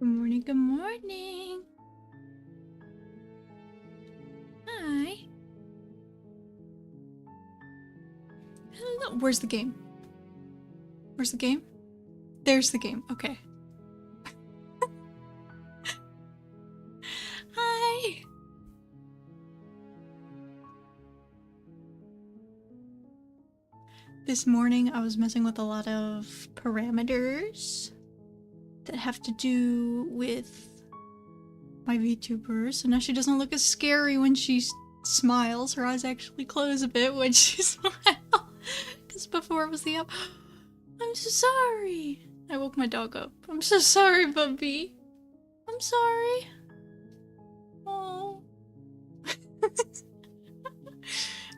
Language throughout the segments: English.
Good morning, good morning. Hi. Hello. Where's the game? Where's the game? There's the game. Okay. Hi. This morning I was messing with a lot of parameters that have to do with my VTuber, so now she doesn't look as scary when she smiles. Her eyes actually close a bit when she smiles. Because before it was the up. I'm so sorry. I woke my dog up. I'm so sorry, Bubby. I'm sorry. Oh.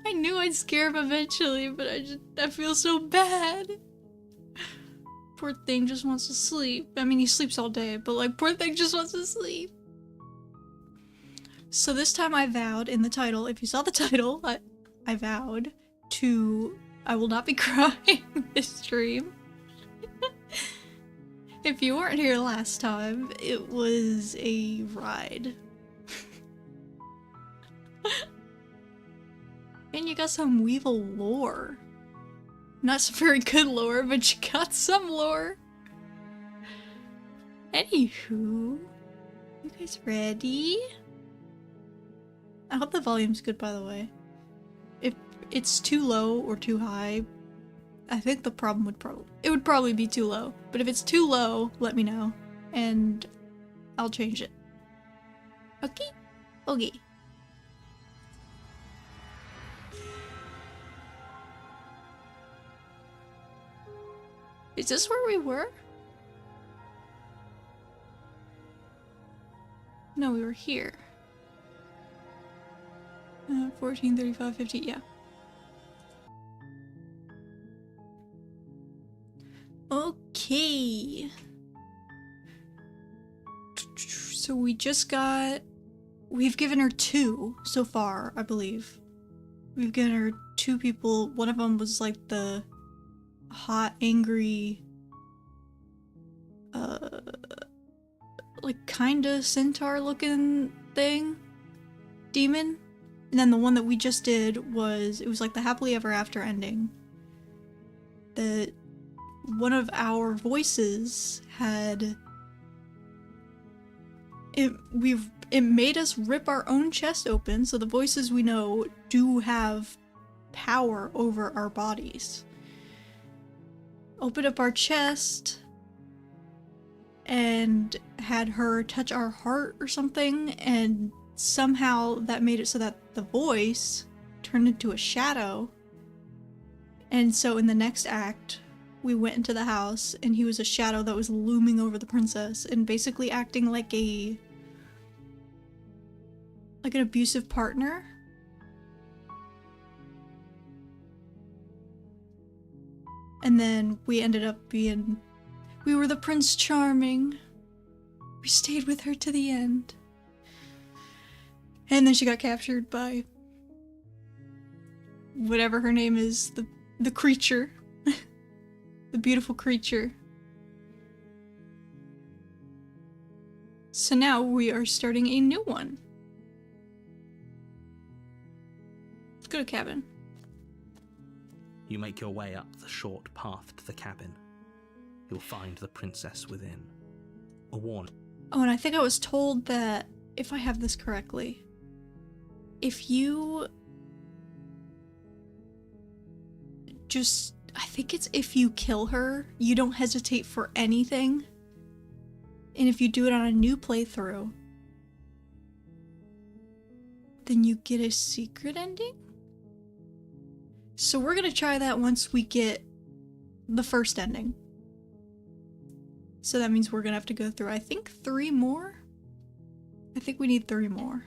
I knew I'd scare him eventually, but I feel so bad. Poor thing just wants to sleep. I mean, he sleeps all day, but like, poor thing just wants to sleep. So this time I vowed in the title, if you saw the title, I vowed to, I will not be crying this stream. If you weren't here last time, it was a ride. And you got some weevil lore. Not some very good lore, but you got some lore. Anywho, you guys ready? I hope the volume's good, by the way. If it's too low or too high, I think the problem would probably be too low. But if it's too low, let me know, and I'll change it. Okay? Okay. Is this where we were? No, we were here. 14, 35, 50, yeah. Okay. So we've given her 2 so far, I believe. We've given her 2 people. One of them was like the hot, angry, like kinda centaur looking thing. Demon. And then the one that we just did it was like the happily ever after ending. That one of our voices had it made us rip our own chest open, so the voices we know do have power over our bodies. Opened up our chest and had her touch our heart or something, and somehow that made it so that the voice turned into a shadow. And so in the next act, we went into the house and he was a shadow that was looming over the princess and basically acting like an abusive partner. And then we ended up we were the Prince Charming. We stayed with her to the end. And then she got captured by whatever her name is, the creature. The beautiful creature. So now we are starting a new one. Let's go to cabin. You make your way up the short path to the cabin. You'll find the princess within. A warning. Oh, and I think I was told that, if I have this correctly, if you if you kill her, you don't hesitate for anything. And if you do it on a new playthrough, then you get a secret ending? So we're gonna try that once we get the first ending. So that means we're gonna have to go through, I think, 3 more? I think we need 3 more.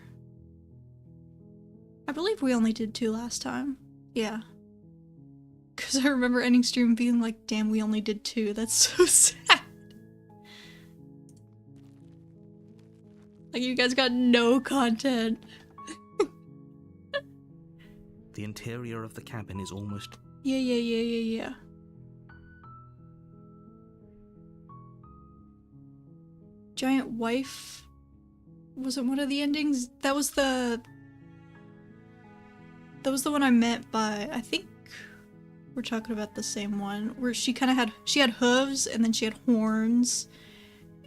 I believe we only did 2 last time. Yeah. Because I remember ending stream being like, damn, we only did 2. That's so sad. Like, you guys got no content. The interior of the cabin is almost... Yeah. giant wife wasn't one of the endings. That was the one I meant by, I think we're talking about the same one, where she kind of had hooves and then she had horns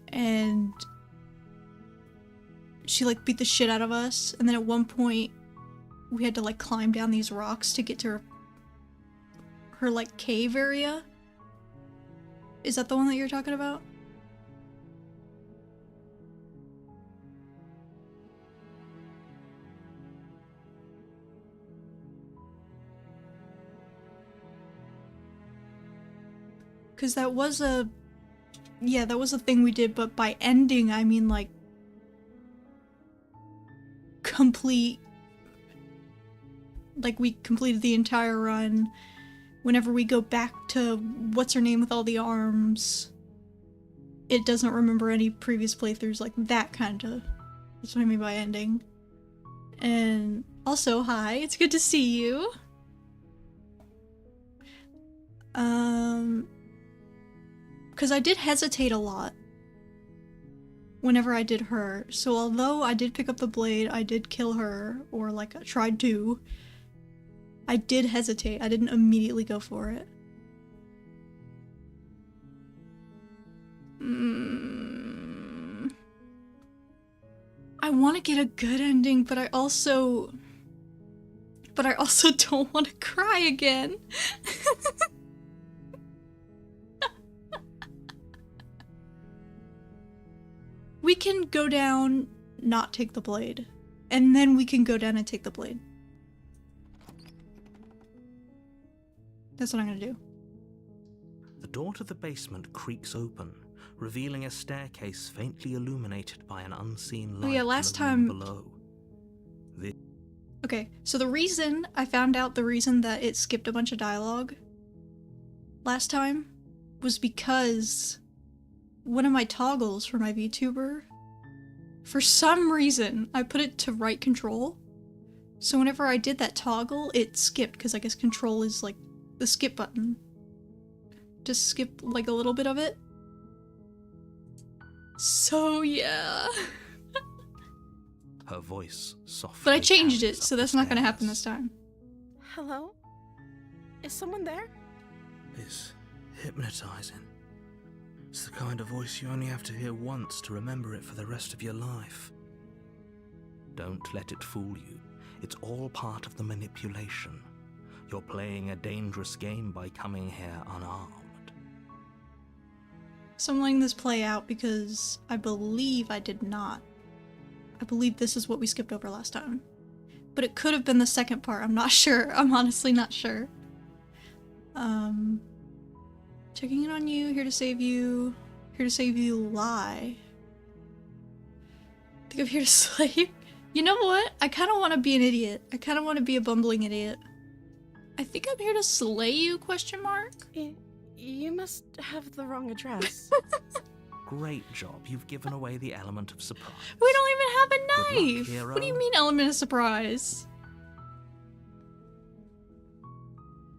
and she like beat the shit out of us, and then at one point we had to like climb down these rocks to get to her like cave area. Is that the one that you're talking about? Because that was a thing we did, but by ending I mean like complete, like we completed the entire run. Whenever we go back to what's her name with all the arms, it doesn't remember any previous playthroughs, like that kind of. That's what I mean by ending. And also, hi, it's good to see you. Because I did hesitate a lot whenever I did her. So although I did pick up the blade, I did kill her, or like I tried to, I did hesitate. I didn't immediately go for it. I want to get a good ending, but I also don't want to cry again. We can go down, not take the blade, and then we can go down and take the blade. That's what I'm gonna do. The door to the basement creaks open, revealing a staircase faintly illuminated by an unseen light. Oh yeah, last time below. Okay, so the reason I found out the reason that it skipped a bunch of dialogue last time was because one of my toggles for my VTuber, for some reason, I put it to right control. So whenever I did that toggle, it skipped, because I guess control is like the skip button. Just skip like a little bit of it. So yeah. Her voice softly. But I changed it, so that's not gonna happen this time. Hello? Is someone there? It's hypnotizing. It's the kind of voice you only have to hear once to remember it for the rest of your life. Don't let it fool you. It's all part of the manipulation. You're playing a dangerous game by coming here unarmed. So I'm letting this play out because I believe I did not. I believe this is what we skipped over last time. But it could have been the second part, I'm not sure. I'm honestly not sure. Checking in on you, here to save you. Here to save you, lie. I think I'm here to slay. You know what? I kind of want to be an idiot. I kind of want to be a bumbling idiot. I think I'm here to slay you, question mark? You must have the wrong address. Great job. You've given away the element of surprise. We don't even have a Good knife! luck, hero. What do you mean element of surprise?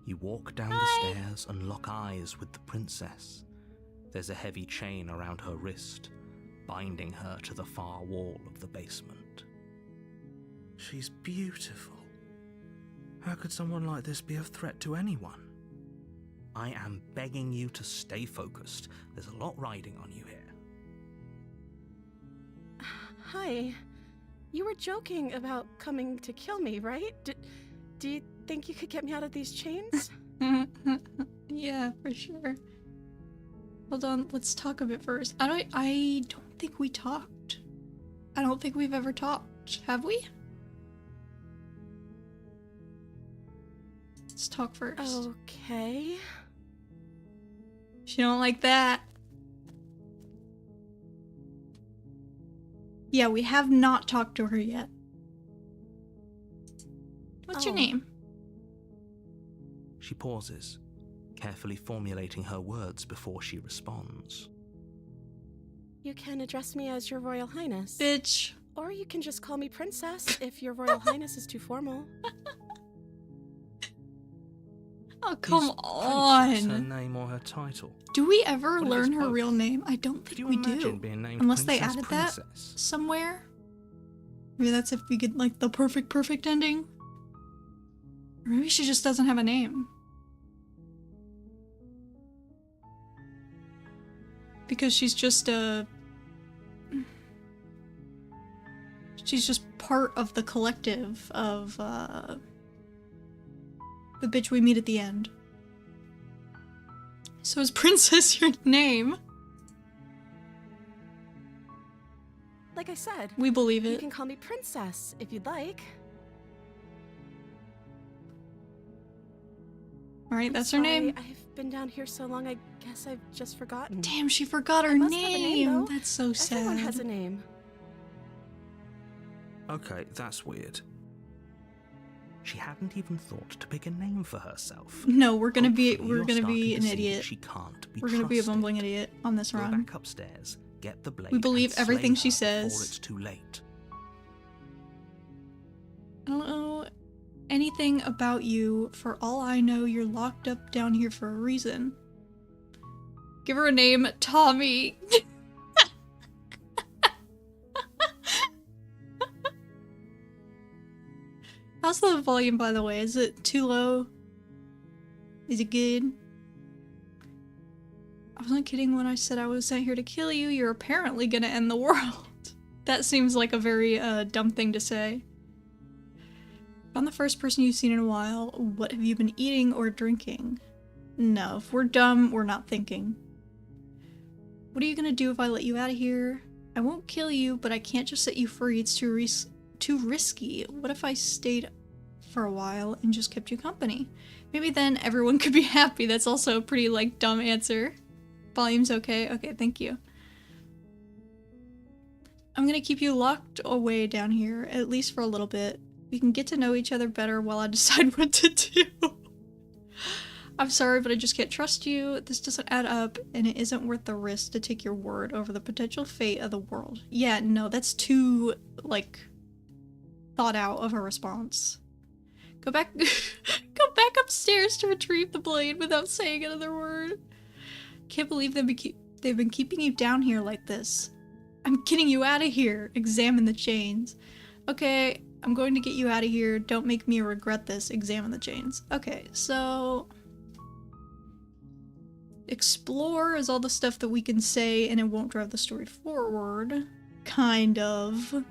You walk down the stairs and lock eyes with the princess. There's a heavy chain around her wrist, binding her to the far wall of the basement. She's beautiful. How could someone like this be a threat to anyone? I am begging you to stay focused. There's a lot riding on you here. Hi. You were joking about coming to kill me, right? Do you think you could get me out of these chains? Yeah, for sure. Hold on, let's talk a bit first. I don't think we talked. I don't think we've ever talked. Have we? Let's talk first. Okay. She don't like that. Yeah, we have not talked to her yet. What's your name? She pauses, carefully formulating her words before she responds. You can address me as Your Royal Highness. Bitch. Or you can just call me Princess if Your Royal Highness is too formal. Oh, come Is princess her on. name or her title? Do we ever What if learn it's her both? real name? I don't Could think you we imagine do. being named Unless they Princess added Princess? that somewhere. Maybe that's if we get like the perfect ending. Or maybe she just doesn't have a name. Because she's just she's just part of the collective of the bitch we meet at the end. So is Princess your name? Like I said, We believe you it. can call me Princess if you'd like. Alright, I'm that's her sorry, name. I've been down here so long, I guess I've just forgotten. Damn, she forgot her I must have a name, name. though. That's so sad. Everyone has a name. Okay, that's weird. She hadn't even thought to pick a name for herself. No, we're gonna be Hopefully you're an starting to see that idiot. She can't be We're gonna be a trusted. bumbling idiot on this Go run. back upstairs, get the blade. We believe and everything slay she her says. before it's too late. I don't know anything about you. For all I know, you're locked up down here for a reason. Give her a name, Tommy. How's the volume, by the way? Is it too low? Is it good? I wasn't kidding when I said I was sent here to kill you. You're apparently gonna end the world. That seems like a very dumb thing to say. I'm the first person you've seen in a while. What have you been eating or drinking? No, if we're dumb, we're not thinking. What are you gonna do if I let you out of here? I won't kill you, but I can't just set you free. It's too risky. What if I stayed for a while and just kept you company? Maybe then everyone could be happy. That's also a pretty, like, dumb answer. Volume's okay? Okay, thank you. I'm gonna keep you locked away down here, at least for a little bit. We can get to know each other better while I decide what to do. I'm sorry, but I just can't trust you. This doesn't add up, and it isn't worth the risk to take your word over the potential fate of the world. Yeah, no, that's too, like, thought out of a response. Go back upstairs to retrieve the blade without saying another word. Can't believe they've been keeping you down here like this. I'm getting you out of here. Examine the chains. Okay, I'm going to get you out of here. Don't make me regret this. Examine the chains. Okay, so... Explore is all the stuff that we can say and it won't drive the story forward. Kind of.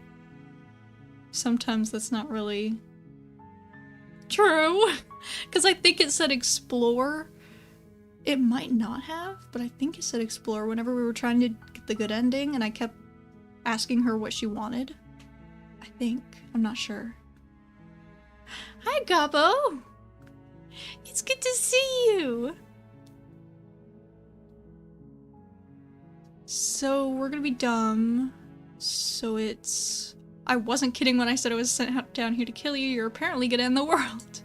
Sometimes that's not really true. Because I think it said explore. It might not have, but I think it said explore whenever we were trying to get the good ending and I kept asking her what she wanted. I think. I'm not sure. Hi, Gabo! It's good to see you! So, we're gonna be dumb. So it's... I wasn't kidding when I said I was sent down here to kill you. You're apparently gonna end the world.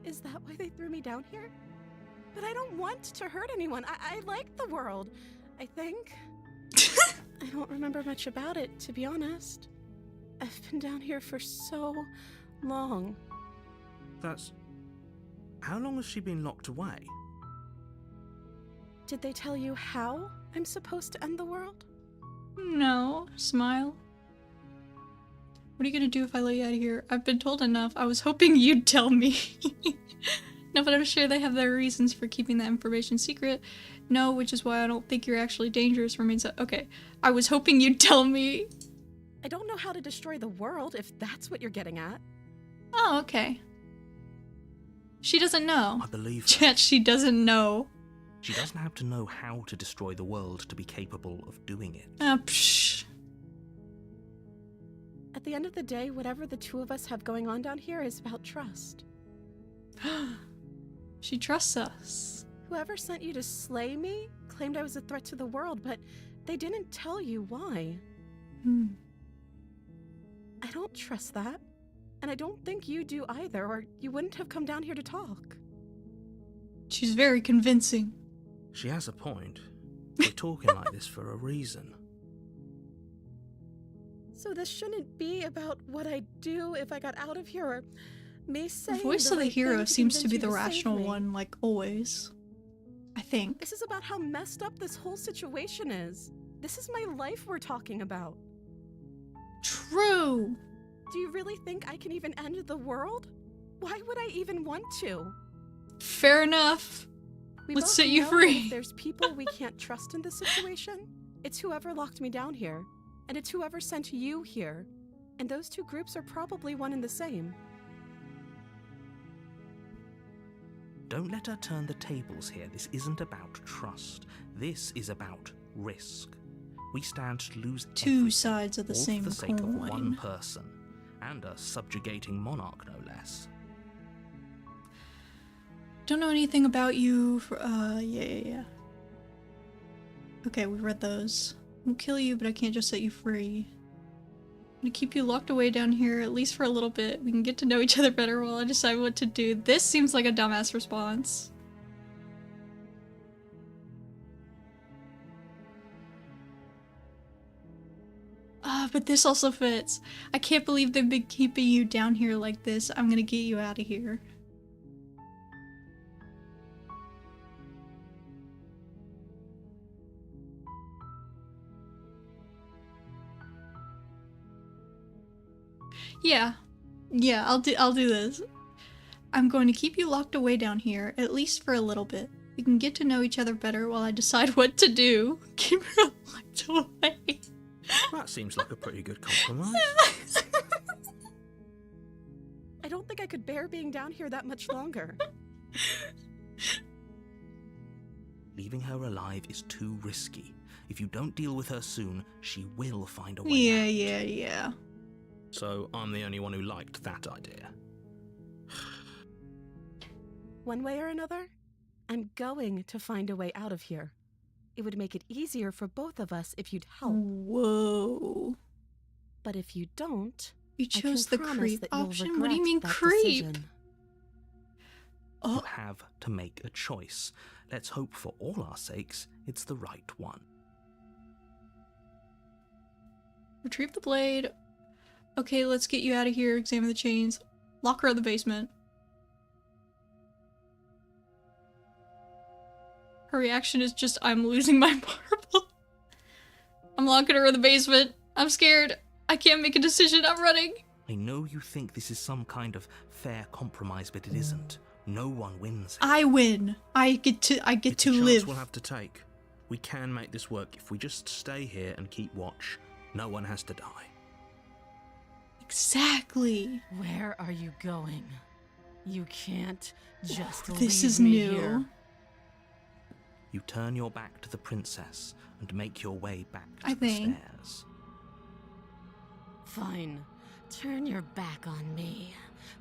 Is that why they threw me down here? But I don't want to hurt anyone. I like the world, I think. I don't remember much about it, to be honest. I've been down here for so long. That's... How long has she been locked away? Did they tell you how I'm supposed to end the world? No. Smile. What are you gonna do if I let you out of here? I've been told enough. I was hoping you'd tell me. No, but I'm sure they have their reasons for keeping that information secret. No, which is why I don't think you're actually dangerous. Remains okay. I was hoping you'd tell me. I don't know how to destroy the world, if that's what you're getting at. Oh, okay. She doesn't know. I believe her. Chat, she doesn't know. She doesn't have to know how to destroy the world to be capable of doing it. Psh. At the end of the day, whatever the two of us have going on down here is about trust. She trusts us. Whoever sent you to slay me claimed I was a threat to the world, but they didn't tell you why. I don't trust that. And I don't think you do either, or you wouldn't have come down here to talk. She's very convincing. She has a point. We're talking like this for a reason. So this shouldn't be about what I'd do if I got out of here, or Me The saying voice of the right hero thing seems to convince be you the save rational me. one, like always. I think. This is about how messed up this whole situation is. This is my life we're talking about. True! Do you really think I can even end the world? Why would I even want to? Fair enough. We Let's both set you know free. that if there's people we can't trust in this situation, it's whoever locked me down here, and it's whoever sent you here. And those two groups are probably one and the same. Don't let her turn the tables here. This isn't about trust. This is about risk. We stand to lose Two everything, sides of the all same for the sake of one coin. person, and a subjugating monarch, no less. Don't know anything about you. Yeah. Okay, we read those. I'll kill you, but I can't just set you free. I'm gonna keep you locked away down here, at least for a little bit. We can get to know each other better while I decide what to do. This seems like a dumbass response. But this also fits. I can't believe they've been keeping you down here like this. I'm gonna get you out of here. Yeah, I'll do this. I'm going to keep you locked away down here, at least for a little bit. We can get to know each other better while I decide what to do. Keep her locked away. That seems like a pretty good compromise. I don't think I could bear being down here that much longer. Leaving her alive is too risky. If you don't deal with her soon, she will find a way out. Yeah. So I'm the only one who liked that idea. One way or another, I'm going to find a way out of here. It would make it easier for both of us if you'd help. Whoa. But if you don't, You chose the promise creep that you'll option? What do you regret mean that creep? decision. You Oh, have to make a choice. Let's hope for all our sakes it's the right one. retrieve the blade. Okay, let's get you out of here. Examine the chains. Lock her in the basement. Her reaction is just, I'm losing my marble. I'm locking her in the basement. I'm scared. I can't make a decision. I'm running. I know you think this is some kind of fair compromise, but it isn't. No one wins. I win. I get to It's a chance live. we'll have to take. We can make this work if we just stay here and keep watch. No one has to die. Exactly. Where are you going? You can't just This leave is me new. here. You turn your back to the princess and make your way back to I the think. stairs. Fine. Turn your back on me.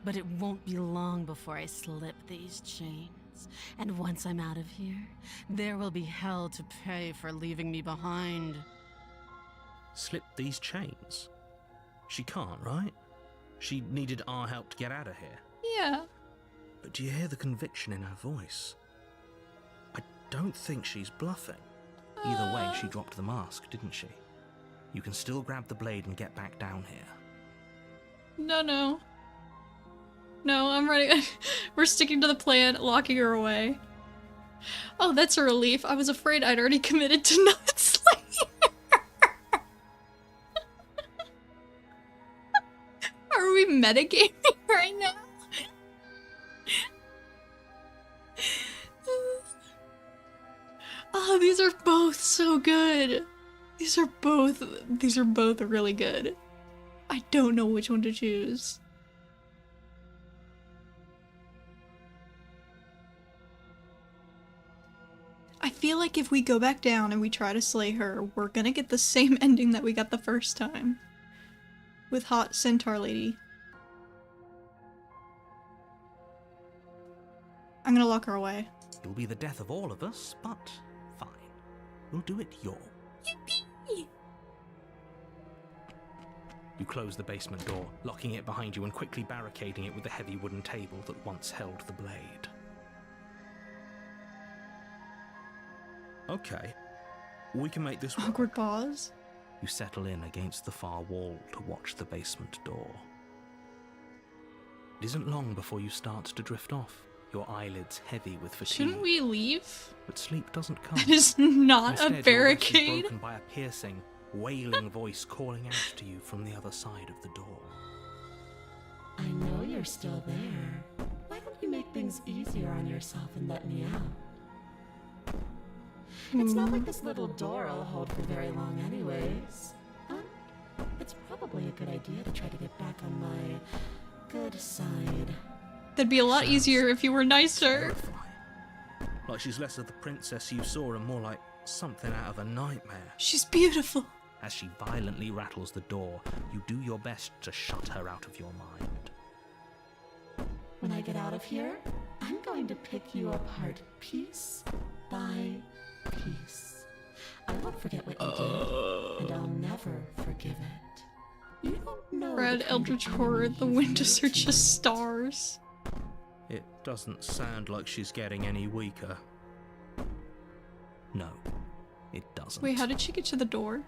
But it won't be long before I slip these chains. And once I'm out of here, there will be hell to pay for leaving me behind. Slip these chains? She can't, right? She needed our help to get out of here. Yeah. But do you hear the conviction in her voice? I don't think she's bluffing. Either way, she dropped the mask, didn't she? You can still grab the blade and get back down here. No, I'm ready. We're sticking to the plan, locking her away. Oh, that's a relief. I was afraid I'd already committed to not slaying her. Are we metagaming right now? Oh, these are both so good. These are both really good. I don't know which one to choose. I feel like if we go back down and we try to slay her, we're gonna get the same ending that we got the first time. With Hot Centaur Lady. I'm gonna lock her away. It'll be the death of all of us, but fine. We'll do it your way. Yippee! You close the basement door, locking it behind you and quickly barricading it with the heavy wooden table that once held the blade. Okay, we can make this work. Awkward pause. You settle in against the far wall to watch the basement door. It isn't long before you start to drift off, your eyelids heavy with fatigue. Shouldn't we leave? But sleep doesn't come. That is not Instead, a your rest is barricade. broken by a piercing, wailing voice calling out to you from the other side of the door. I know you're still there. Why don't you make things easier on yourself and let me out? It's not like this little door will hold for very long anyways. It's probably a good idea to try to get back on my good side. That'd be a lot easier if you were nicer. Terrifying. Like she's less of the princess you saw and more like something out of a nightmare. She's beautiful. As she violently rattles the door, you do your best to shut her out of your mind. When I get out of here, I'm going to pick you apart piece by piece. I won't forget what you did, and I'll never forgive it. You don't know Red the kind Eldritch of Horror, enemy the you've windows are made to me. just stars. It doesn't sound like she's getting any weaker. No, it doesn't. Wait, how did she get to the door?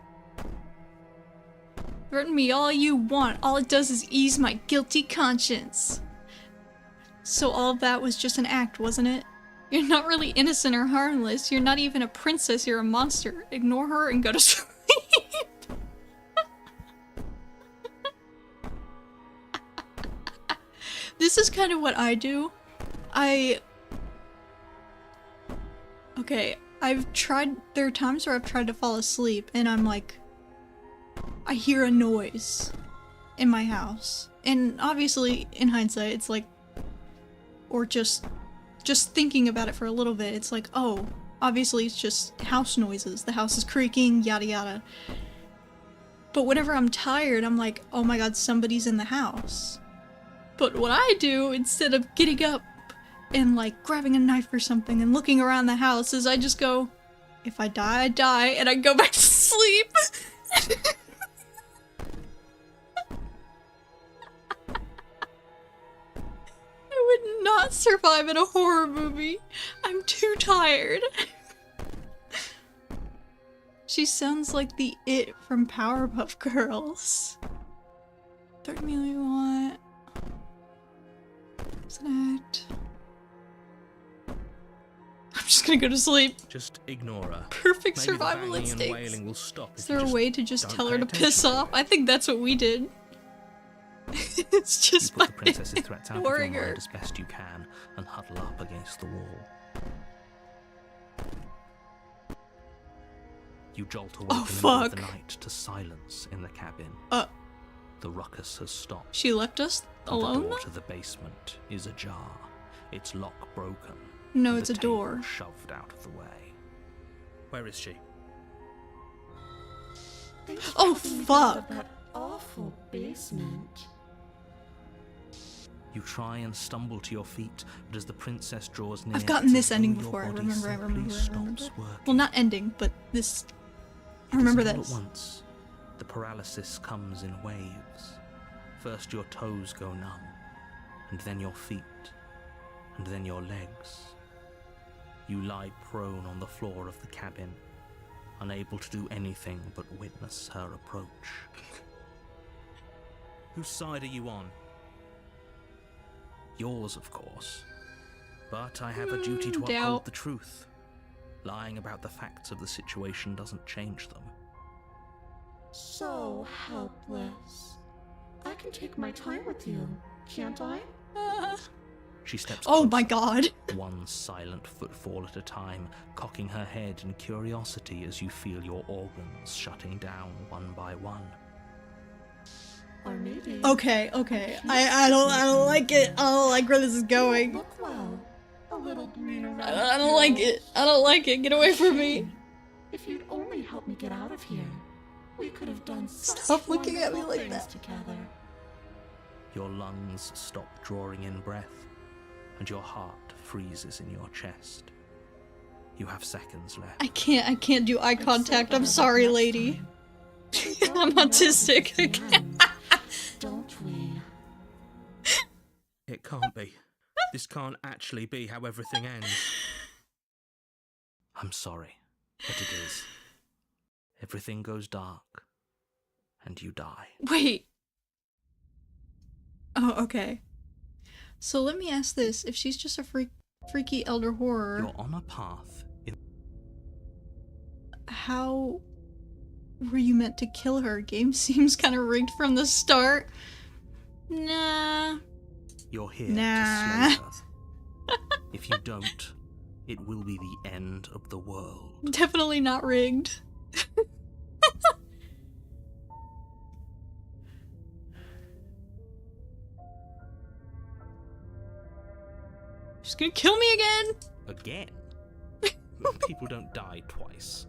Threaten me all you want. All it does is ease my guilty conscience. So all of that was just an act, wasn't it? You're not really innocent or harmless. You're not even a princess, you're a monster. Ignore her and go to sleep. This is kind of what I do. Okay, there are times where I've tried to fall asleep and I'm like, I hear a noise in my house. And obviously, in hindsight, it's like, or just thinking about it for a little bit, it's like, oh, obviously it's just house noises. The house is creaking, yada yada. But whenever I'm tired, I'm like, oh my god, somebody's in the house. But what I do, instead of getting up and like grabbing a knife or something and looking around the house, is I just go, if I die, I die, and I go back to sleep. I would not survive in a horror movie. I'm too tired. She sounds like the It from Powerpuff Girls. Third meal you want. It's an act. I'm just gonna go to sleep. Just ignore her. Perfect Maybe survival the banging and instincts. wailing will stop Is if you there a just way to just don't tell pay her to piss attention. off? I think that's what we did. It's You just put the by princess's threats out of your ignoring her. mind as best you can and huddle up against the wall. You jolt awake Oh, in the middle of the fuck. night to silence in the cabin. The ruckus has stopped. She left us and alone the door though? to the basement is ajar, its lock broken. No, and it's the a table door. shoved out of the way. Where is she? Thanks Oh, for helping me get out of fuck. that awful basement. You try and stumble to your feet, but as the princess draws near, I've gotten it's this as ending though your before. I body remember. simply stops working. Well, not ending, but this. I It is remember all this. At once, the paralysis comes in waves. First your toes go numb, and then your feet, and then your legs. You lie prone on the floor of the cabin, unable to do anything but witness her approach. Whose side are you on? Yours, of course. But I have a duty to Doubt. uphold the truth. Lying about the facts of the situation doesn't change them. So helpless. I can take my time with you, can't I? She steps Oh closer, my god. one silent footfall at a time, cocking her head in curiosity as you feel your organs shutting down one by one. Or maybe. Okay. I don't like it. I don't like where this is You going. look well. A little green around. I don't like it. I don't like it. Get away from me. If you'd only help me get out of here, we could have done such Stop looking at me wonderful like things that. together. Your lungs stop drawing in breath, and your heart freezes in your chest. You have seconds left. I can't do eye I'm so contact. glad I'm about sorry, next lady. time. We I'm both know this is autistic. the end, don't we? It can't be. This can't actually be how everything ends. I'm sorry, but it is. Everything goes dark, and you die. Wait. Oh, okay. So let me ask this: if she's just a freaky elder horror, You're on a path in how were you meant to kill her? Game seems kind of rigged from the start. Nah. You're here Nah. to slay her. If you don't, it will be the end of the world. Definitely not rigged. She's gonna kill me again! Again? People don't die twice.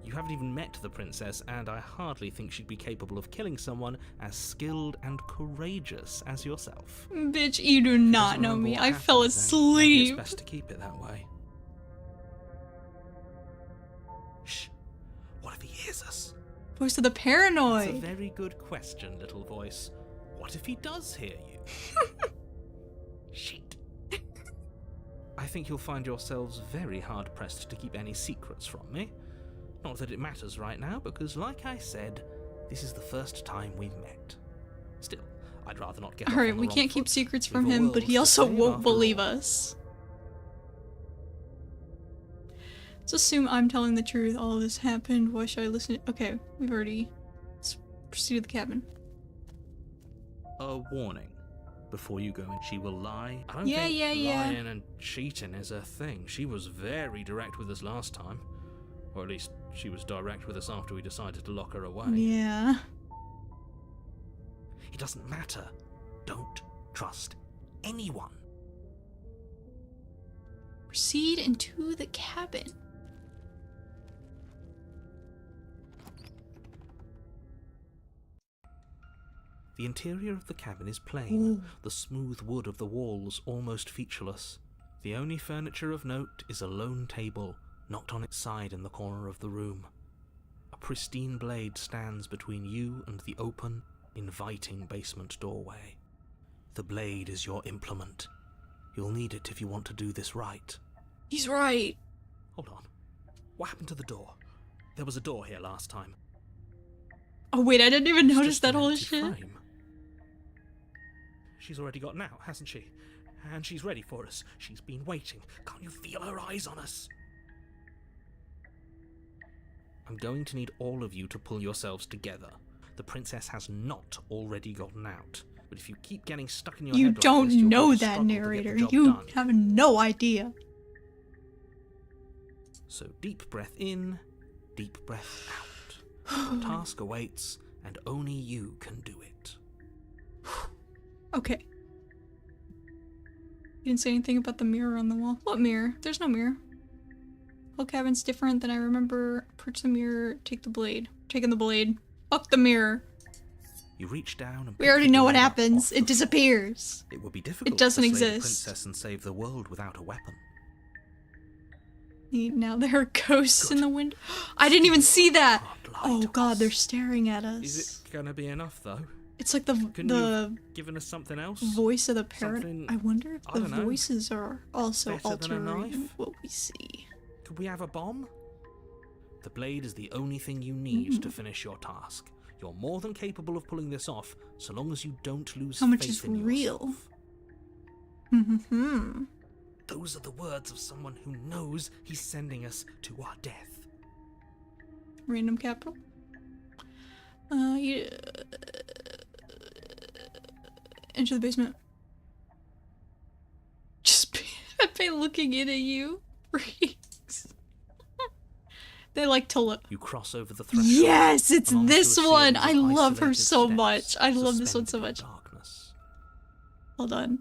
You haven't even met the princess, and I hardly think she'd be capable of killing someone as skilled and courageous as yourself. Bitch, you do not know me. I fell asleep. It's best to keep it that way. Shh. What if he hears us? Voice of the That's a paranoid. very good question, little voice. What if he does hear you? Shit. I think you'll find yourselves very hard-pressed to keep any secrets from me. Not that it matters right now, because like I said, this is the first time we've met. Still, I'd rather not get off on Alright, the we wrong can't keep foot. secrets We've from a him, but world he to also save won't after believe all. us. Let's assume I'm telling the truth. All of this happened. Why should I listen? Okay, we've already... Let's proceed to the cabin. A warning. Before you go in, she will lie. I don't Yeah, think yeah, yeah. lying and cheating is a thing. She was very direct with us last time. Or at least, she was direct with us after we decided to lock her away. Yeah. It doesn't matter. Don't trust anyone. Proceed into the cabin. The interior of the cabin is plain, the smooth wood of the walls almost featureless. The only furniture of note is a lone table, knocked on its side in the corner of the room. A pristine blade stands between you and the open, inviting basement doorway. The blade is your implement. You'll need it if you want to do this right. He's right. Hold on. What happened to the door? There was a door here last time. Oh wait, I didn't even It's notice just that an whole empty shit. frame. She's already gotten out, hasn't she? And she's ready for us. She's been waiting. Can't you feel her eyes on us? I'm going to need all of you to pull yourselves together. The princess has not already gotten out. But if you keep getting stuck in your You head like don't this, you'll know really that, struggle to get the narrator. job You done. have no idea. So deep breath in, deep breath out. The task awaits, and only you can do it. Okay. You didn't say anything about the mirror on the wall. What mirror? There's no mirror. Whole cabin's different than I remember. Approach the mirror, take the blade. Taking the blade. Fuck the mirror. You reach down and We pick already the know what blade up happens. off It the floor. disappears. It would be difficult doesn't to slay the exist. princess and save the world without a weapon. Now there are ghosts in Good. the window. I didn't even see that. Can't lie Oh to god, us. they're staring at us. Is it gonna be enough though? It's like the Couldn't you have given us something else? voice of the parent. Something- I wonder if I the don't know. voices are also Better than a altering knife? what we see. Could we have a bomb? The blade is the only thing you need to finish your task. You're more than capable of pulling this off, so long as you don't lose How much faith is in real? yourself. Those are the words of someone who knows he's sending us to our death. Random capital. You enter the basement. Just Pepe looking in at you. Freaks. They like to look. You cross over the threshold. Yes, it's and onto a this series one. of I love her isolated so steps much. I love this one so suspended in much. darkness. Hold on.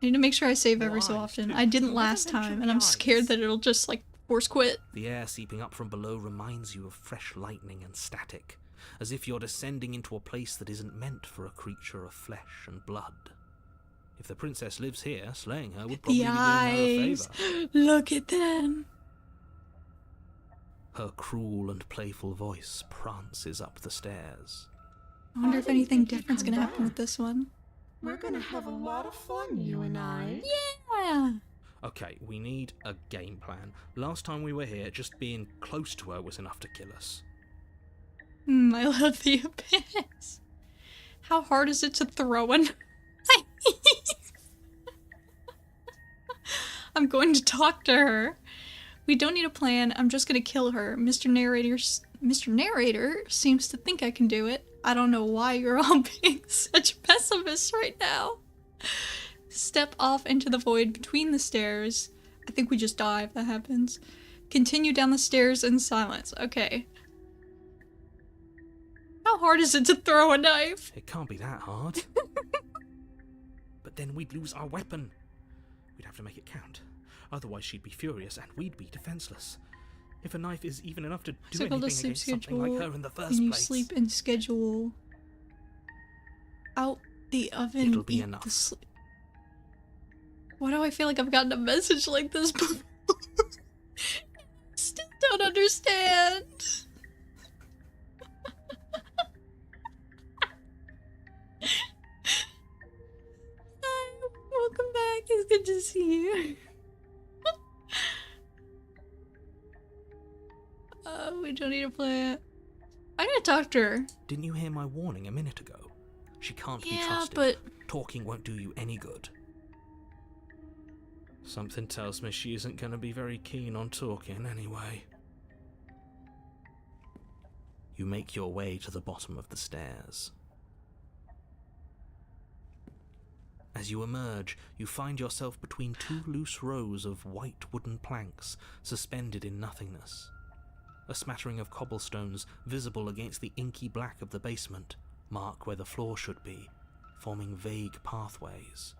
I need to make sure I save every so Why? often. I didn't Never last mention time, the and I'm scared eyes. that it'll just like force quit. The air seeping up from below reminds you of fresh lightning and static, as if you're descending into a place that isn't meant for a creature of flesh and blood. If the princess lives here, slaying her would probably The be doing her a eyes. favour. Look at them. Her cruel and playful voice prances up the stairs. I wonder I if didn't anything think you'd different's come gonna happen back. with this one. We're gonna have a lot of fun, you and I. Yeah. Okay, we need a game plan. Last time we were here, just being close to her was enough to kill us. I love the abyss. How hard is it to throw an? I'm going to talk to her. We don't need a plan. I'm just gonna kill her. Mr. Narrator seems to think I can do it. I don't know why you're all being such pessimists right now. Step off into the void between the stairs. I think we just die if that happens. Continue down the stairs in silence. Okay. How hard is it to throw a knife? It can't be that hard. But then we'd lose our weapon. We'd have to make it count. Otherwise she'd be furious and we'd be defenseless. If a knife is even enough to do Cycle anything the sleep against something like her in the first when you place. sleep and schedule out the oven. It'll be eat enough. the sleep. Why do I feel like I've gotten a message like this before? Still don't understand. Hi, welcome back. It's good to see you. We don't need a plan. I gotta talk to her. Didn't you hear my warning a minute ago? She can't be Yeah, trusted. but Talking won't do you any good. Something tells me she isn't going to be very keen on talking anyway. You make your way to the bottom of the stairs. As you emerge, you find yourself between two loose rows of white wooden planks suspended in nothingness. A smattering of cobblestones visible against the inky black of the basement mark where the floor should be, forming vague pathways.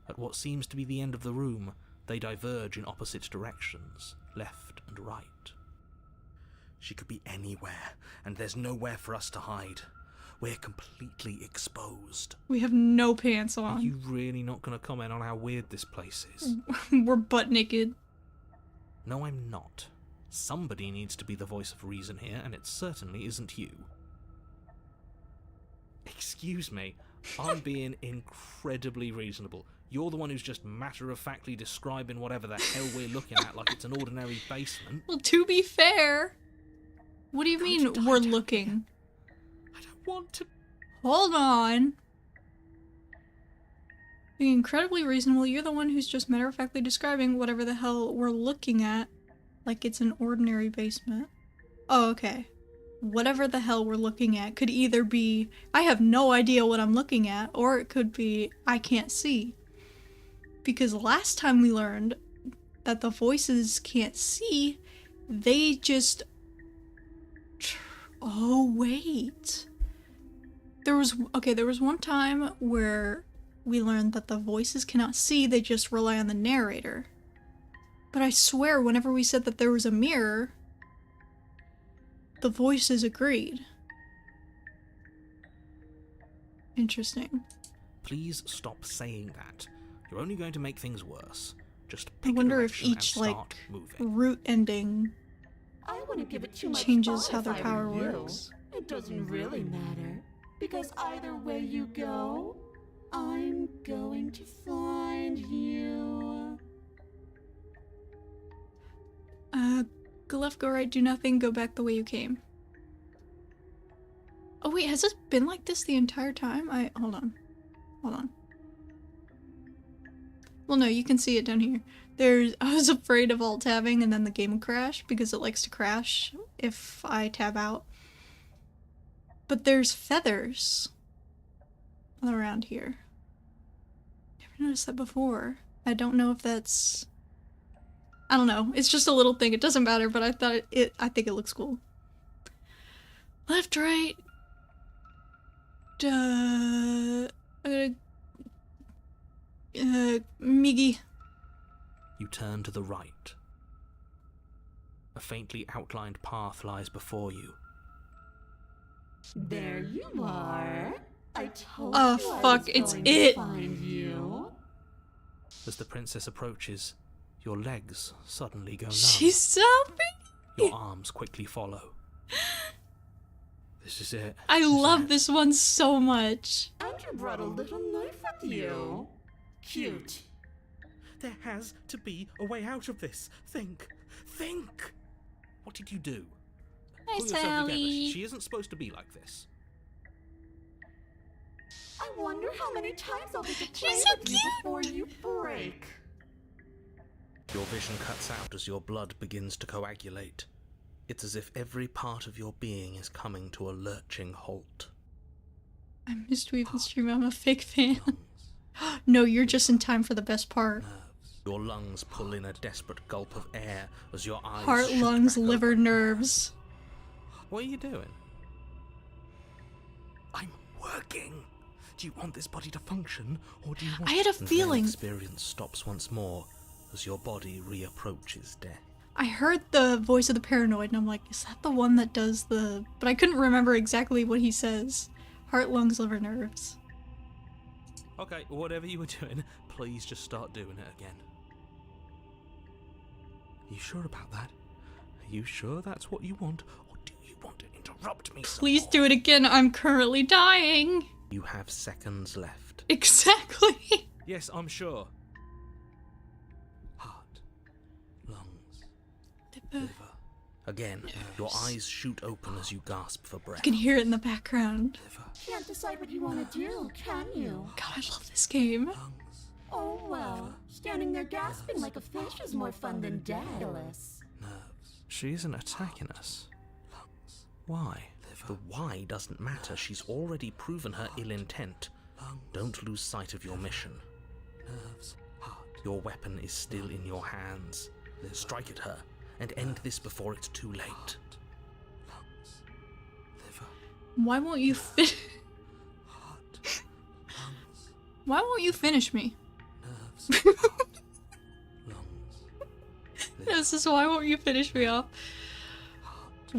At what seems to be the end of the room, they diverge in opposite directions, left and right. She could be anywhere, and there's nowhere for us to hide. We're completely exposed. we have no pants Are on. you really not going to comment on how weird this place is? We're butt naked. No, I'm not. Somebody needs to be the voice of reason here, and it certainly isn't you. Excuse me, I'm being incredibly reasonable. You're the one who's just matter-of-factly describing whatever the hell we're looking at like it's an ordinary basement. Well, to be fair, what do you mean Can't you we're die down looking? I don't want to... Hold on. Being incredibly reasonable, you're the one who's just matter-of-factly describing whatever the hell we're looking at like it's an ordinary basement. Oh, okay. Whatever the hell we're looking at could either be, I have no idea what I'm looking at, or it could be, I can't see. Because last time we learned that the voices can't see, they just... Oh, wait. There was one time where we learned that the voices cannot see, they just rely on the narrator. But I swear, whenever we said that there was a mirror, the voices agreed. Interesting. Please stop saying that. You're only going to make things worse. Just I pick a wonder if direction and each, start moving. root ending I wouldn't give it too much changes thought how if their I power were you. works. It doesn't really matter, because either way you go, I'm going to find you. Go left, go right, do nothing, go back the way you came. Oh wait, has this been like this the entire time? Hold on. Well, no, you can see it down here. I was afraid of alt-tabbing and then the game would crash, because it likes to crash if I tab out. But there's feathers all around here. Never noticed that before. I don't know if that's... I don't know. It's just a little thing. It doesn't matter, but I thought I think it looks cool. Left, right. Miggy. You turn to the right. A faintly outlined path lies before you. There you are. I told Oh, you I fuck, was it's going it. to find you. As the princess approaches, your legs suddenly go numb. She's stopping. Your arms quickly follow. This is it. I isn't love it? this one so much. And you brought a little knife with you. Cute. There has to be a way out of this. Think. What did you do? Hi, Pull yourself together. Sally. She isn't supposed to be like this. I wonder how many times I'll get to play She's so with you before you break. Your vision cuts out as your blood begins to coagulate. It's as if every part of your being is coming to a lurching halt. I missed Weevil stream. I'm a fake fan. No, you're just in time for the best part. Your lungs pull in a desperate gulp of air as your eyes Heart, shoot lungs, back liver, open. nerves. What are you doing? I'm working. Do you want this body to function, or do you want... I had a And then feeling. experience stops once more as your body reapproaches death. I heard the voice of the paranoid, and I'm like, is that the one that does the... But I couldn't remember exactly what he says. Heart, lungs, liver, nerves. Okay, whatever you were doing, please just start doing it again. Are you sure about that? Are you sure that's what you want, or do you want to interrupt me some Please more? do it again. I'm currently dying. You have seconds left. Exactly. Yes, I'm sure. Heart, lungs, liver. Again, your eyes shoot open as you gasp for breath. You can hear it in the background. Liver, Can't decide what you want to do, can you? God, I love this game. lungs, Oh well, standing there gasping like a fish is more fun than dead. nerves. She isn't attacking us. Lungs. Why? The why doesn't matter. She's already proven her ill intent. Don't lose sight of your mission. Nerves. Heart. Your weapon is still in your hands. Strike at her and end this before it's too late. Lungs. Liver. Why won't you Heart. Lungs. Why won't you finish me? Nerves. Heart. Lungs. This is why won't you finish me off?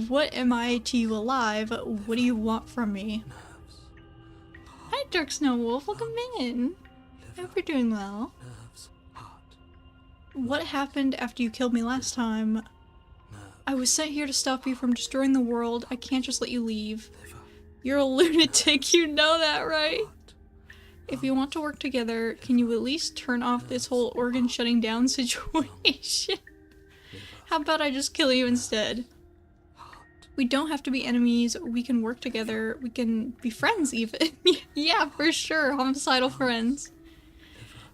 What am I to you alive? What do you want from me? Nerves. Hi, Dark Snow Wolf. Welcome in. I hope you're doing well. Nerves. Heart. What happened after you killed me last time? Nerves. I was sent here to stop you from destroying the world. I can't just let you leave. Liver. You're a lunatic. You know that, right? Heart. If you want to work together, can you at least turn off this whole organ shutting down situation? How about I just kill you instead? We don't have to be enemies. We can work together. We can be friends even. Yeah, for sure. Homicidal friends.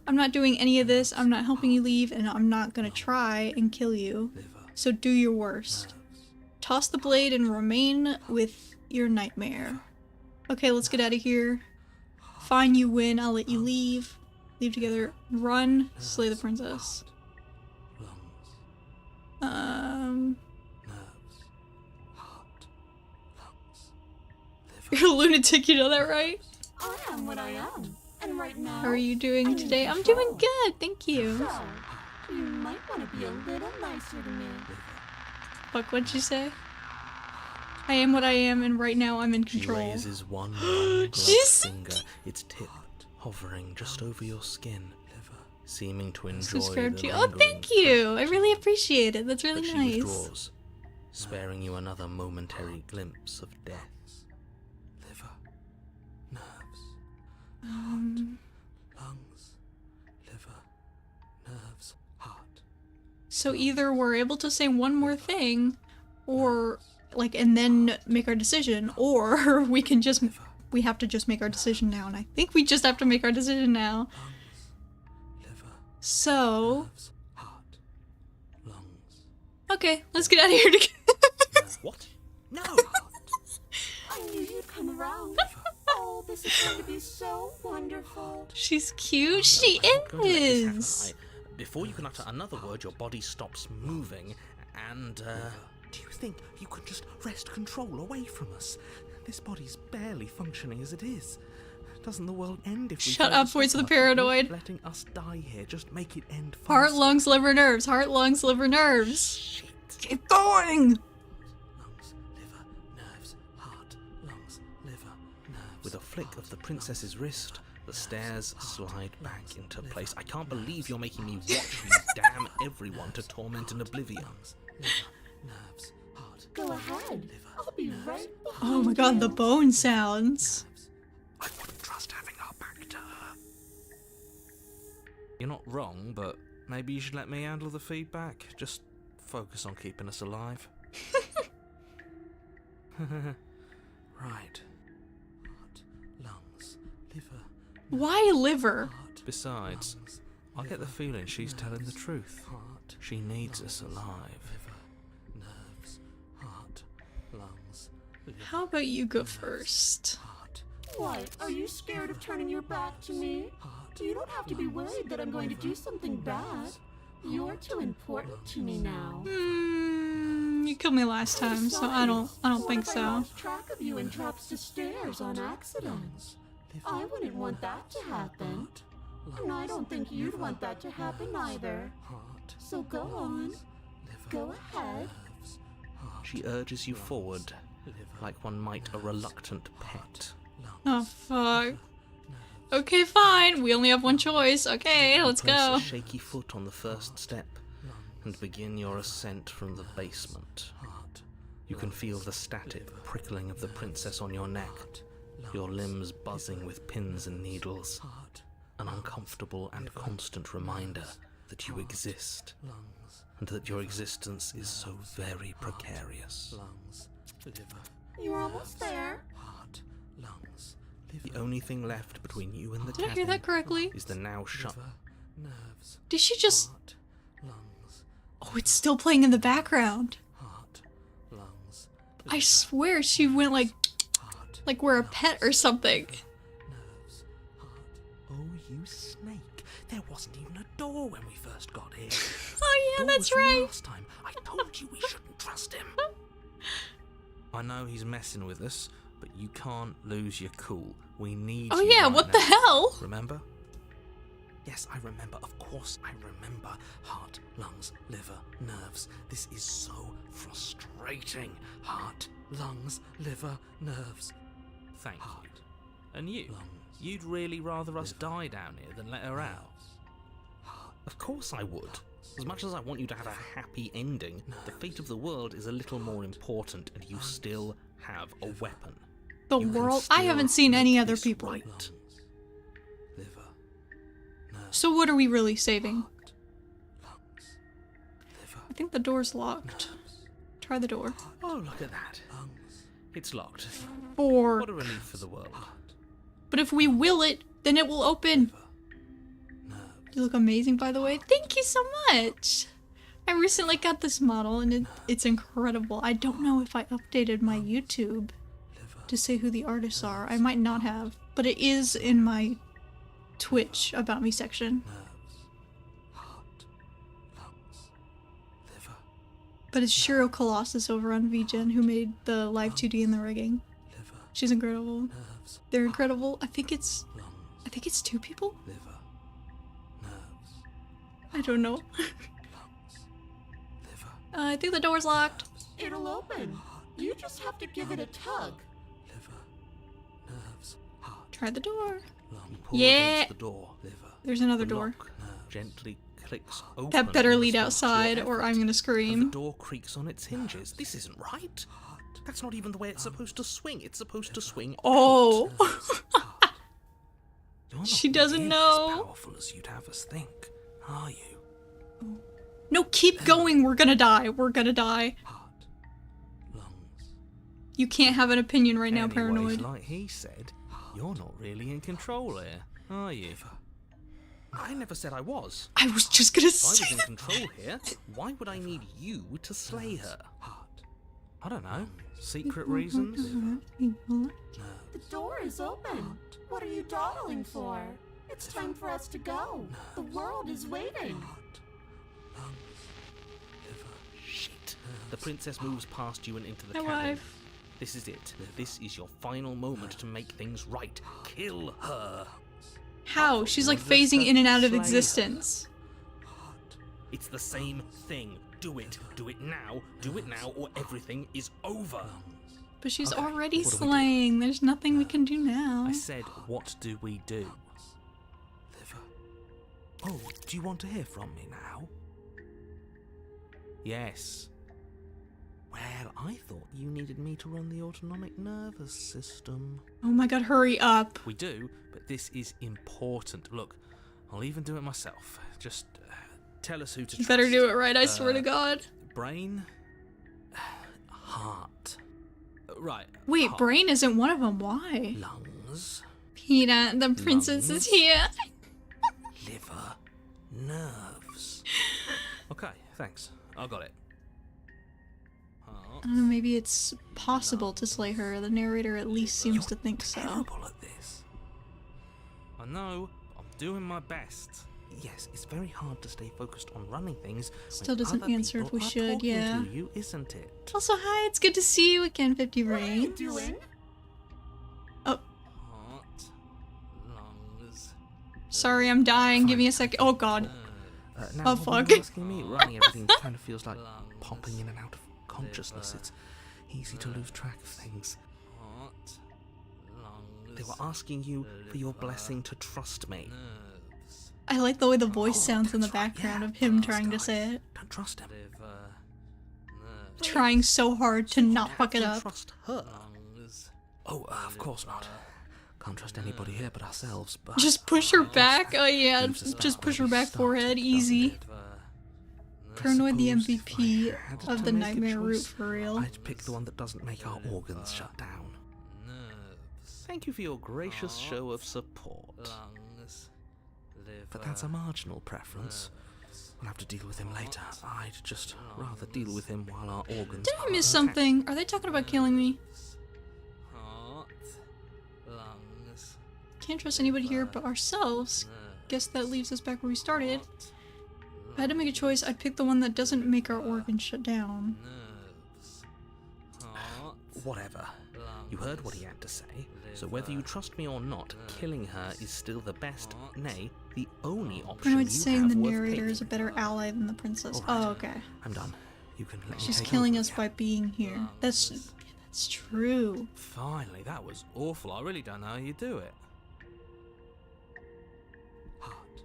I'm not doing any of this. I'm not helping you leave, and I'm not gonna try and kill you. So do your worst. Toss the blade and remain with your nightmare. Okay, let's get out of here. Fine, you win. I'll let you leave. Leave together. Run. Slay the princess. Lungs. Nerves. Heart. Lungs. Liver. You're a lunatic, you know that, right? I am what I am, and right now. How are you doing I'm in today? I'm control. doing good, thank you. So, you might want to be a little nicer to me. Fuck, what'd you say? I am what I am, and right now I'm in She control. raises one long gloved She's- finger, its tip hovering just over your skin, seeming to enjoy Subscribe the to you. Oh, lingering thank you! I fragrance. really appreciate it. That's really But she nice. withdraws, sparing you another momentary glimpse of death. Liver, nerves, lungs, liver, nerves, heart. So either we're able to say one more thing, or, like, and then make our decision, or we can just, we have to just make our decision now, and I think we just have to make our decision now. Liver, So, nerves, heart, lungs. okay, let's get out of here together. What? No! I knew you'd come around. Oh, this is going to be so wonderful. She's cute. She I'm not going to let this is. happen. Before you can utter another word, your body stops moving, and, do you think you could just wrest control away from us? This body's barely functioning as it is. Doesn't the world end if we Shut fail up, to voice stop of the her? paranoid. Letting us die here, just make it end fast. Heart, lungs, liver, nerves. Heart, lungs, liver, nerves. Shit. Keep going! Lungs, liver, nerves, heart, lungs, liver, nerves. With a flick of the princess's wrist, the stairs slide back into place. I can't believe you're making me watch these damn everyone to torment in oblivion. Liver, nerves, heart. Go ahead. I'll be right behind Oh my god, the you. bone sounds. I wouldn't trust having our back to her. You're not wrong, but maybe you should let me handle the feedback. Just focus on keeping us alive. Right. Heart, lungs, Why liver? Besides, I get the feeling she's telling the truth. She needs us alive. How about you go first? What? Are you scared of turning your back to me? You don't have to be worried that I'm going to do something bad. You're too important to me now. You killed me last time, so I don't think What if I so. lost track of you and dropped the stairs on accident? I wouldn't want that to happen. And I don't think you'd want that to happen either. So go on. Go ahead. She urges you forward, like one might a reluctant pet. Oh fuck. Okay, fine. We only have one choice. Okay, let's Place go. a shaky foot on the first step and begin your ascent from the basement. You can feel the static prickling of the princess on your neck, your limbs buzzing with pins and needles, an uncomfortable and constant reminder that you exist, and that your existence is so very precarious. You're almost there. The only thing left between you and the Did I hear cabin that correctly? is the now shut. Did she just... Oh, it's still playing in the background. I swear she went like we're a pet or something. Oh, you snake. There wasn't even a door when we first got here. Oh yeah, Door that's was from right. Last time. I told you we shouldn't trust him. I know he's messing with us, but you can't lose your cool. We need Oh you yeah, right what now. the hell? Remember? Yes, I remember. Of course I remember. Heart, lungs, liver, nerves. This is so frustrating. Heart, lungs, liver, nerves. Thank you. And you? You'd really rather us die down here than let her out? Of course I would. As much as I want you to have a happy ending, the fate of the world is a little more important, and you still have a weapon. The You can world? I still haven't seen make any other this people. right. Liver, nerves, So what are we really saving? heart, lungs, liver, I think the door's locked. Try the door. Oh, look at that. It's locked. 4. What a relief for the world. But if we will it, then it will open. You look amazing, by the way. Thank you so much. I recently got this model, and it's incredible. I don't know if I updated my YouTube to say who the artists are. I might not have, but it is in my Twitch About Me section. But it's Shiro Colossus over on VGen who made the live 2D and the rigging. She's incredible. They're incredible. I think it's 2 people? I don't know. I think the door's locked. It'll open. You just have to give it a tug. Try the door. Pull Yeah. against the door. There's another The door. lock gently clicks open. That better in lead response to your outside or effort, I'm gonna and the scream. door creaks on its hinges. This isn't right. That's not even the way it's supposed to swing. It's supposed to swing Oh. out. You're not She doesn't nearly know. as powerful as you'd have us think, are you? No, keep going. We're gonna die. We're gonna die. Heart, lungs. You can't have an opinion right now, Anyways, paranoid. like he said, you're not really in control here, are you? I never said I was. I was just gonna If I was say in that. control here, why would I need you to slay her? I don't know. Secret reasons? The door is open. What are you dawdling for? It's time for us to go. The world is waiting. Shit. The princess moves past you and into the My cabin. wife. This is it. This is your final moment to make things right. Kill her. How? She's like wanted us phasing to in and out of slay her. existence. It's the same thing. Do it. Do it now. Do it now, or everything is over. But she's Okay, already what do we do? slaying. There's nothing we can do now. I said, what do we do? Liver. Oh, do you want to hear from me now? Yes. Well, I thought you needed me to run the autonomic nervous system. Oh my god, hurry up. We do, but this is important. Look, I'll even do it myself. Just tell us who to You trust. better do it right, I swear to god. Brain? Heart. Right. Wait, heart. brain isn't one of them. Why? Lungs. Hina, the princess is lungs, here. liver, nerves. Okay, thanks. I got it. I don't know, maybe it's possible to slay her. The narrator at least seems to think so. Terrible at this. I know. I'm doing my best. Yes, it's very hard to stay focused on running things. Still when doesn't other answer if people we are should, talking yeah. to you, isn't it? Also, hi, it's good to see you again, 50 Brains. Doing? Oh, Heart, lungs. sorry, I'm dying. Give me a second. Oh god. Now, Oh, what fuck. you're asking me, running everything kind of feels like popping in and out of consciousness. It's easy to lose track of things. Heart, lungs. They were asking you for your blessing to trust me. I like the way the voice sounds in the That's right, background yeah, of him those trying to guys. say it. Don't trust him. Trying so hard to not You fuck it have to up. Trust her. Oh, of course not. Can't trust anybody here but ourselves. But Just push her back. Oh yeah, Leaves us just back push where her we back started, forehead. doesn't Easy. it? Paranoid the Suppose if MVP I had of to the make a nightmare route choice, for real. I'd pick the one that doesn't make our organs shut down. Thank you for your gracious show of support. But that's a marginal preference. We'll have to deal with him later. I'd just rather deal with him while our organs Did I are miss intact. something? Are they talking about killing me? Heart, lungs, Can't trust anybody here but ourselves. Guess that leaves us back where we started. If I had to make a choice, I'd pick the one that doesn't make our organs shut down. Whatever. You heard what he had to say, so whether you trust me or not, killing her is still the best, nay, the only option you Paranoid's saying have the worth narrator is a taking. better ally than the princess. Alright. Oh, okay. I'm done. You can let me She's take killing over us again. by being here. That's true. Finally, that was awful. I really don't know how you do it. Heart.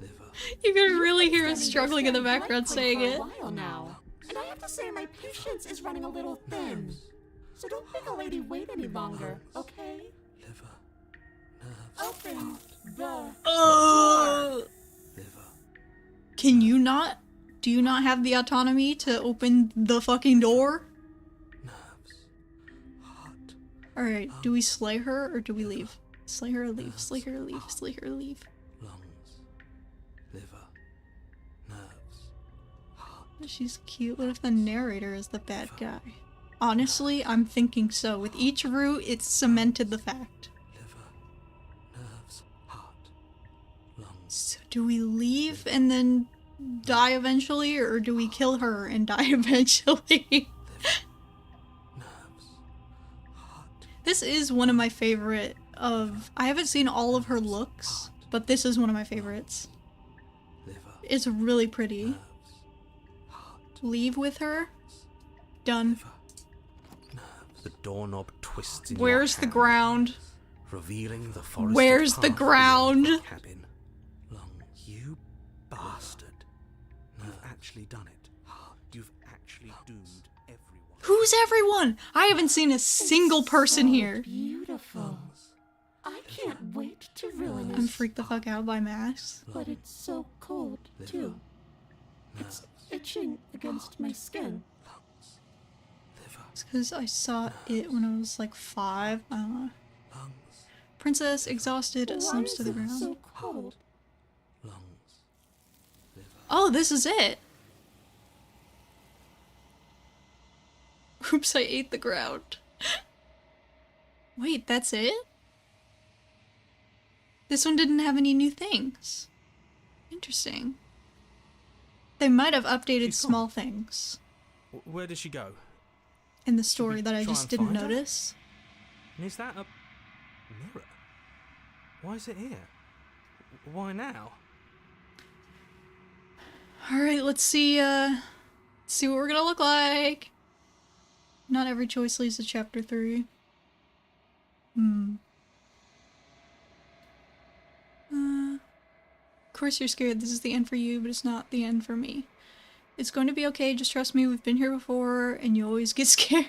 Liver. You can really hear us Standing struggling in the there background delightful saying for a it. while now. And I have to say my patience is running a little thin. So don't make a lady wait any longer, okay? Liver. Nerves. Open the Oh! Liver. Can you not? Do you not have the autonomy to open the fucking door? Nerves. Heart. Alright, do we slay her or do we leave? Slay her or leave? Slay her or leave? Slay her or leave? Lungs. Liver. Nerves. Heart. She's cute. What if the narrator is the bad guy? Honestly, I'm thinking so. With each route, it's cemented the fact. Liver. Nerves. Heart. Lungs. So do we leave and then die eventually, or do we kill her and die eventually? Nerves. Heart. This is one of my favorite of... I haven't seen all of her looks, but this is one of my favorites. Liver. It's really pretty. Nerves. Heart. Leave with her. Done. Nerves. The doorknob twists in Where's your the hand, ground? revealing the forested Where's the path ground? beyond the cabin. Lungs. You bastard. You've actually done it. You've actually doomed everyone. Who's everyone? I haven't seen a single person so here. Beautiful. I can't wait to ruin it. I'm freaked the fuck out by masks. But it's so cold, too. It's itching against my skin. Lungs. Liver. It's because I saw it when I was like 5. I don't know. Lungs. Princess, exhausted, Why slumps is to the it ground. so cold? Lungs. Liver. Oh, this is it. Oops, I ate the ground. Wait, that's it? This one didn't have any new things. Interesting. They might have updated She's small things Where does she go? in the story that I try just and didn't find her? notice. And is that a mirror? Why is it here? Why now? Alright, let's see what we're gonna look like. Not every choice leads to chapter 3. Of course you're scared. This is the end for you, but it's not the end for me. It's going to be okay, just trust me, we've been here before, and you always get scared.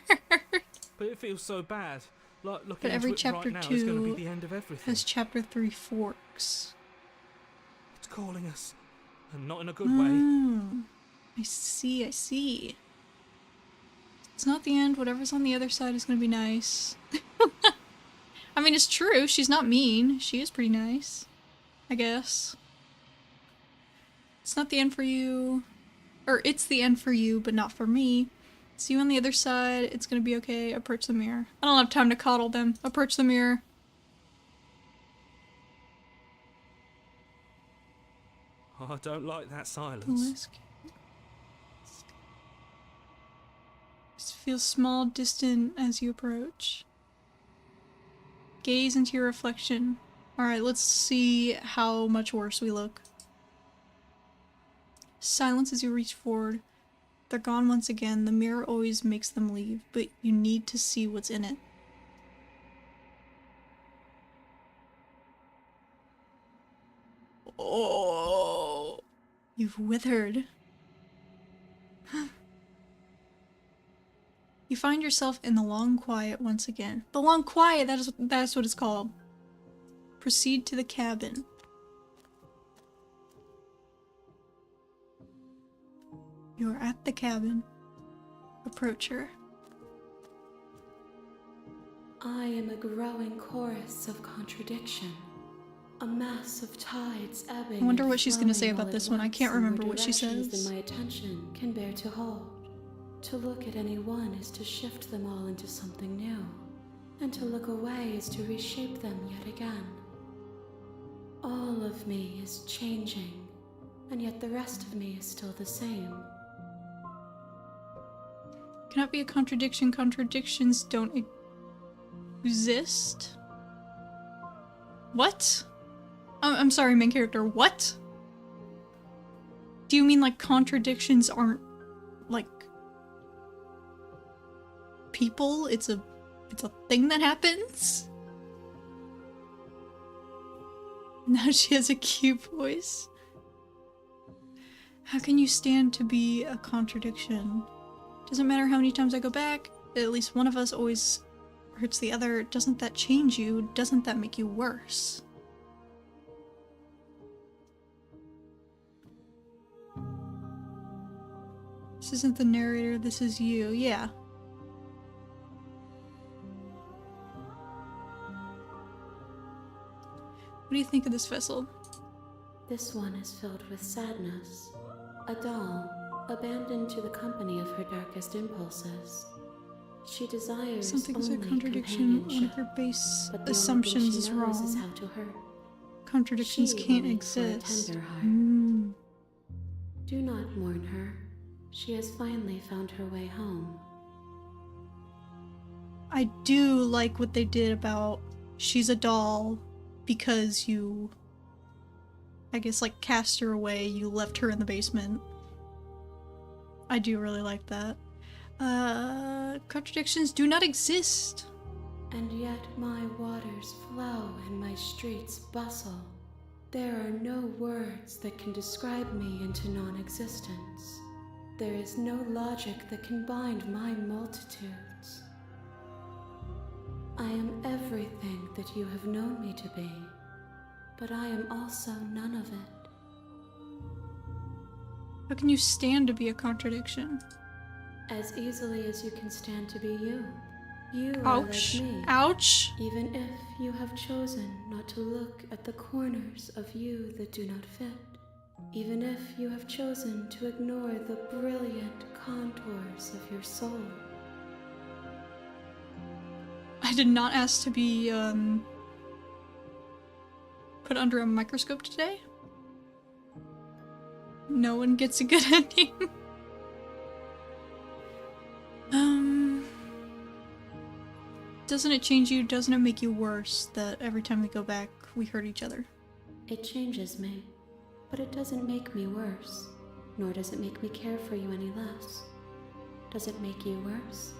But it feels so bad. Like looking But every into it chapter right now is going to 2 be the end of everything. Has chapter 3 forks. It's calling us, and not in a good way. Oh, I see, I see. It's not the end, whatever's on the other side is gonna be nice. I mean, it's true. She's not mean. She is pretty nice. I guess. It's not the end for you. Or it's the end for you, but not for me. See you on the other side. It's gonna be okay. Approach the mirror. I don't have time to coddle them. Approach the mirror. I don't like that silence. Just feel small, distant as you approach. Gaze into your reflection. Alright, let's see how much worse we look. Silence as you reach forward. They're gone once again. The mirror always makes them leave, but you need to see what's in it. Oh, you've withered. You find yourself in the long quiet once again. The long quiet, that's what it's called. Proceed to the cabin. You are at the cabin. Approach her. I am a growing chorus of contradiction. A mass of tides ebbing. I wonder what she's gonna say and about flowing this all one. I at can't once in remember more what she directions says. than my attention can bear to hold. To look at any one is to shift them all into something new, and to look away is to reshape them yet again. All of me is changing, and yet the rest of me is still the same. Cannot be a contradiction. Contradictions don't exist. What? I'm sorry, main character. What? Do you mean like contradictions aren't like people? It's a thing that happens? Now she has a cute voice. How can you stand to be a contradiction? Doesn't matter how many times I go back, at least one of us always hurts the other. Doesn't that change you? Doesn't that make you worse? This isn't the narrator, this is you. Yeah. What do you think of this vessel? This one is filled with sadness. A doll, abandoned to the company of her darkest impulses. She desires Something's a only contradiction. One of companionship, her base but the assumptions only thing is she knows wrong. is how to hurt. Contradictions She can't will make for a exist. tender heart. Do not mourn her. She has finally found her way home. I do like what they did about she's a doll because you, I guess, like, cast her away, you left her in the basement. I do really like that. Contradictions do not exist. And yet my waters flow and my streets bustle. There are no words that can describe me into non-existence. There is no logic that can bind my multitudes. I am everything that you have known me to be, but I am also none of it. How can you stand to be a contradiction? As easily as you can stand to be you. You Ouch. are like me. Ouch. Even if you have chosen not to look at the corners of you that do not fit. Even if you have chosen to ignore the brilliant contours of your soul. I did not ask to be, put under a microscope today. No one gets a good ending. Doesn't it change you? Doesn't it make you worse that every time we go back, we hurt each other? It changes me, but it doesn't make me worse, nor does it make me care for you any less. Does it make you worse?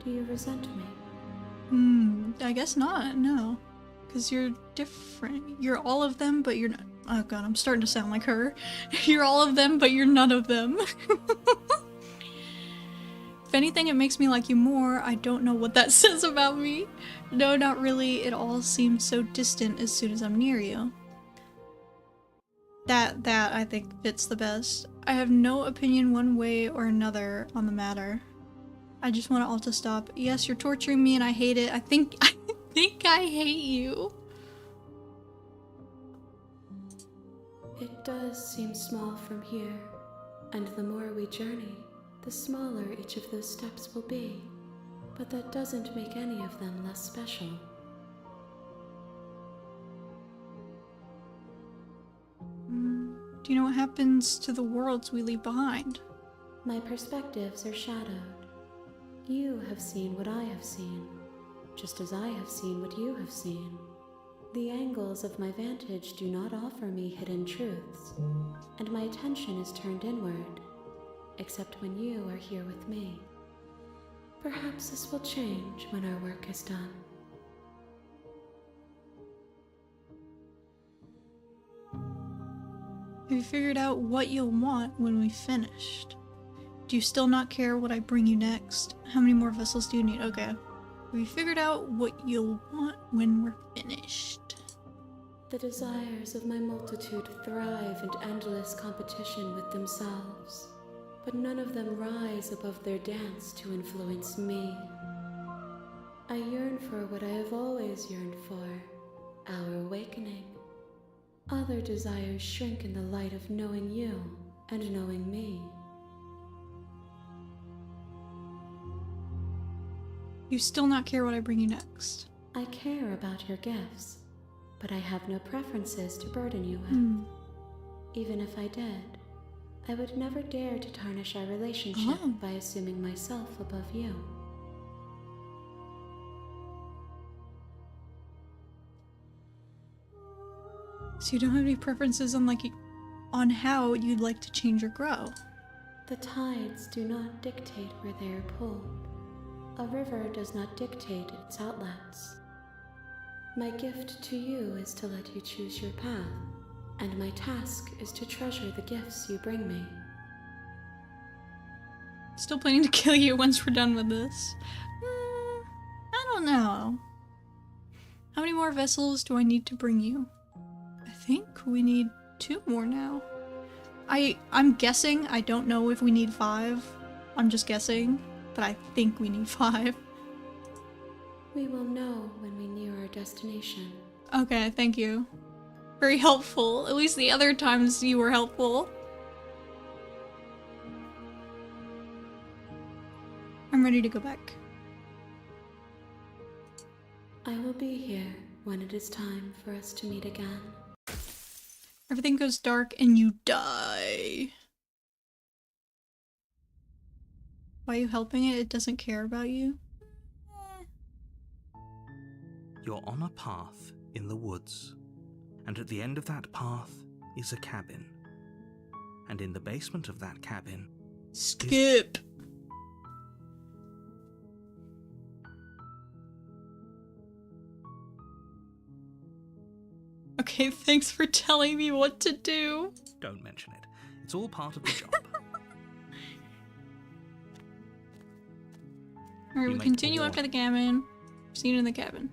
Do you resent me? I guess not, no. Because you're different. You're all of them, but you're not. Oh god, I'm starting to sound like her. You're all of them, but you're none of them. If anything, it makes me like you more. I don't know what that says about me. No, not really. It all seems so distant as soon as I'm near you. That I think fits the best. I have no opinion one way or another on the matter. I just want it all to stop. Yes, you're torturing me and I hate it. I think think I hate you. It does seem small from here, and the more we journey, the smaller each of those steps will be. But that doesn't make any of them less special. Do you know what happens to the worlds we leave behind? My perspectives are shadowed. You have seen what I have seen, just as I have seen what you have seen. The angles of my vantage do not offer me hidden truths, and my attention is turned inward, except when you are here with me. Perhaps this will change when our work is done. Have you figured out what you'll want when we've finished? Do you still not care what I bring you next? How many more vessels do you need? Okay. Have you figured out what you'll want when we're finished? The desires of my multitude thrive in endless competition with themselves, but none of them rise above their dance to influence me. I yearn for what I have always yearned for, our awakening. Other desires shrink in the light of knowing you and knowing me. You still not care what I bring you next? I care about your gifts, but I have no preferences to burden you with. Even if I did, I would never dare to tarnish our relationship by assuming myself above you. So you don't have any preferences on how you'd like to change or grow? The tides do not dictate where they are pulled. A river does not dictate its outlets. My gift to you is to let you choose your path, and my task is to treasure the gifts you bring me. Still planning to kill you once we're done with this. I don't know. How many more vessels do I need to bring you? I think we need 2 more now. I'm guessing. I don't know if we need 5. I'm just guessing, but I think we need 5. We will know when we near our destination. Okay, thank you. Very helpful. At least the other times you were helpful. I'm ready to go back. I will be here when it is time for us to meet again. Everything goes dark and you die. Why are you helping it? It doesn't care about you? You're on a path in the woods, and at the end of that path is a cabin. And in the basement of that cabin... Skip! Okay, thanks for telling me what to do. Don't mention it. It's all part of the job. Alright, we continue after the cabin. See you in the cabin.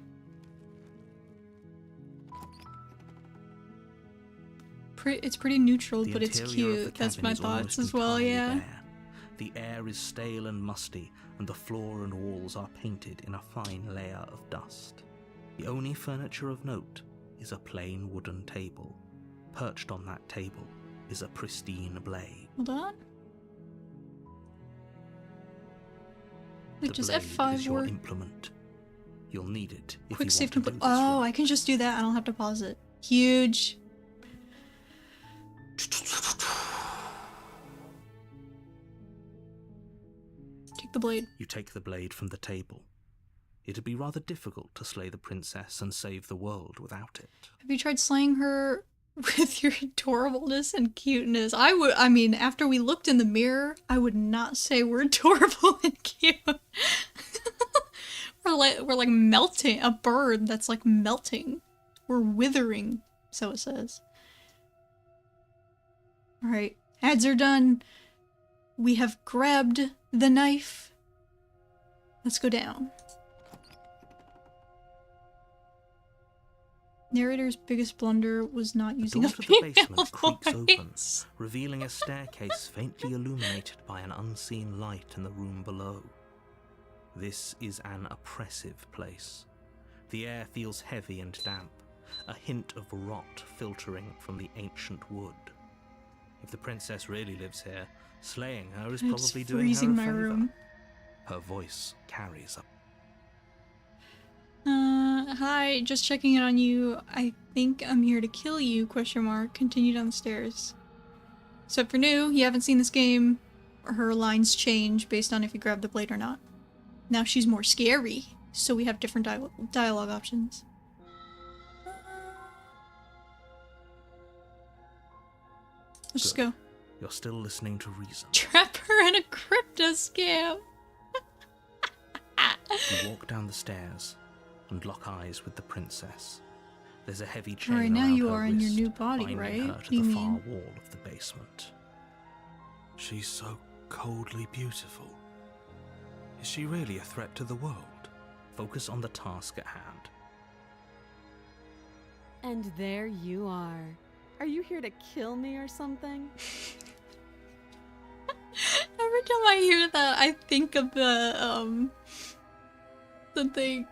It's pretty neutral, but it's cute. That's my thoughts as well, yeah. Bare. The air is stale and musty, and the floor and walls are painted in a fine layer of dust. The only furniture of note is a plain wooden table. Perched on that table is a pristine blade. Hold on. Wait, does blade F5 is your work? implement. You'll need it if Quick you save want to do complete. this Oh, right. I can just do that. I don't have to pause it. Huge. Take the blade. You take the blade from the table. It'd be rather difficult to slay the princess and save the world without it. Have you tried slaying her with your adorableness and cuteness? I mean, after we looked in the mirror, I would not say we're adorable and cute. We're like melting. A bird that's like melting. We're withering, so it says. Alright, ads are done. We have grabbed the knife. Let's go down. Narrator's biggest blunder was not using The a door to the female basement creaks open, voice. revealing a staircase faintly illuminated by an unseen light in the room below. This is an oppressive place. The air feels heavy and damp, a hint of rot filtering from the ancient wood. If the princess really lives here, slaying her is It's probably doing her a freezing my favor. room. Her voice carries up. Hi, just checking in on you. I think I'm here to kill you, question mark. Continue down the stairs. So for new, you haven't seen this game, her lines change based on if you grab the blade or not. Now she's more scary, so we have different dialogue options. Let's just go. You're still listening to reason. Trap her in a crypto scam! You walk down the stairs and lock eyes with the princess. There's a heavy chain Alright, now around you her are in your wrist, new body, binding right? her What to do you the far mean? wall of the basement. She's so coldly beautiful. Is she really a threat to the world? Focus on the task at hand. And there you are. Are you here to kill me or something? Every time I hear that, I think of the thing.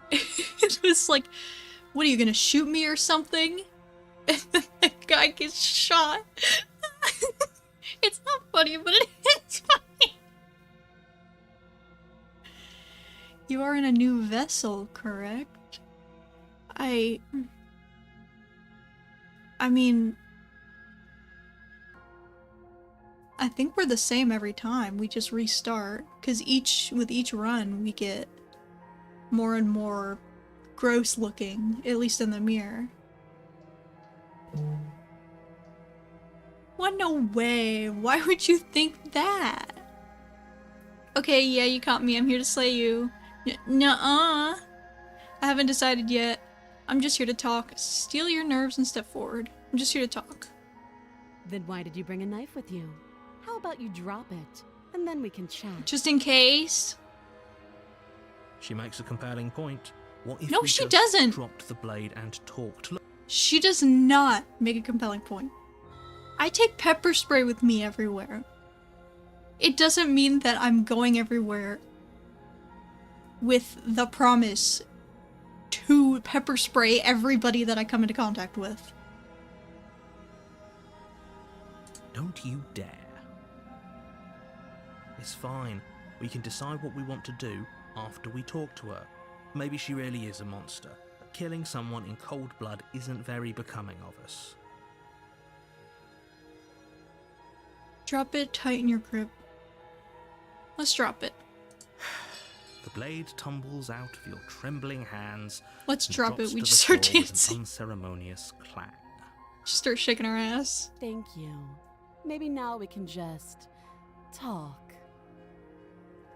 It was like, what are you gonna shoot me or something? And then the guy gets shot. It's not funny, but it is funny. You are in a new vessel, correct? I mean, I think we're the same every time. We just restart, because with each run we get more and more gross looking, at least in the mirror. What? No way. Why would you think that? Okay, yeah, you caught me. I'm here to slay you. Nuh-uh. I haven't decided yet. I'm just here to talk. Steal your nerves and step forward. I'm just here to talk. Then why did you bring a knife with you? How about you drop it, and then we can chat. Just in case. She makes a compelling point. What if No, we she just doesn't. dropped the blade and talked? Look, She does not make a compelling point. I take pepper spray with me everywhere. It doesn't mean that I'm going everywhere with the promise to pepper spray everybody that I come into contact with. don't you dare. It's fine. We can decide what we want to do after we talk to her. Maybe she really is a monster. But killing someone in cold blood isn't very becoming of us. Drop it, tighten your grip. Let's drop it. The blade tumbles out of your trembling hands. Let's and drop drops it. We to just the start floor with dancing. an unceremonious clang. Just start shaking our ass. Thank you. Maybe now we can just talk.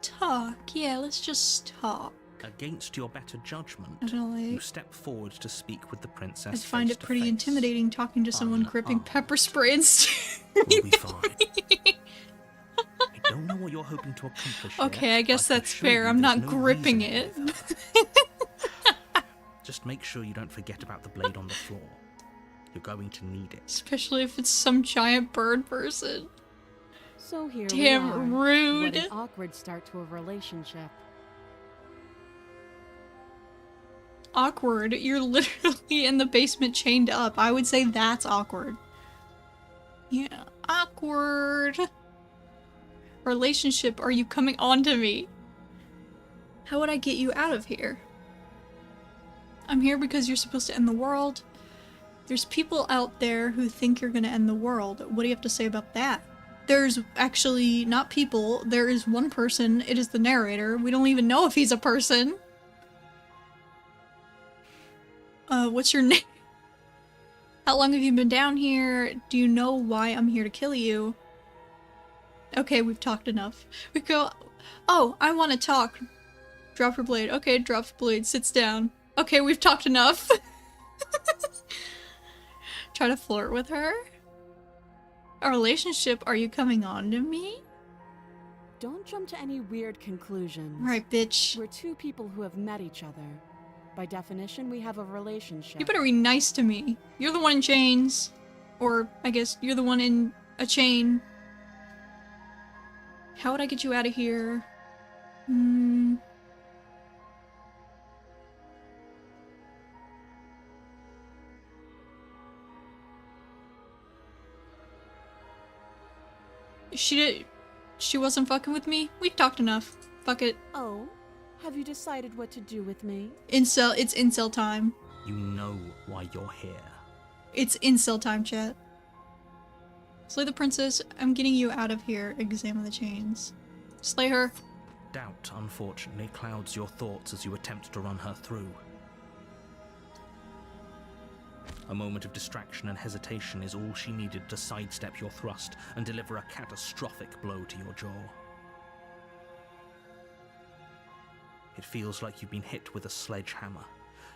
Talk. Yeah, let's just talk. Against your better judgment, I don't you like. step forward to speak with the princess. I find face it to pretty face. intimidating talking to someone gripping Unarmed. pepper spray and We'll be fine. I don't know what you're hoping to accomplish here, Okay, I guess but can that's assure fair. you I'm there's not no gripping reasoning it. with her. Just make sure you don't forget about the blade on the floor. You're going to need it. Especially if it's some giant bird person. So here Damn we are. rude. What an awkward start to a relationship. Awkward. You're literally in the basement chained up. I would say that's awkward. Yeah, awkward. Relationship, are you coming on to me? How would I get you out of here? I'm here because you're supposed to end the world. There's people out there who think you're gonna end the world. What do you have to say about that? There's actually not people. There is one person. It is the narrator. We don't even know if he's a person. What's your name? How long have you been down here? Do you know why I'm here to kill you? Okay, we've talked enough. We go, oh, I want to talk. Drop her blade. Okay, drops blade, sits down. Okay, we've talked enough. Try to flirt with her? A relationship, are you coming on to me? Don't jump to any weird conclusions. Right, bitch. We're two people who have met each other. By definition, we have a relationship. You better be nice to me. You're the one in chains. Or, I guess, you're the one in a chain. How would I get you out of here? She wasn't fucking with me. We've talked enough. Fuck it. Oh, have you decided what to do with me? It's incel time. You know why you're here. It's incel time, chat. Slay the princess. I'm getting you out of here. Examine the chains. Slay her. Doubt, unfortunately, clouds your thoughts as you attempt to run her through. A moment of distraction and hesitation is all she needed to sidestep your thrust and deliver a catastrophic blow to your jaw. It feels like you've been hit with a sledgehammer.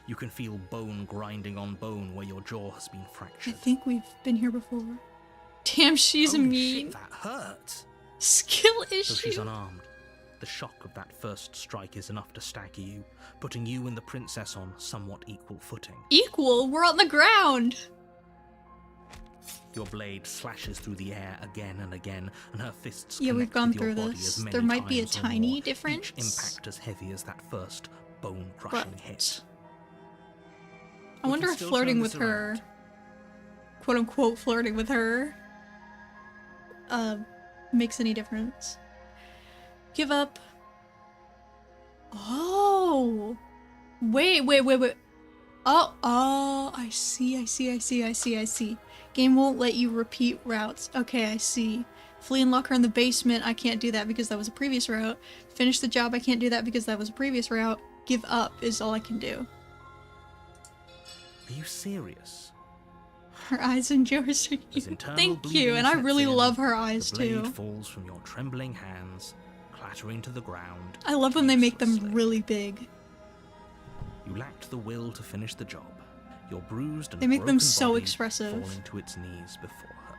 You can feel bone grinding on bone where your jaw has been I fractured. think we've been here before. Damn, she's Holy mean. shit, that hurt! Skill Though she's issue. unarmed, the shock of that first strike is enough to stagger you, putting you and the princess on somewhat equal footing. Equal? We're on the ground. Your blade slashes through the air again and again, and her fists Yeah, we've connect gone with your through body this. as many There might be a times or tiny more, difference. Each impact as heavy as that first bone-crushing But hit. I We wonder can if still flirting turn with this her, around. quote unquote flirting with her, makes any difference. Give up. Oh! Wait. Oh, I see. Game won't let you repeat routes. Okay, I see. Flee and lock her in the basement. I can't do that because that was a previous route. Finish the job. I can't do that because that was a previous route. Give up is all I can do. Are you serious? Her eyes and yours are As internal Thank you, bleeding and I sets really in, love her eyes the blade too. falls from your trembling hands, clattering to the ground. I love when they make them uselessly. really big. You lacked the will to finish the job. Your bruised and They make them broken so body expressive. falling to its knees before her.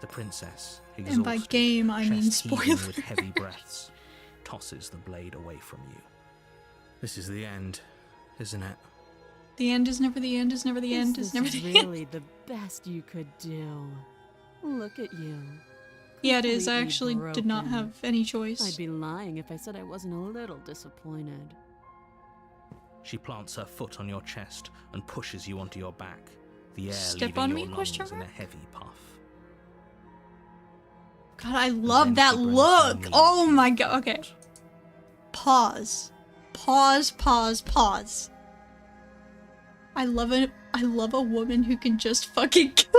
The princess, And by exhausted, game, I mean chest heaving spoiler. with heavy breaths, tosses the blade away from you. This is the end, isn't it? The end is never the end is never the end is This never is the end. really the best you could do. Look at you. Yeah, it is. I Completely actually did not broken. have any I'd choice. be lying if I said I wasn't a little disappointed. She plants her foot on your chest and pushes you onto your back, the air Step leaving on your me, lungs question in a mark? heavy puff. God, I then love that she brings look. her knee Oh to my your god. Okay. throat. Pause. I love a woman who can just fucking kill.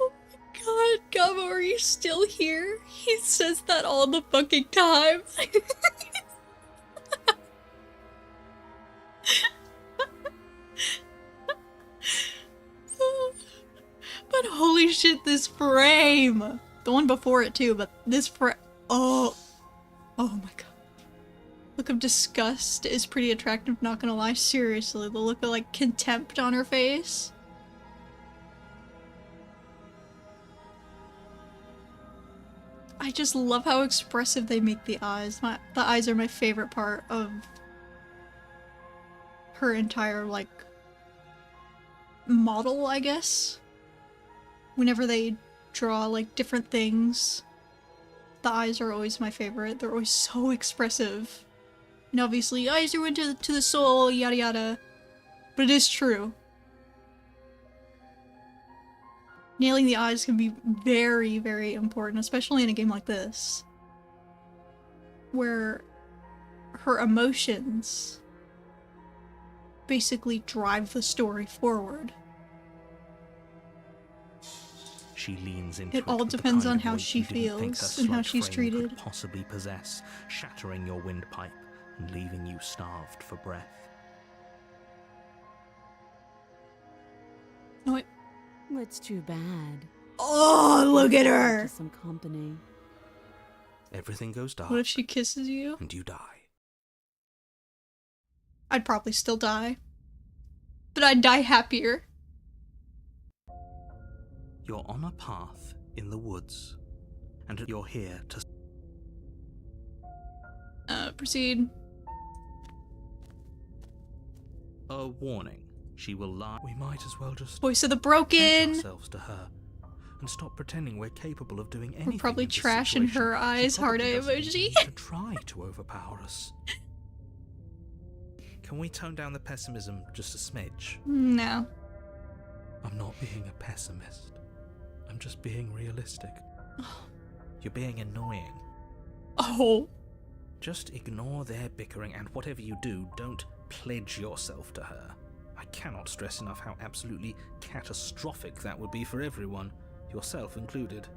Oh my god, Gabo, are you still here? He says that all the fucking time. But holy shit, this frame! The one before it too, but this frame. Oh my god. Look of disgust is pretty attractive, not gonna lie. Seriously, the look of like contempt on her face. I just love how expressive they make the eyes. The eyes are my favorite part of her entire, like, model, I guess. Whenever they draw, like, different things, the eyes are always my favorite. They're always so expressive. And obviously, eyes are into to the soul, yada yada. But it is true. Nailing the eyes can be very, very important, especially in a game like this. Where her emotions basically drive the story forward. She leans into It all with the depends kind on of how weight she you didn't think feels her and how slight she's frame could treated. possibly possess, shattering your windpipe and leaving you starved for breath. No, wait. It's too bad. Oh, look at To her! some company. Everything goes dark, What if she kisses you? and you die. I'd probably still die. But I'd die happier. You're on a path in the woods, and you're here to... Proceed. A warning. She will lie. We might as well just Voice of the pledge broken! ourselves to her and stop pretending we're capable of doing anything. probably in this trash in situation. her She eyes, heart probably doesn't even emoji. need to try to overpower us. Can we tone down the pessimism just a smidge? No. I'm not being a pessimist. I'm just being realistic. You're being annoying. Oh. Just ignore their bickering, and whatever you do, don't pledge yourself to her. I cannot stress enough how absolutely catastrophic that would be for everyone, yourself included.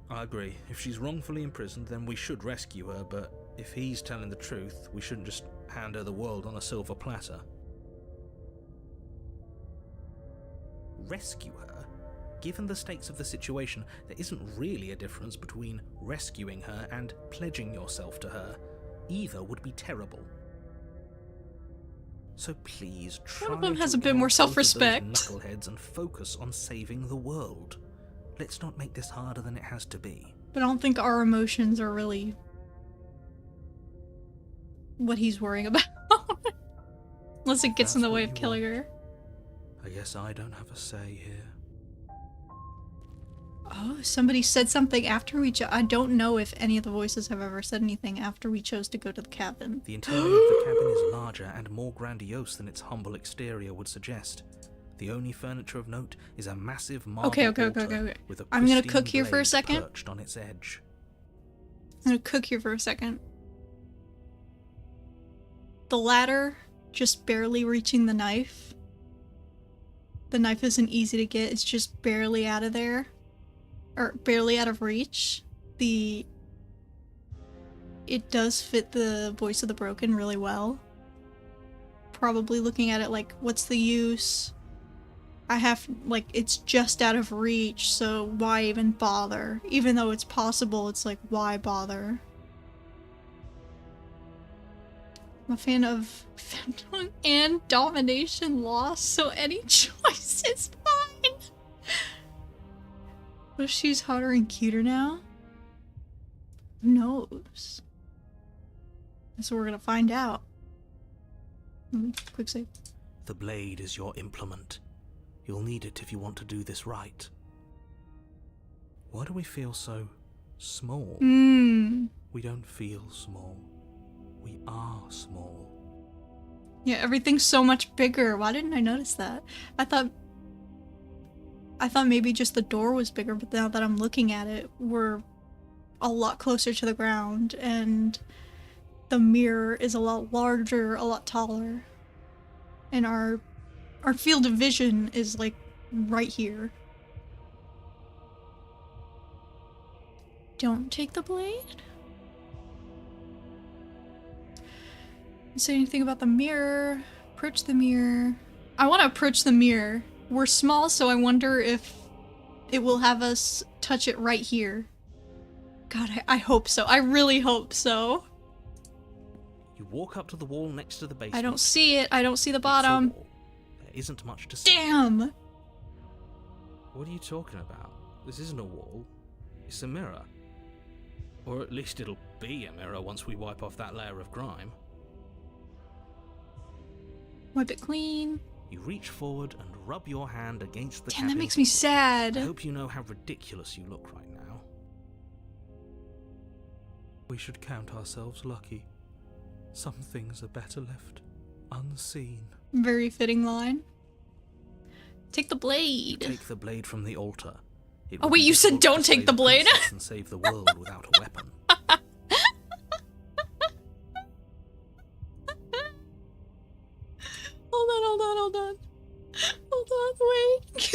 I agree. If she's wrongfully imprisoned, then we should rescue her, but if he's telling the truth, we shouldn't just hand her the world on a silver platter. Rescue her? Given the stakes of the situation, there isn't really a difference between rescuing her and pledging yourself to her. Either would be terrible. So please try One of them has to a bit ignore more both of those self-respect. knuckleheads and focus on saving the world. Let's not make this harder than it has to be. But I don't think our emotions are really what he's worrying about. Unless it gets in That's the way what of you killing want. her. I guess I don't have a say here. Oh, somebody said something after we I don't know if any of the voices have ever said anything after we chose to go to the cabin. The interior of the cabin is larger and more grandiose than its humble exterior would suggest. The only furniture of note is a massive marble Okay. altar with a I'm gonna pristine cook here for a blade second. perched on its edge. I'm gonna cook here for a second. The ladder just barely reaching the knife. The knife isn't easy to get, it's just barely out of there. Or barely out of reach. It does fit the voice of the broken really well. Probably looking at it like, what's the use? It's just out of reach, so why even bother? Even though it's possible, it's like, why bother? I'm a fan of femdom and domination loss, so any choice is fine. What if she's hotter and cuter now? Who knows? That's what we're gonna find out. Quick save. The blade is your implement. You'll need it if you want to do this right. Why do we feel so small? We don't feel small. We are small. Yeah, everything's so much bigger. Why didn't I notice that? I thought maybe just the door was bigger, but now that I'm looking at it, we're a lot closer to the ground, and the mirror is a lot larger, a lot taller. And our field of vision is, like, right here. Don't take the blade? Say anything about the mirror. Approach the mirror. I want to approach the mirror. We're small, so I wonder if it will have us touch it right here. God, I hope so. I really hope so. You walk up to the wall next to the basement. I don't see it. I don't see the It's a bottom. wall. There isn't much to see. Damn! What are you talking about? This isn't a wall. It's a mirror. Or at least it'll be a mirror once we wipe off that layer of grime. Wipe it clean. You reach forward and rub your hand against the Damn, cabin that makes me floor. sad. I hope you know how ridiculous you look right now. We should count ourselves lucky. Some things are better left unseen. Very fitting line. Take the blade. Take the blade from the altar. It Oh, would wait, be you said difficult to don't take slay the blade? princess and save the world without a weapon. Hold on. Hold on, wait.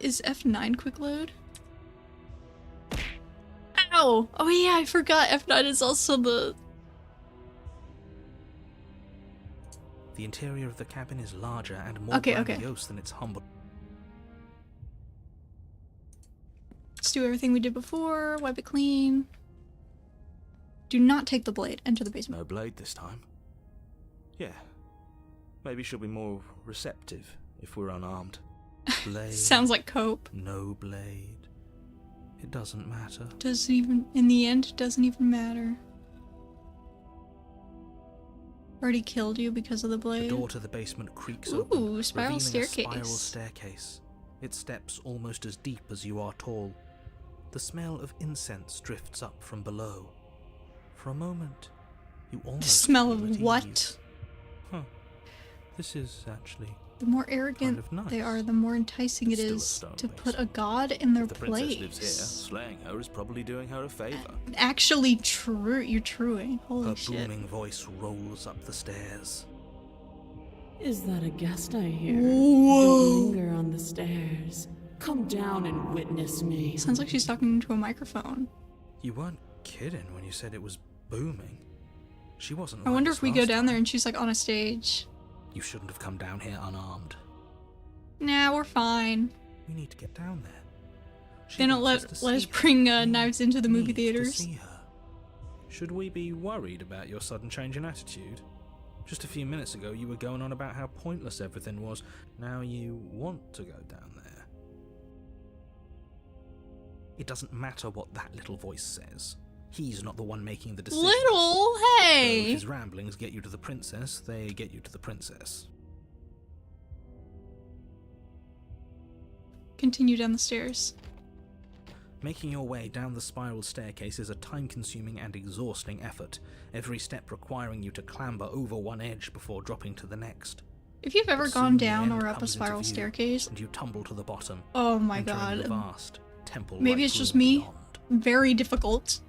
Is F9 quick load? Ow! Oh yeah, I forgot F9 is also the... The interior of the cabin is larger and more Okay. grandiose than its humble. Let's do everything we did before. Wipe it clean. Do not take the blade. Enter the basement. No blade this time. Yeah. Maybe she'll be more receptive if we're unarmed. Blade. Sounds like cope. No blade. It doesn't matter. Doesn't even, in the end, doesn't even matter. Already killed you because of the The blade. door to the basement creaks Ooh, open, spiral revealing staircase. a spiral staircase. Its steps almost as deep as you are tall. The smell of incense drifts up from below. For a moment, you almost The smell feel of at what? ease. Huh. This is actually... The more arrogant kind of nice. they are, the more enticing It's it still a is stone to base. put a god in their If the princess place. lives here, slaying her is probably doing her a favor. Actually true. You're truing. Holy Her shit. booming voice rolls up the stairs. Is that a guest I hear? Whoa. Don't linger on the stairs. Come down and witness me. Sounds like she's talking into a microphone. You weren't kidding when you said it was booming. She wasn't I like wonder this if we go last down there time. and she's like on a stage. You shouldn't have come down here unarmed. Nah, we're fine. We need to get down there. She They don't wants let to us see her. bring We knives into the movie need to theaters. see her. Should we be worried about your sudden change in attitude? Just a few minutes ago you were going on about how pointless everything was. Now you want to go down there. It doesn't matter what that little voice says. He's not the one making the decision. Little, So if hey! his ramblings get you to the princess, they get you to the princess. Continue down the stairs. Making your way down the spiral staircase is a time-consuming and exhausting effort, every step requiring you to clamber over one edge before dropping to the next. If you've ever But gone soon the down end or up a comes into spiral view, staircase, and you tumble to the bottom, oh my entering the god. vast temple. Maybe it's just me. Very difficult.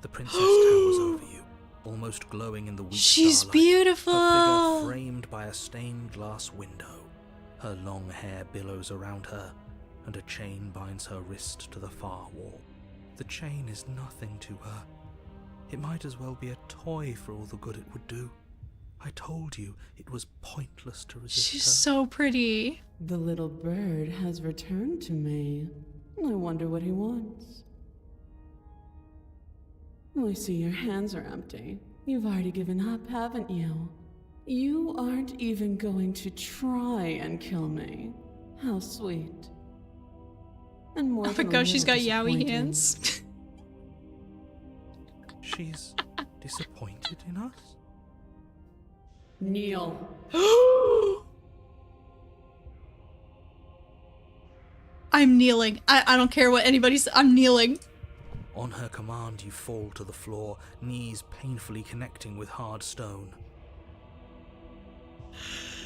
The princess towers over you, almost glowing in the weak She's starlight. beautiful. Her figure framed by a stained glass window. Her long hair billows around her, and a chain binds her wrist to the far wall. The chain is nothing to her. It might as well be a toy for all the good it would do. I told you it was pointless to resist She's her. so pretty. The little bird has returned to me. I wonder what he wants. I see your hands are empty. You've already given up, haven't you? You aren't even going to try and kill me. How sweet. And more Oh my than a gosh, she's got little yaoi disappointed. hands. She's disappointed in us? Kneel. I'm kneeling. I don't care what anybody says. I'm kneeling. On her command, you fall to the floor, knees painfully connecting with hard stone.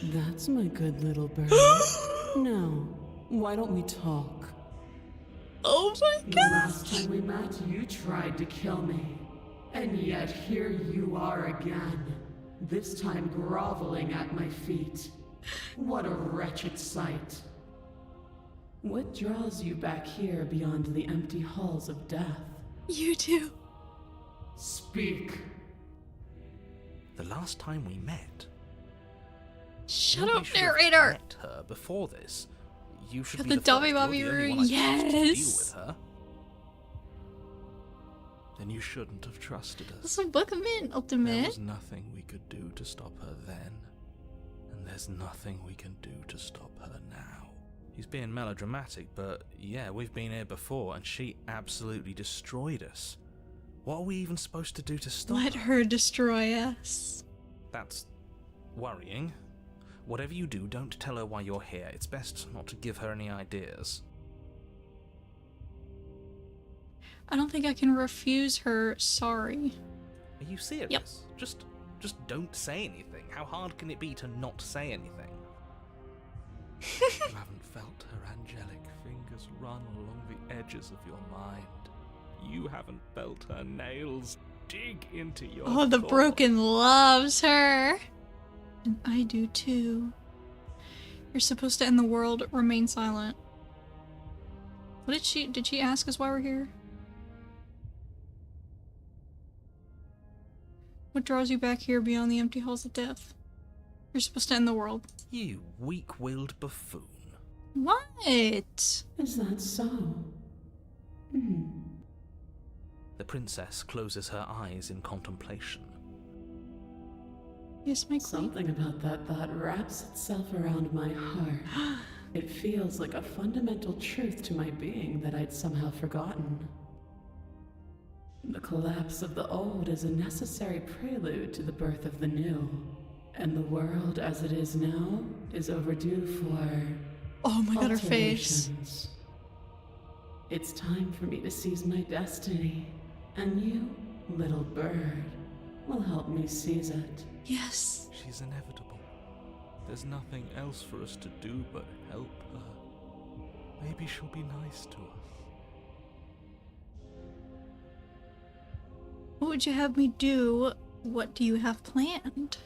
That's my good little bird. Now, why don't we talk? Oh my The god. last time we met, you tried to kill me. And yet here you are again. This time groveling at my feet. What a wretched sight. What draws you back here beyond the empty halls of death? You too. Speak. The last time we met, Shut nobody up, should have narrator. met her before this. You should Got be the the dummy first. mommy You're the only ring. one I supposed to deal Yes. with her. Then you shouldn't have trusted us. This will book him in, There Ultimate. was nothing we could do to stop her then, and there's nothing we can do to stop her now. He's being melodramatic, but yeah, we've been here before, and she absolutely destroyed us. What are we even supposed to do to stop Let her destroy us. That's worrying. Whatever you do, don't tell her why you're here. It's best not to give her any ideas. I don't think I can refuse her sorry. Are you serious? Yep. Just don't say anything. How hard can it be to not say anything? You haven't felt her angelic fingers run along the edges of your mind. You haven't felt her nails dig into your Oh, the thought. broken loves her. And I do too. You're supposed to end the world, remain silent. What did she ask us why we're here? What draws you back here beyond the empty halls of death? You're supposed to end the world. You weak-willed buffoon. What? Is that so? The princess closes her eyes in contemplation. Yes, my queen. Something about that thought wraps itself around my heart. It feels like a fundamental truth to my being that I'd somehow forgotten. The collapse of the old is a necessary prelude to the birth of the new. And the world as it is now is overdue for Oh my god, her face. alterations. It's time for me to seize my destiny. And you, little bird, will help me seize it. Yes. She's inevitable. There's nothing else for us to do but help her. Maybe she'll be nice to us. What would you have me do? What do you have planned?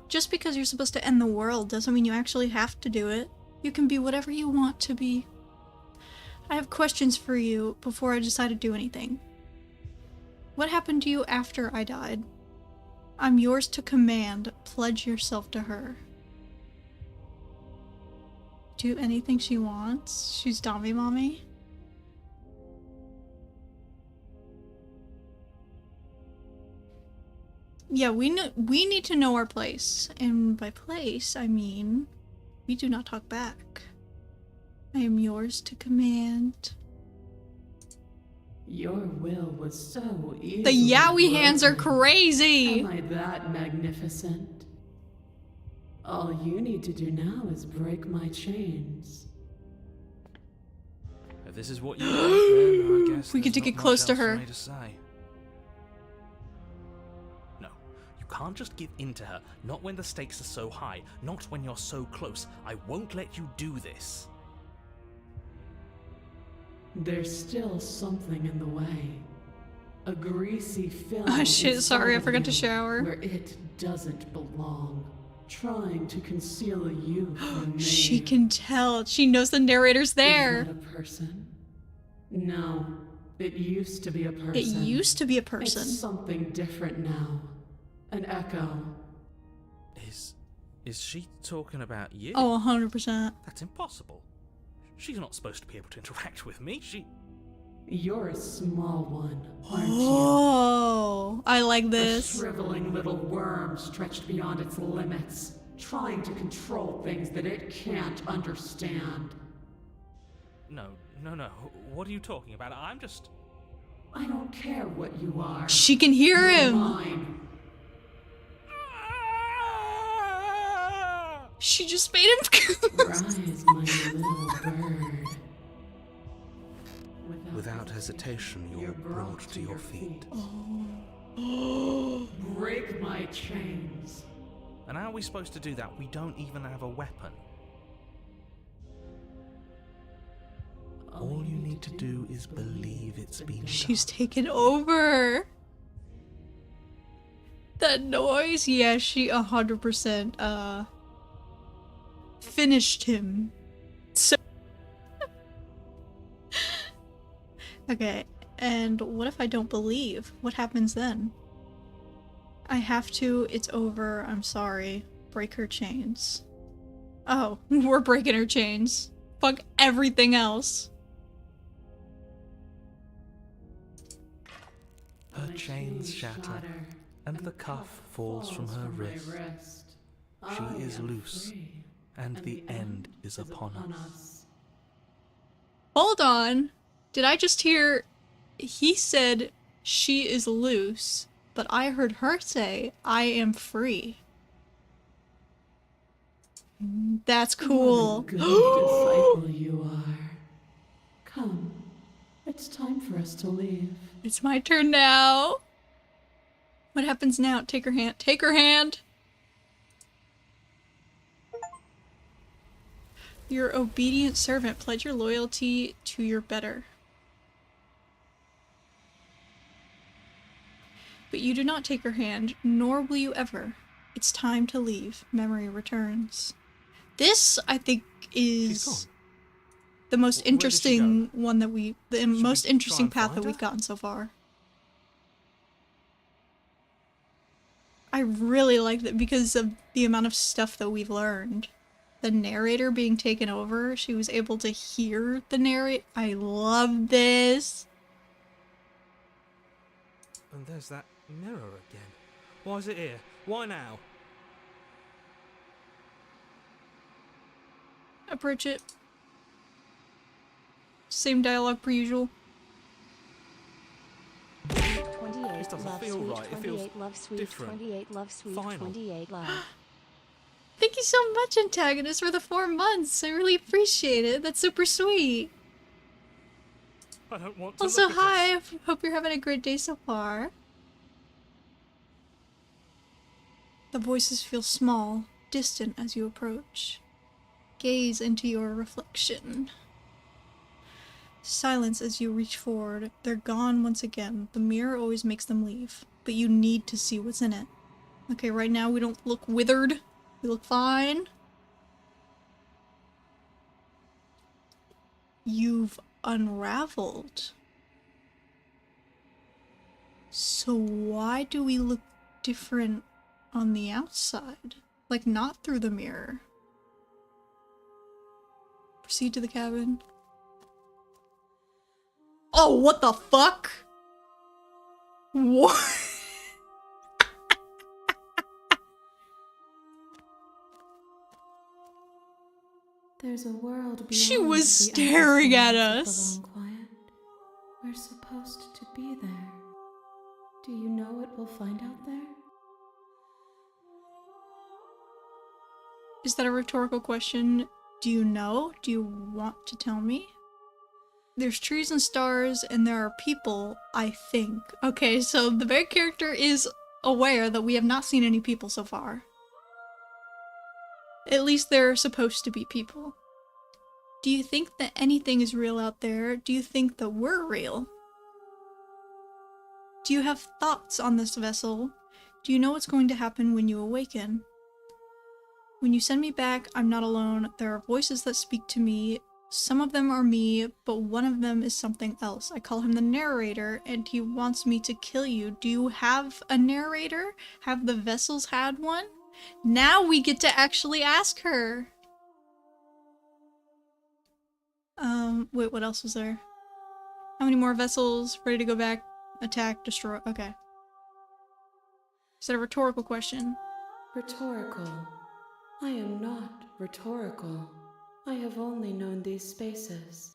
Just because you're supposed to end the world doesn't mean you actually have to do it. You can be whatever you want to be. I have questions for you before I decide to do anything. What happened to you after I died? I'm yours to command. Pledge yourself to her. Do anything she wants. She's Dami Mommy. Yeah, we need to know our place. And by place, I mean we do not talk back. I am yours to command. Your will was so easy. The Yowie hands are crazy! Am I that magnificent? All you need to do now is break my chains. If this is what you want, then I guess We get to there's get not close much to else for her. me to say. No, you can't just give in to her. Not when the stakes are so high. Not when you're so close. I won't let you do this. There's still something in the way. A greasy film. Oh shit, sorry, I inside forgot of to you shower. Where it doesn't belong. Trying to conceal you from me. She can tell. She knows the narrator's there. Is that a person? No. It used to be a person. It used to be a person. It's something different now. An echo. Is she talking about you? Oh, 100%. That's impossible. She's not supposed to be able to interact with me. You're a small one, aren't you? Oh, I like A this. shriveling little worm stretched beyond its limits, trying to control things that it can't understand. No. What are you talking about? I'm just... I don't care what you are. She can hear You're him. mine. She just made him. Rise, my little bird. Without hesitation, you're brought to your feet. Break my chains. And how are we supposed to do that? We don't even have a weapon. All you need to do is believe it's been She's done. taken over. That noise, yeah, she 100% finished him. So okay, and what if I don't believe? What happens then? I have to, it's over, I'm sorry. Break her chains. Oh, we're breaking her chains. Fuck everything else. Her chains shatter, and the cuff falls from her wrist. She is loose, and the end is upon us. Hold on. Did I just hear... He said she is loose, but I heard her say, I am free. That's cool. What a good disciple you are. Come, it's time for us to leave. It's my turn now. What happens now? Take her hand. Take her hand! Your obedient servant. Pledge your loyalty to your better. But you do not take her hand, nor will you ever. It's time to leave. Memory returns. This, I think, is the most Where did she interesting one that the most we interesting try and path that find we've her? gotten so far. I really like that because of the amount of stuff that we've learned. The narrator being taken over, she was able to hear the narrate. I love this. And there's that mirror again. Why is it here? Why now? Approach it. Same dialogue per usual. doesn't Love feel sweet right. It feels 28, love sweet different. 28, love sweet Final. 28, love. Thank you so much, Antagonist, for the 4 months. I really appreciate it. That's super sweet. I don't want to Also, look at hi. this. Hope you're having a great day so far. The voices feel small, distant as you approach. Gaze into your reflection. Silence as you reach forward. They're gone once again. The mirror always makes them leave, but you need to see what's in it. Okay, right now we don't look withered. We look fine. You've unraveled. So why do we look different on the outside? Like, not through the mirror. Proceed to the cabin. Oh, what the fuck? What? There's a world beyond She was the staring at endless us. sands of the long quiet. We're supposed to be there. Do you know what we'll find out there? Is that a rhetorical question? Do you know? Do you want to tell me? There's trees and stars, and there are people, I think. Okay, so the main character is aware that we have not seen any people so far. At least they're supposed to be people. Do you think that anything is real out there? Do you think that we're real? Do you have thoughts on this vessel? Do you know what's going to happen when you awaken? When you send me back, I'm not alone. There are voices that speak to me. Some of them are me, but one of them is something else. I call him the narrator, and he wants me to kill you. Do you have a narrator? Have the vessels had one? Now we get to actually ask her. Wait, what else was there? How many more vessels? Ready to go back? Attack, destroy. Okay. Is that a rhetorical question? Rhetorical. I am not rhetorical. I have only known these spaces,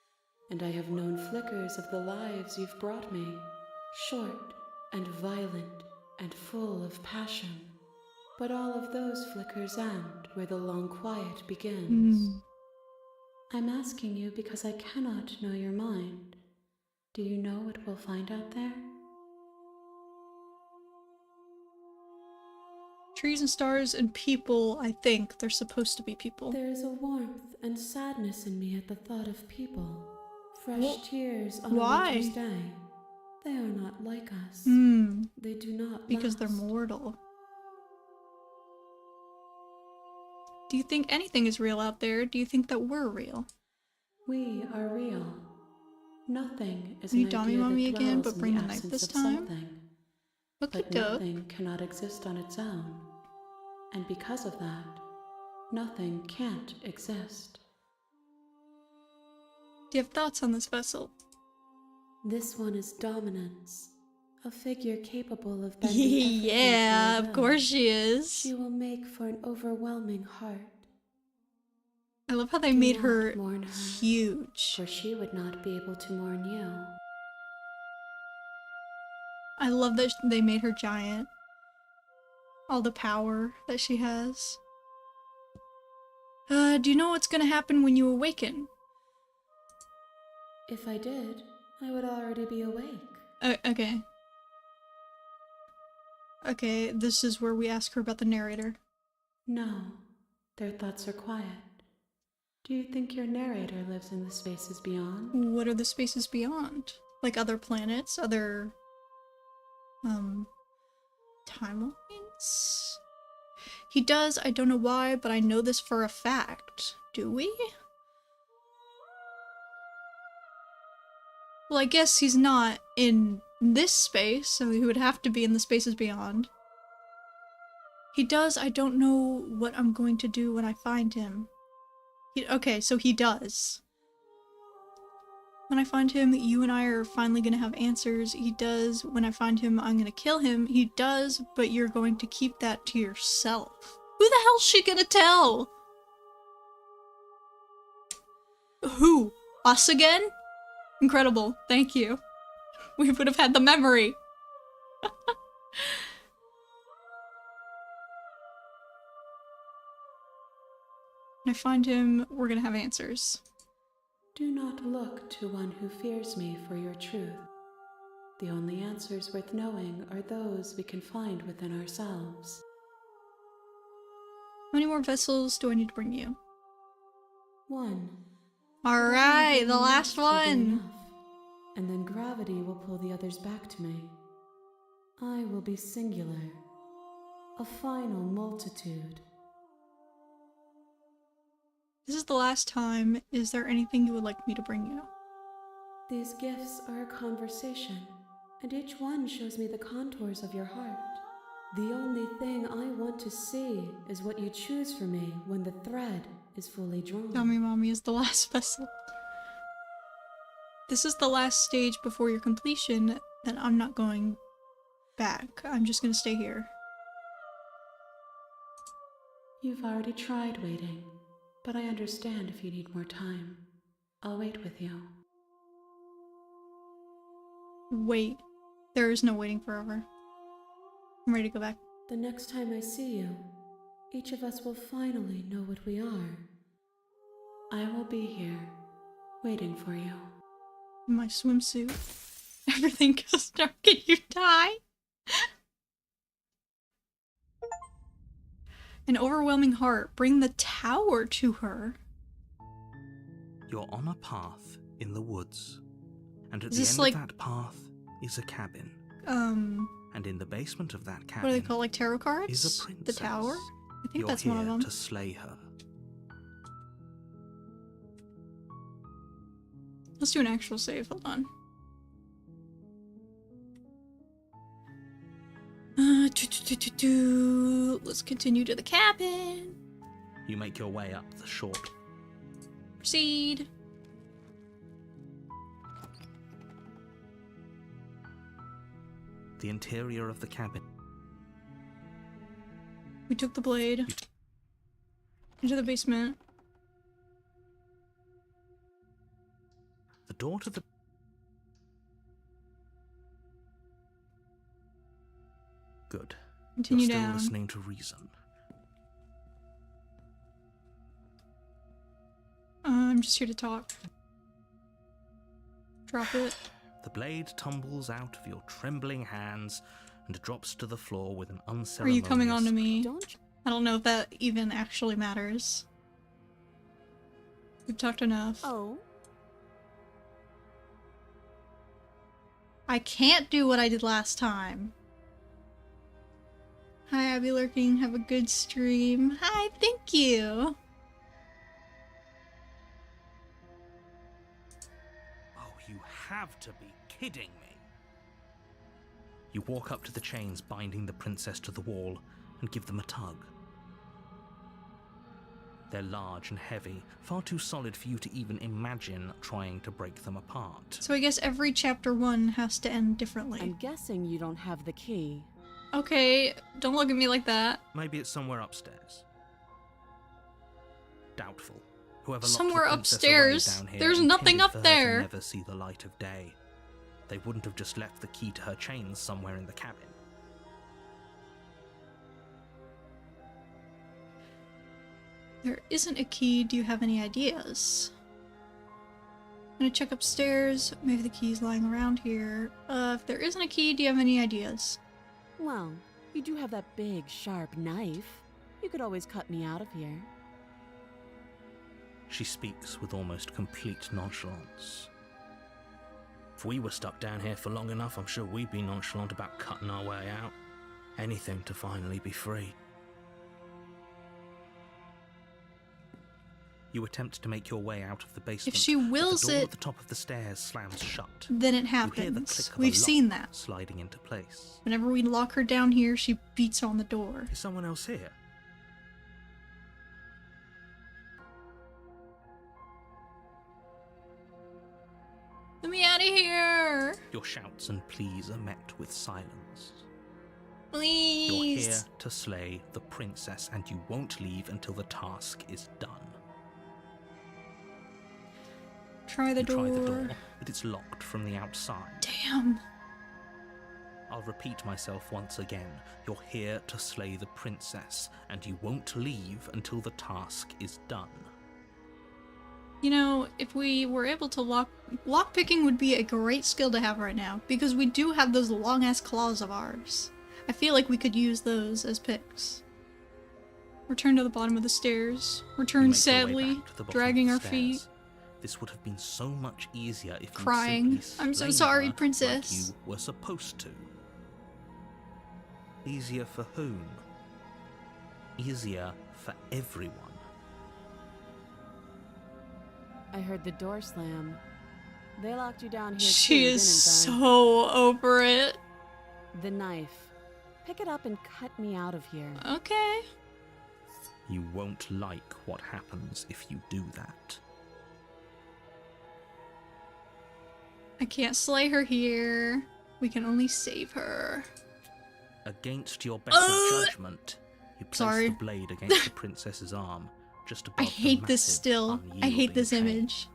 and I have known flickers of the lives you've brought me. Short and violent and full of passion. But all of those flickers end where the long quiet begins. I'm asking you because I cannot know your mind. Do you know what we'll find out there? Trees and stars and people, I think. They're supposed to be people. There is a warmth and sadness in me at the thought of people. Fresh Well, tears on why? a winter's day. They are not like us. They do not Because they're last. mortal. Do you think anything is real out there? Do you think that we're real? We are real. Nothing is Are you an dummy idea mommy that again, dwells but in bring the a knife absence this of time? something. Okie But doke. nothing cannot exist on its own. And because of that, nothing can't exist. Do you have thoughts on this vessel? This one is dominance. A figure capable of bending everything to Yeah, her of will. course she is. She will make for an overwhelming heart. I love how they Do made not her mourn her, huge. for she would not be able to mourn you. I love that they made her giant. All the power that she has. Do you know what's gonna happen when you awaken? If I did, I would already be awake. Okay. Okay, this is where we ask her about the narrator. No, their thoughts are quiet. Do you think your narrator lives in the spaces beyond? What are the spaces beyond? Like other planets? Other... timelines? He does, I don't know why, but I know this for a fact. Do we? Well, I guess he's not in this space, so he would have to be in the spaces beyond. He does, I don't know what I'm going to do when I find him. Okay, so he does. When I find him, you and I are finally gonna have answers. He does. When I find him, I'm gonna kill him. He does, but you're going to keep that to yourself. Who the hell's she gonna tell? Who? Us again? Incredible. Thank you. We would have had the memory. When I find him, we're gonna have answers. Do not look to one who fears me for your truth. The only answers worth knowing are those we can find within ourselves. How many more vessels do I need to bring you? One. Alright, the One last will be one! enough, and then gravity will pull the others back to me. I will be singular. A final multitude. This is the last time. Is there anything you would like me to bring you? These gifts are a conversation, and each one shows me the contours of your heart. The only thing I want to see is what you choose for me when the thread is fully drawn. Dummy Mommy is the last vessel. This is the last stage before your completion, then I'm not going back. I'm just gonna stay here. You've already tried waiting, but I understand if you need more time. I'll wait with you. Wait. There is no waiting forever. I'm ready to go back. The next time I see you, each of us will finally know what we are. I will be here, waiting for you. In my swimsuit. Everything goes dark and you die. An overwhelming heart. Bring the tower to her. You're on a path in the woods, and at Is the this end like- of that path is a cabin. And in the basement of that What cabin are they called? Like tarot cards? is a princess. The tower? I think You're that's here one of them. to slay her. Let's do an actual save. Hold on. Let's continue to the cabin. You make your way up the short. Proceed. The interior of the cabin. We took the blade into the basement. The door to the... Good. Continue You're still down. listening to reason. I'm just here to talk. Drop it. The blade tumbles out of your trembling hands and drops to the floor with an Are unceremonious... you coming on to me? Don't I don't know if that even actually matters. We've talked enough. Oh, I can't do what I did last time. Hi, Abby Lurking. Have a good stream. Hi, thank you. Oh, you have to be kidding me. You walk up to the chains binding the princess to the wall and give them a tug. They're large and heavy, far too solid for you to even imagine trying to break them apart. So I guess every chapter 1 has to end differently. I'm guessing you don't have the key. Okay, don't look at me like that. Maybe it's somewhere upstairs. Doubtful. Whoever locked Somewhere the princess upstairs? away down here There's nothing intended up for her there. to never see the light of day. They wouldn't have just left the key to her chains somewhere in the cabin. There isn't a key. Do you have any ideas? I'm gonna check upstairs. Maybe the key's lying around here. If there isn't a key, do you have any ideas? Well, you do have that big, sharp knife. You could always cut me out of here. She speaks with almost complete nonchalance. If we were stuck down here for long enough, I'm sure we'd be nonchalant about cutting our way out. Anything to finally be free. You attempt to make your way out of the basement. If she wills but the door it, at the top of the stairs slams shut. then it You hear the happens. click of a We've lock seen that. sliding into place. Whenever we lock her down here, she beats on the door. Is someone else here? Let me out of here! Your shouts and pleas are met with silence. You're Please! here to slay the princess, and you won't leave until the task is done. Try the You door. try the door, but it's locked from the outside. Damn. I'll repeat myself once again. You're here to slay the princess, and you won't leave until the task is done. You know, if we were able to lockpicking would be a great skill to have right now, because we do have those long-ass claws of ours. I feel like we could use those as picks. Return to the bottom of the stairs. You Return make your way sadly, back to the bottom dragging of our the feet. stairs. This would have been so much easier if Crying. you simply I'm so slayed sorry, her princess. like you were supposed to. Easier for whom? Easier for everyone. I heard the door slam. They locked you down here She too, is didn't they? so over it. The knife. Pick it up and cut me out of here. Okay. You won't like what happens if you do that. I can't slay her here. We can only save her. Against your better judgment, you place Sorry. the blade against the princess's arm, just above I the hate this massive, still. I hate this unyielding image. pain.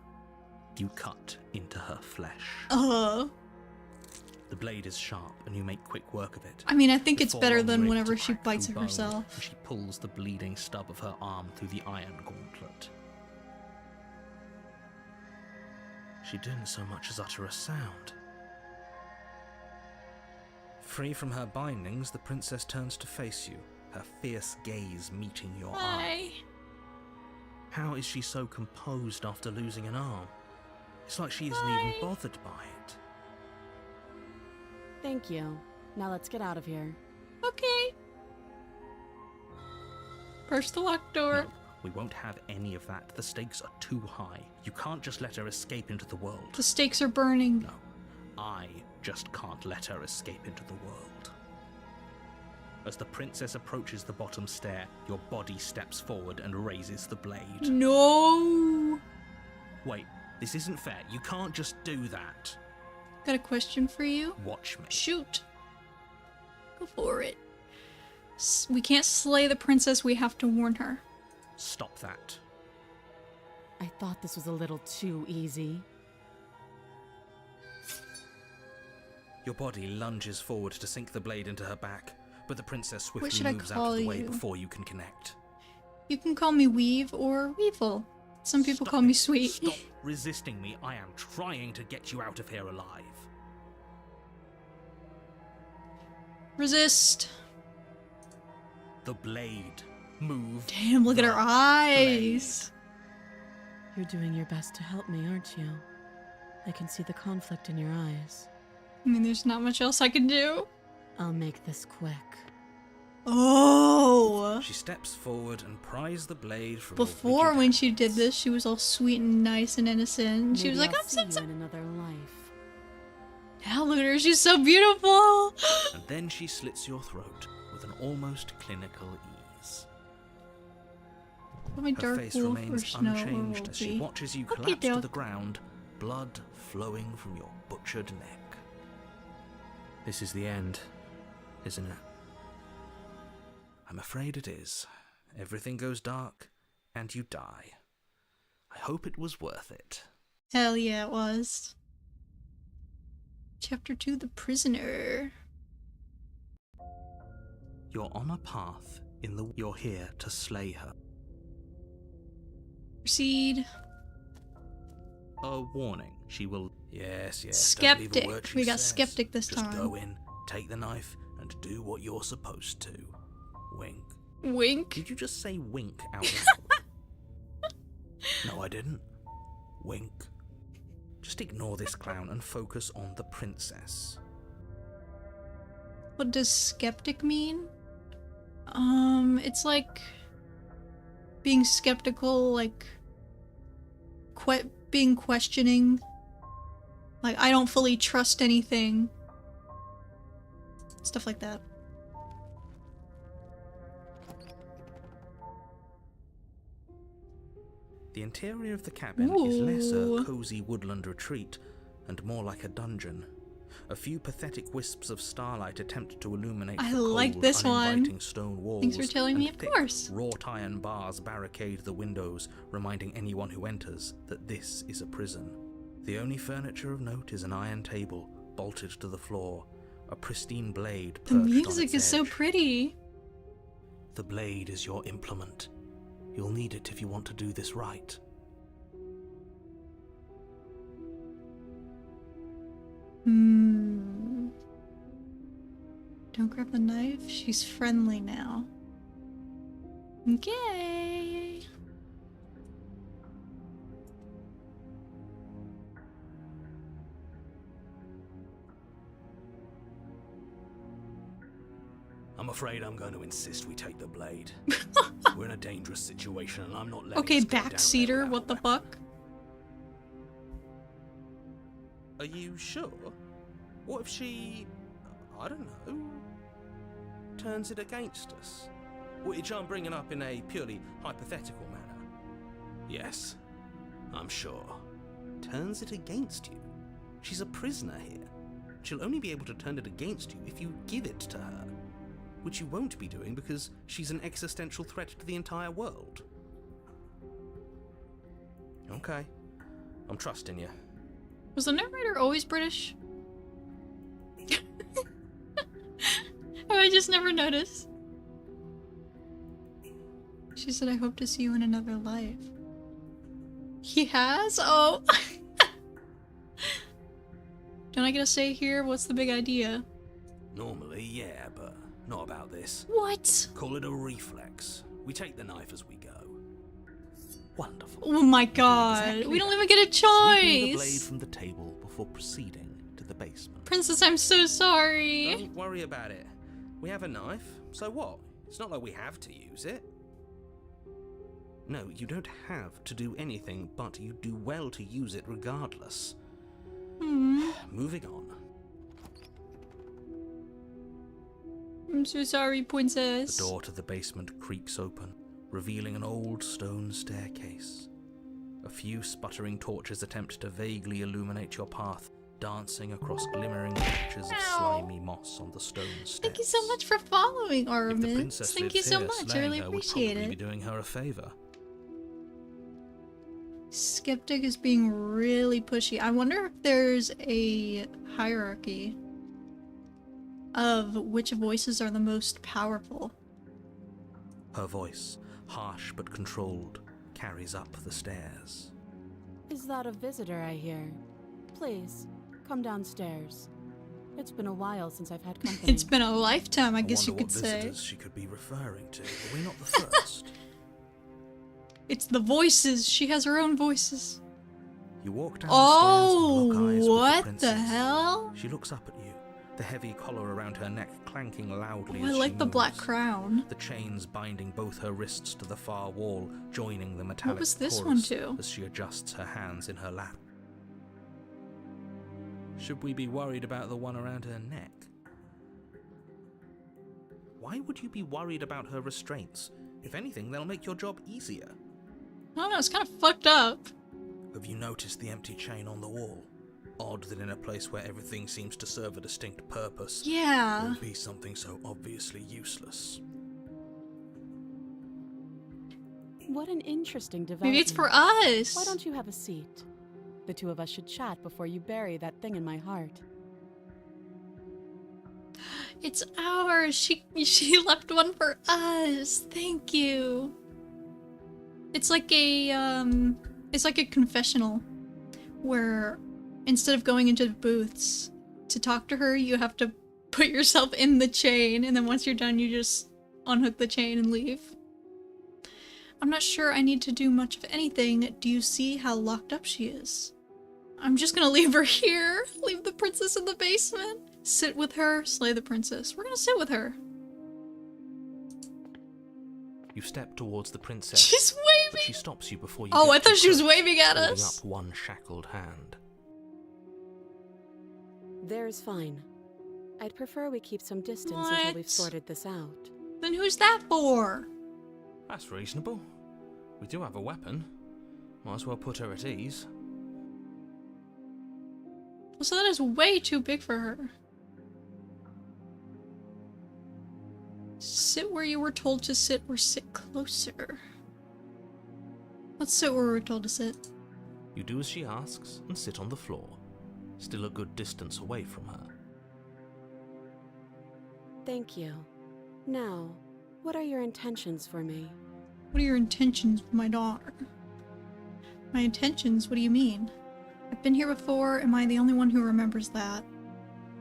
You cut into her flesh. The blade is sharp, and you make quick work of it. I mean, I think The it's better forearm than rigged whenever to she crack bites through it bone, herself. and she pulls the bleeding stub of her arm through the iron gauntlet. She didn't so much as utter a sound. Free from her bindings, the princess turns to face you, her fierce gaze meeting your eye. Hi. How is she so composed after losing an arm? It's like she isn't even bothered by it. Thank you. Now let's get out of here. Okay. Push the locked door. No, we won't have any of that. The stakes are too high. You can't just let her escape into the world. The stakes are burning. No, I just can't let her escape into the world. As the princess approaches the bottom stair, your body steps forward and raises the blade. No. Wait, this isn't fair. You can't just do that. Got a question for you. Watch me. Shoot. Go for it. We can't slay the princess. We have to warn her. Stop that. I thought this was a little too easy. Your body lunges forward to sink the blade into her back, but the princess What should swiftly I moves out call of the way you? before you can connect. You can call me Weave or Weevil. Some people Stop call me it. Sweet. Stop resisting me. I am trying to get you out of here alive. Resist. The blade. Move. Damn, look at her the eyes. You're doing your best to help me, aren't you? I can see the conflict in your eyes. I mean, there's not much else I can do. I'll make this quick. Oh. She steps forward and pries the blade from Before, your when rigid she did hands. this, she was all sweet and nice and innocent. She was Maybe like, I'll I'm see sensitive. you in another life. Now look at her, she's so beautiful. And then she slits your throat with an almost clinical ease. My Her dark face wolf or remains snow unchanged as she wolfie. watches you Okey collapse to doke. the ground, blood flowing from your butchered neck. This is the end, isn't it? I'm afraid it is. Everything goes dark, and you die. I hope it was worth it. Hell yeah, it was. Chapter 2, The Prisoner. You're on a path in the... You're here to slay her. Proceed. A warning. She will... Yes, don't believe a Skeptic. word she We got says. skeptic this Just time. go in, take the knife, and do what you're supposed to. Wink. Wink. Did you just say wink out loud? No, I didn't. Wink. Just ignore this clown and focus on the princess. What does skeptic mean? It's like being skeptical, like being questioning. Like, I don't fully trust anything. Stuff like that. The interior of the cabin is less Ooh. a cozy woodland retreat and more like a dungeon. A few pathetic wisps of starlight attempt to illuminate I the like cold, this one. uninviting stone walls. Thanks for telling me, and of thick, course. Wrought iron bars barricade the windows, reminding anyone who enters that this is a prison. The only furniture of note is an iron table, bolted to the floor, a pristine blade The perched on music its is so edge. pretty. The blade is your implement. You'll need it if you want to do this right. Don't grab the knife. She's friendly now. Okay. I'm afraid I'm going to insist we take the blade. We're in a dangerous situation and I'm not letting Okay, us go down there backseater, without what a the weapon. fuck? Are you sure? What if she, I don't know, turns it against us? Which I'm bringing up in a purely hypothetical manner. Yes, I'm sure. Turns it against you? She's a prisoner here. She'll only be able to turn it against you if you give it to her. Which you won't be doing because she's an existential threat to the entire world. Okay, I'm trusting you. Was the narrator always British? Oh, I just never noticed. She said, I hope to see you in another life. He has? Oh. Don't I get a say here? What's the big idea? Normally, yeah, but not about this. What? Call it a reflex. We take the knife as we go. Wonderful. Oh my god. Exactly We don't that. even get a Sweeping the blade choice. from the table before proceeding to the basement. Princess, I'm so sorry. Don't worry about it. We have a knife, so what? It's not like we have to use it. No, you don't have to do anything, but you do well to use it regardless. Moving on. I'm so sorry, princess. The door to the basement creaks open, revealing an old stone staircase. A few sputtering torches attempt to vaguely illuminate your path, dancing across glimmering patches of slimy moss on the stone steps. Thank you so much for following, If the Armin. princess Thank lived you so here, much. I slaying really her would appreciate probably be it. doing her a favor. Skeptic is being really pushy. I wonder if there's a hierarchy of which voices are the most powerful. Her voice, harsh but controlled, carries up the stairs. Is that a visitor I hear? Please, come downstairs. It's been a while since I've had company. It's been a lifetime, I guess you wonder could what say. visitors she could be referring to. Are we not the first? It's the voices. She has her own voices. You walk down Oh, the stairs and lock eyes with the what princess. the hell? She looks up at you, the heavy collar around her neck clanking loudly Oh, as I she like the black moves. crown. The chains binding both her wrists to the far wall, joining the metallic was this chorus one to? as she adjusts her hands in her lap. Should we be worried about the one around her neck? Why would you be worried about her restraints? If anything, they'll make your job easier. I don't know, it's kind of fucked up. Have you noticed the empty chain on the wall? Odd that in a place where everything seems to serve a distinct purpose, there Yeah. would be something so obviously useless. What an interesting development. Maybe it's for us. Why don't you have a seat? The two of us should chat before you bury that thing in my heart. It's ours. She left one for us. Thank you. It's like a confessional where instead of going into the booths to talk to her, you have to put yourself in the chain, and then once you're done, you just unhook the chain and leave. I'm not sure I need to do much of anything. Do you see how locked up she is? I'm just gonna leave her here. Leave the princess in the basement. Sit with her, slay the princess. We're gonna sit with her. You step towards the princess, She's but waving! she stops you before you Oh, get I thought too she was close, waving at holding us. up one shackled hand. There's fine. I'd prefer we keep some distance until we've What? sorted this out. Then who's that for? That's reasonable. We do have a weapon. Might as well put her at ease. So that is way too big for her. Sit where you were told to sit or sit closer. Let's sit where we were told to sit. You do as she asks and sit on the floor, still a good distance away from her. Thank you. Now, what are your intentions for me? What are your intentions with my daughter? My intentions? What do you mean? I've been here before. Am I the only one who remembers that?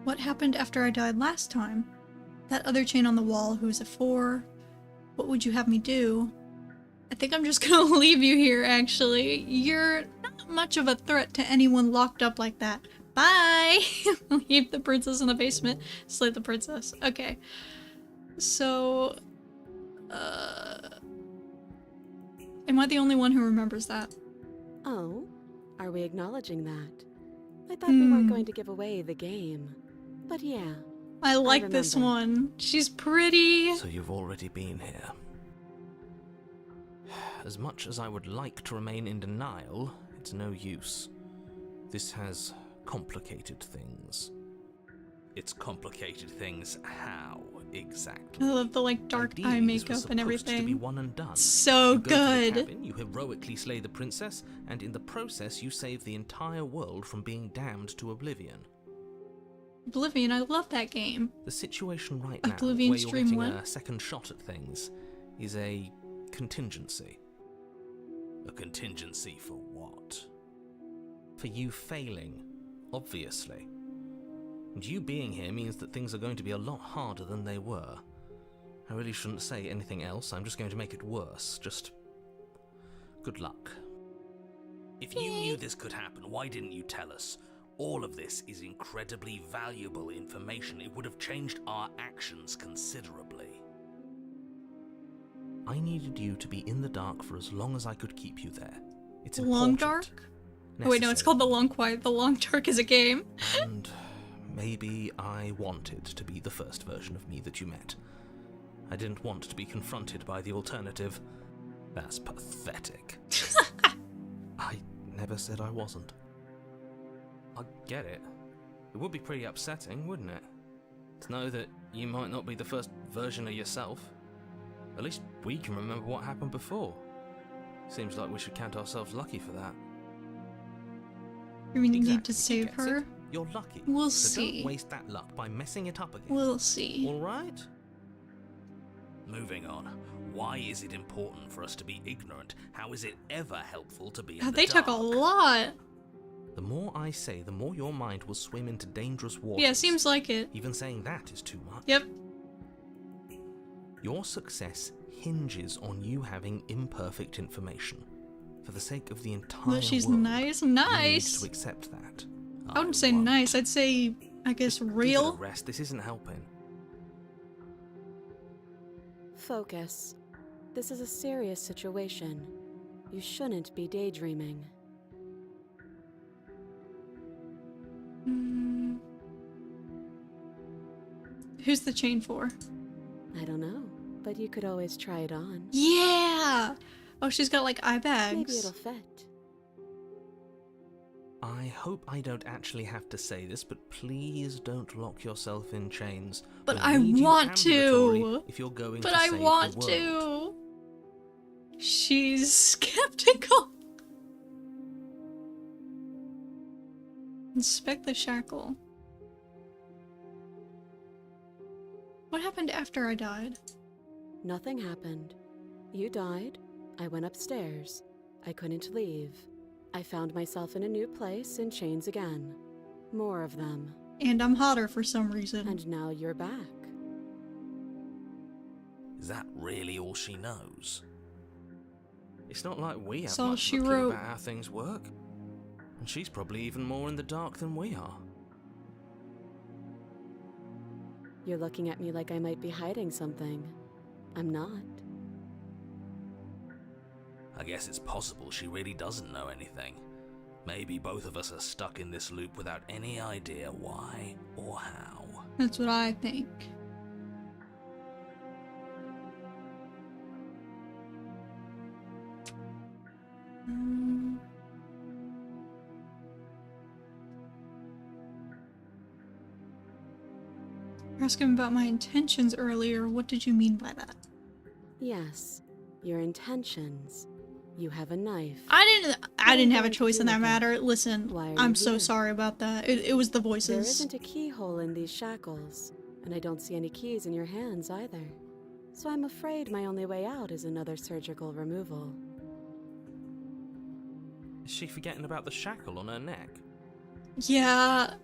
What happened after I died last time? That other chain on the wall, who is it for? What would you have me do? I think I'm just gonna leave you here, actually. You're not much of a threat to anyone locked up like that. Bye! Leave the princess in the basement. Slay the princess. Okay. So... am I the only one who remembers that? Oh, are we acknowledging that? I thought we weren't going to give away the game. But yeah. I like this remember. one. She's pretty. So you've already been here. As much as I would like to remain in denial, it's no use. This has complicated things. It's complicated things how, exactly? I love the like dark Ideally, eye this was makeup and supposed to be everything. one and done. So You go to the good. cabin, you heroically slay the princess, and in the process you save the entire world from being damned to oblivion. Oblivion, I love that game. The situation right now, Oblivion where you're Stream getting 1? a second shot at things, is a contingency. A contingency for what? For you failing, obviously. And you being here means that things are going to be a lot harder than they were. I really shouldn't say anything else, I'm just going to make it worse. Just... good luck. If you knew this could happen, why didn't you tell us? All of this is incredibly valuable information. It would have changed our actions considerably. I needed you to be in the dark for as long as I could keep you there. It's Long important. Dark? Oh wait, no, it's called The Long Quiet. The Long Dark is a game. And maybe I wanted to be the first version of me that you met. I didn't want to be confronted by the alternative. That's pathetic. I never said I wasn't. I get it. It would be pretty upsetting, wouldn't it? To know that you might not be the first version of yourself. At least we can remember what happened before. Seems like we should count ourselves lucky for that. You mean you need Exactly, to save gets it? her? You're lucky. We'll so see. Don't waste that luck by messing it up again. We'll see. Alright? Moving on. Why is it important for us to be ignorant? How is it ever helpful to be in God, the they dark? took a lot. The more I say, the more your mind will swim into dangerous waters. Yeah, seems like it. Even saying that is too much. Yep. Your success hinges on you having imperfect information. For the sake of the entire But she's world, nice. you need Nice. to accept that. I wouldn't say won't. nice. I'd say, I guess, Give it a real. rest. This isn't helping. Focus. This is a serious situation. You shouldn't be daydreaming. Hmm. Who's the chain for? I don't know, but you could always try it on. Yeah! Oh, she's got like eye Maybe bags. it'll fit. I hope I don't actually have to say this, but please don't lock yourself in chains. But We'll I need you want to. ambulatory If you're going But to I save want the world. to. She's skeptical. Inspect the shackle. What happened after I died? Nothing happened. You died. I went upstairs. I couldn't leave. I found myself in a new place in chains again. More of them. And I'm hotter for some reason. And now you're back. Is that really all she knows? It's not like we have That's all much she of a clue wrote. about how things work. And she's probably even more in the dark than we are. You're looking at me like I might be hiding something. I'm not. I guess it's possible she really doesn't know anything. Maybe both of us are stuck in this loop without any idea why or how. That's what I think. You're asking about my intentions earlier. What did you mean by that? Yes, your intentions. You have a knife. I didn't have a going to choice do in that with it? matter. Listen, Why are I'm you so here? sorry about that. It was the There voices. isn't a keyhole in these shackles. And I don't see any keys in your hands either. So I'm afraid my only way out is another surgical removal. Is she forgetting about the shackle on her neck? Yeah.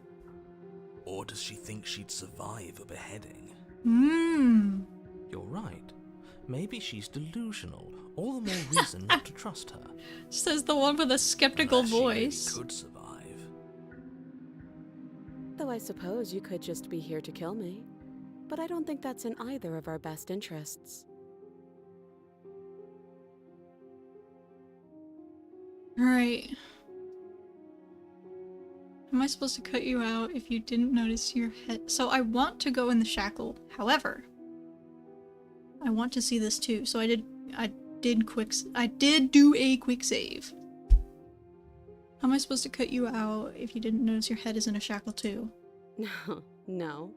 Or does she think she'd survive a beheading? You're right. Maybe she's delusional. All the more reason not to trust her. Says the one with a skeptical Unless she really voice. could survive. Though I suppose you could just be here to kill me. But I don't think that's in either of our best interests. Right. Am I supposed to cut you out if you didn't notice your head? So I want to go in the shackle. However, I want to see this too. So I did do a quick save. How am I supposed to cut you out if you didn't notice your head is in a shackle too? No.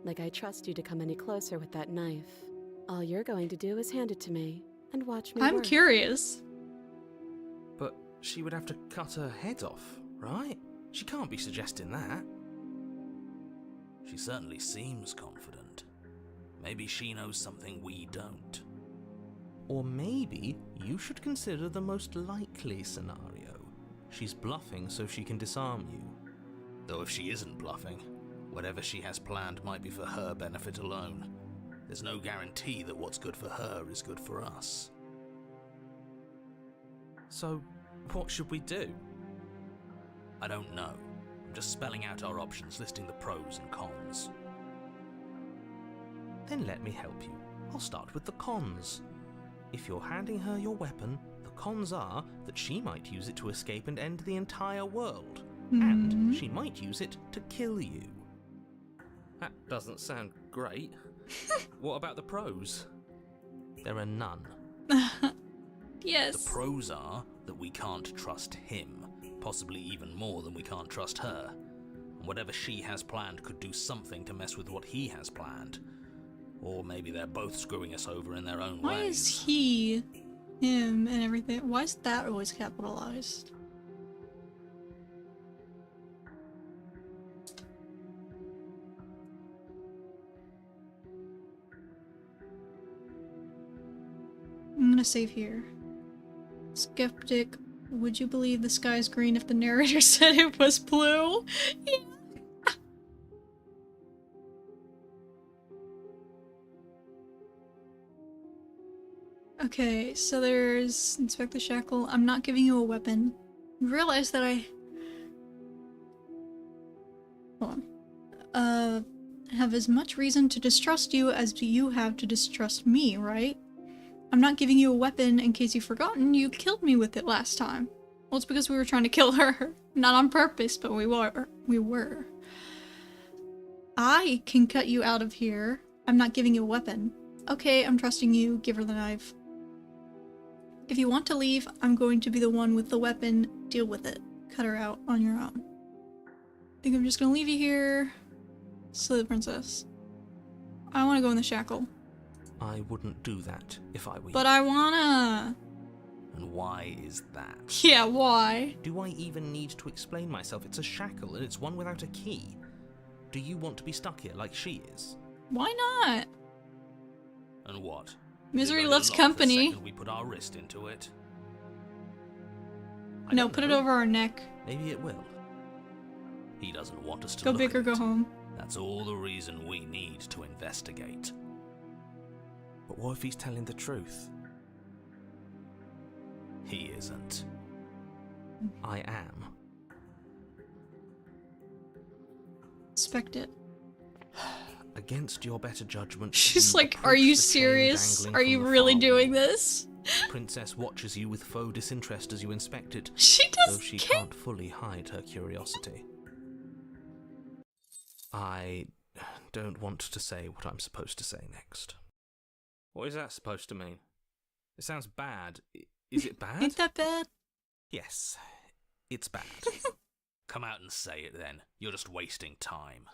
Like I trust you to come any closer with that knife. All you're going to do is hand it to me and watch me I'm work. curious. But she would have to cut her head off, right? She can't be suggesting that. She certainly seems confident. Maybe she knows something we don't. Or maybe you should consider the most likely scenario. She's bluffing so she can disarm you. Though if she isn't bluffing, whatever she has planned might be for her benefit alone. There's no guarantee that what's good for her is good for us. So, what should we do? I don't know. I'm just spelling out our options, listing the pros and cons. Then let me help you. I'll start with the cons. If you're handing her your weapon, the cons are that she might use it to escape and end the entire world. And she might use it to kill you. That doesn't sound great. What about the pros? There are none. Yes. The pros are that we can't trust him, possibly even more than we can't trust her. And whatever she has planned could do something to mess with what he has planned. Or maybe they're both screwing us over in their own ways. Why is he, him, and everything? Why is that always capitalized? I'm gonna save here. Skeptic, would you believe the sky's green if the narrator said it was blue? Yeah. Okay, so there's inspect the shackle. I'm not giving you a weapon. You realize that I... Hold on. Have as much reason to distrust you as you have to distrust me, right? I'm not giving you a weapon in case you've forgotten. You killed me with it last time. Well, it's because we were trying to kill her. Not on purpose, but we were. I can cut you out of here. I'm not giving you a weapon. Okay, I'm trusting you. Give her the knife. If you want to leave, I'm going to be the one with the weapon. Deal with it. Cut her out on your own. I think I'm just gonna leave you here. Slay the princess. I want to go in the shackle. I wouldn't do that if I were you. But I wanna. And why is that? Yeah, why? Do I even need to explain myself? It's a shackle and it's one without a key. Do you want to be stuck here like she is? Why not? And what? Misery Is it loves going to lock the company. second we put our wrist into it? I No, don't put it know. over our neck. Maybe it will. He doesn't want us to Go look big at or go it. home. That's all the reason we need to investigate. But what if he's telling the truth? He isn't. I am. Inspect it. Against your better judgment. She's you like, approach are you the chain serious? dangling Are from you the really far doing wall. this? Princess watches you with faux disinterest as you inspect it, She though does she care. can't fully hide her curiosity. I don't want to say what I'm supposed to say next. What is that supposed to mean? It sounds bad. Is it bad? Ain't that bad? Yes, it's bad. Come out and say it then. You're just wasting time.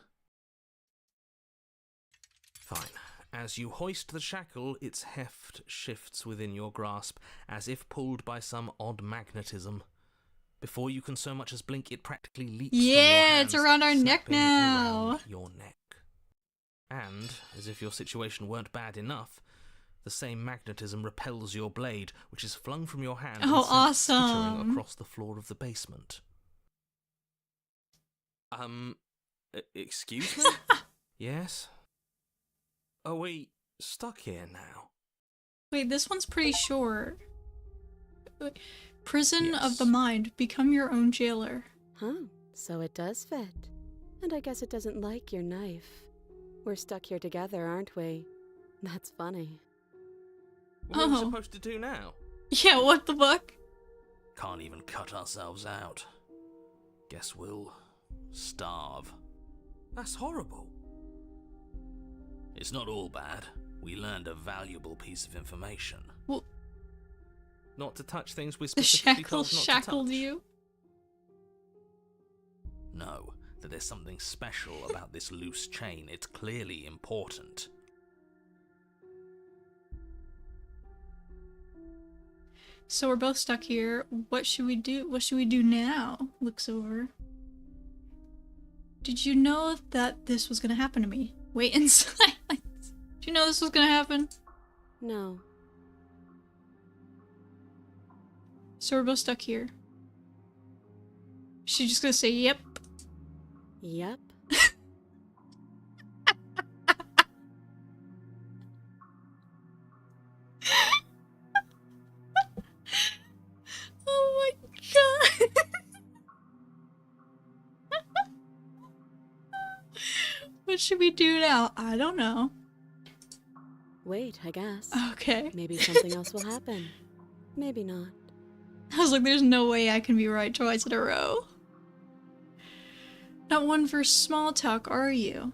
Fine. As you hoist the shackle, its heft shifts within your grasp, as if pulled by some odd magnetism. Before you can so much as blink, it practically leaps from your Yeah, hands, it's around our neck snapping now. around your neck. And, as if your situation weren't bad enough, the same magnetism repels your blade, which is flung from your hand Oh, and sent skittering awesome. across the floor of the basement. Excuse me? Yes? Are we stuck here now? Wait, this one's pretty short. Prison of the Yes. mind. Become your own jailer. Huh, so it does fit. And I guess it doesn't like your knife. We're stuck here together, aren't we? That's funny. What are we Oh. supposed to do now? Yeah, what the fuck? Can't even cut ourselves out. Guess we'll starve. That's horrible. It's not all bad. We learned a valuable piece of information. Well, Not to touch things we're the specifically shackles told not shackled to touch. you. No, that there's something special about this loose chain. It's clearly important. So we're both stuck here. What should we do? What should we do now? Looks over. Did you know that this was gonna happen to me? Wait in silence. Did you know this was gonna happen? No. So we're both stuck here. She's just gonna say, yep. Yep. Oh my god. What should we do now? I don't know. Wait, I guess. Okay. Maybe something else will happen. Maybe not. I was like, there's no way I can be right twice in a row. Not one for small talk, are you?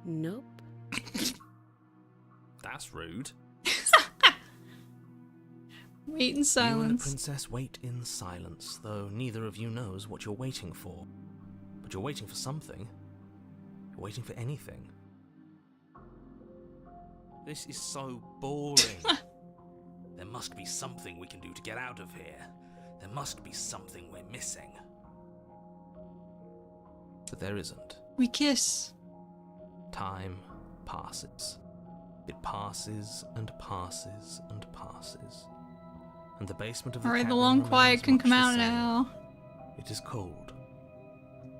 Nope. That's rude. Wait in You and the silence. princess wait in silence, though neither of you knows what you're waiting for. But you're waiting for something. You're waiting for anything. This is so boring. There must be something we can do to get out of here. There must be something we're missing. But there isn't. We kiss. Time passes. It passes and passes and passes. And the basement of the Alright, the cabin long quiet remains can much come the out same. now. It is cold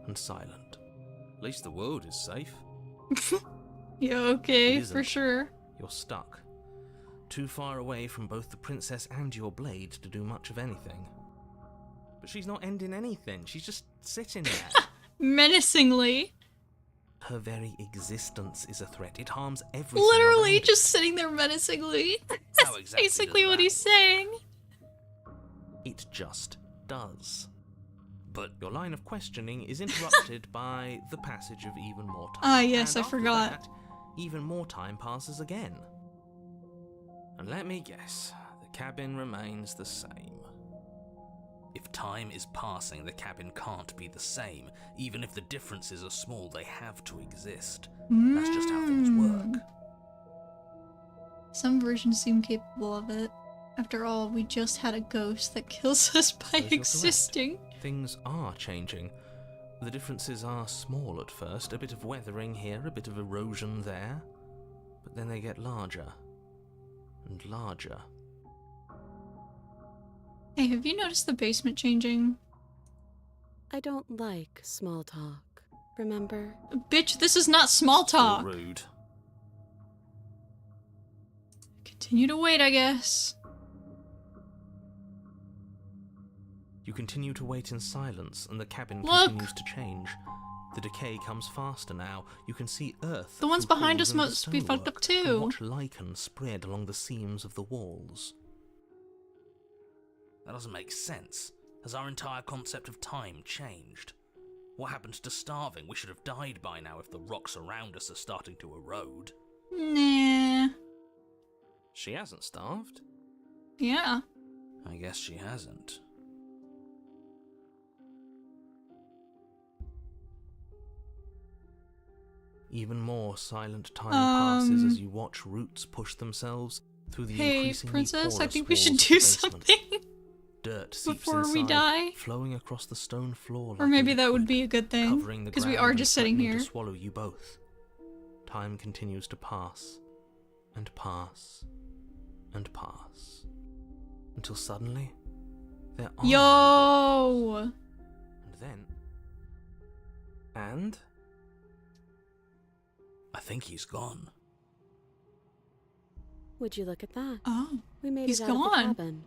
and silent. At least the world is safe. Yeah, okay, It for isn't. sure. You're stuck. Too far away from both the princess and your blade to do much of anything. But she's not ending anything. She's just sitting there. Menacingly. Her very existence is a threat. It harms everything. Literally around just sitting there menacingly. How That's exactly basically does what that he's saying. It just does. But your line of questioning is interrupted by the passage of even more time. Ah, yes, And I after forgot. that, even more time passes again. And let me guess, the cabin remains the same. If time is passing, the cabin can't be the same. Even if the differences are small, they have to exist. That's just how things work. Some versions seem capable of it. After all, we just had a ghost that kills us by Suppose you're existing. Things are changing. The differences are small at first, a bit of weathering here, a bit of erosion there. But then they get larger and larger. Hey, have you noticed the basement changing? I don't like small talk. Remember? Bitch, this is not small Still talk. rude. Continue to wait, I guess. You continue to wait in silence, and the cabin Look! continues to change. The decay comes faster now. You can see earth. The ones through behind holes us in the must be fucked up stonework, too. and watch lichen spread along the seams of the walls. That doesn't make sense. Has our entire concept of time changed? What happened to starving? We should have died by now if the rocks around us are starting to erode. Nah. She hasn't starved. Yeah. I guess she hasn't. Even more silent time passes as you watch roots push themselves through the Hey, increasingly princess, I porous think we should walls of do the basement. something. Dirt seeps before we inside, die. flowing across the stone floor Or like maybe that would liquid, be a good thing. covering the Because we ground are and just sitting threatening here. to swallow you both. Time continues to pass, and pass, and pass, until suddenly there are no Yo! walls. And I think he's gone. Would you look at that? Oh, We made he's it out of the gone. cabin,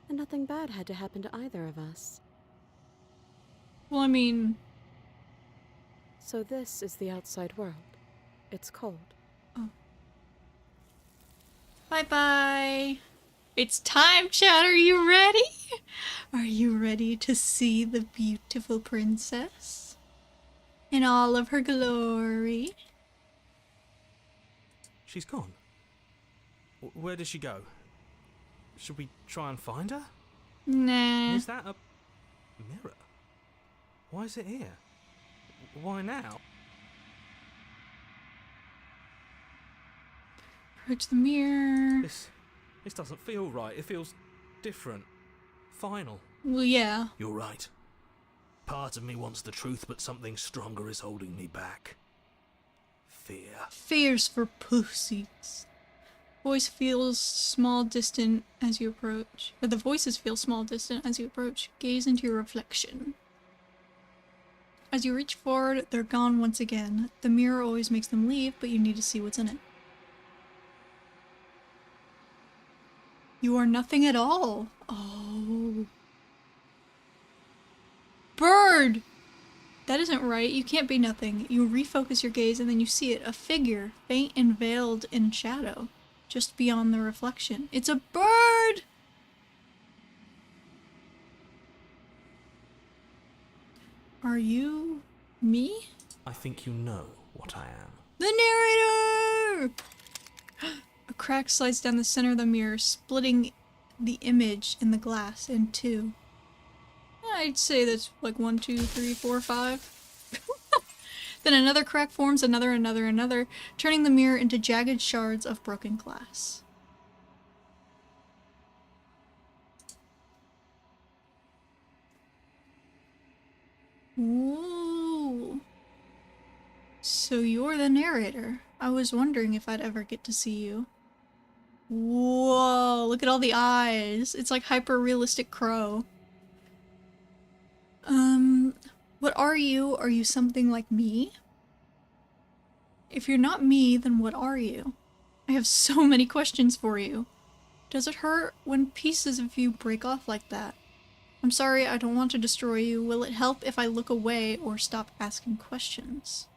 and nothing bad had to happen to either of us. Well, I mean, So this is the outside world. It's cold. bye-bye. It's time, chat. Are you ready? Are you ready to see the beautiful princess in all of her glory? She's gone. Where did she go? Should we try and find her? Nah. Is that a mirror? Why is it here? Why now? Approach the mirror. This doesn't feel right. It feels different. Final. Well, yeah. You're right. Part of me wants the truth, but something stronger is holding me back. Fear. Fears for pussies. Voice feels small, distant as you approach. Or the voices feel small, distant as you approach. Gaze into your reflection. As you reach forward, they're gone once again. The mirror always makes them leave, but you need to see what's in it. You are nothing at all. Oh. Bird! That isn't right. You can't be nothing. You refocus your gaze and then you see it. A figure, faint and veiled in shadow, just beyond the reflection. It's a bird! Are you me? I think you know what I am. The narrator! A crack slides down the center of the mirror, splitting the image in the glass in two. I'd say that's like 1, 2, 3, 4, 5. Then another crack forms, another, turning the mirror into jagged shards of broken glass. Ooh. So you're the narrator. I was wondering if I'd ever get to see you. Whoa, look at all the eyes. It's like hyper-realistic crow. What are you? Are you something like me? If you're not me, then what are you? I have so many questions for you. Does it hurt when pieces of you break off like that? I'm sorry, I don't want to destroy you. Will it help if I look away or stop asking questions?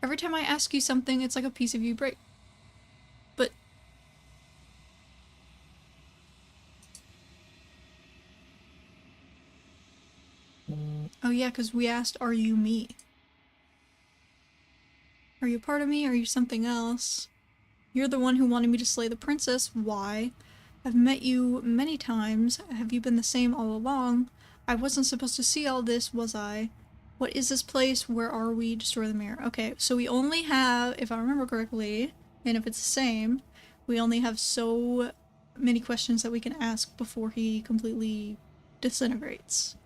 Every time I ask you something, it's like a piece of you break. But... oh yeah, because we asked, are you me? Are you part of me? Are you something else? You're the one who wanted me to slay the princess. Why? I've met you many times. Have you been the same all along? I wasn't supposed to see all this, was I? What is this place? Where are we? Destroy the mirror. Okay, so we only have, if I remember correctly, and if it's the same, we only have so many questions that we can ask before he completely disintegrates.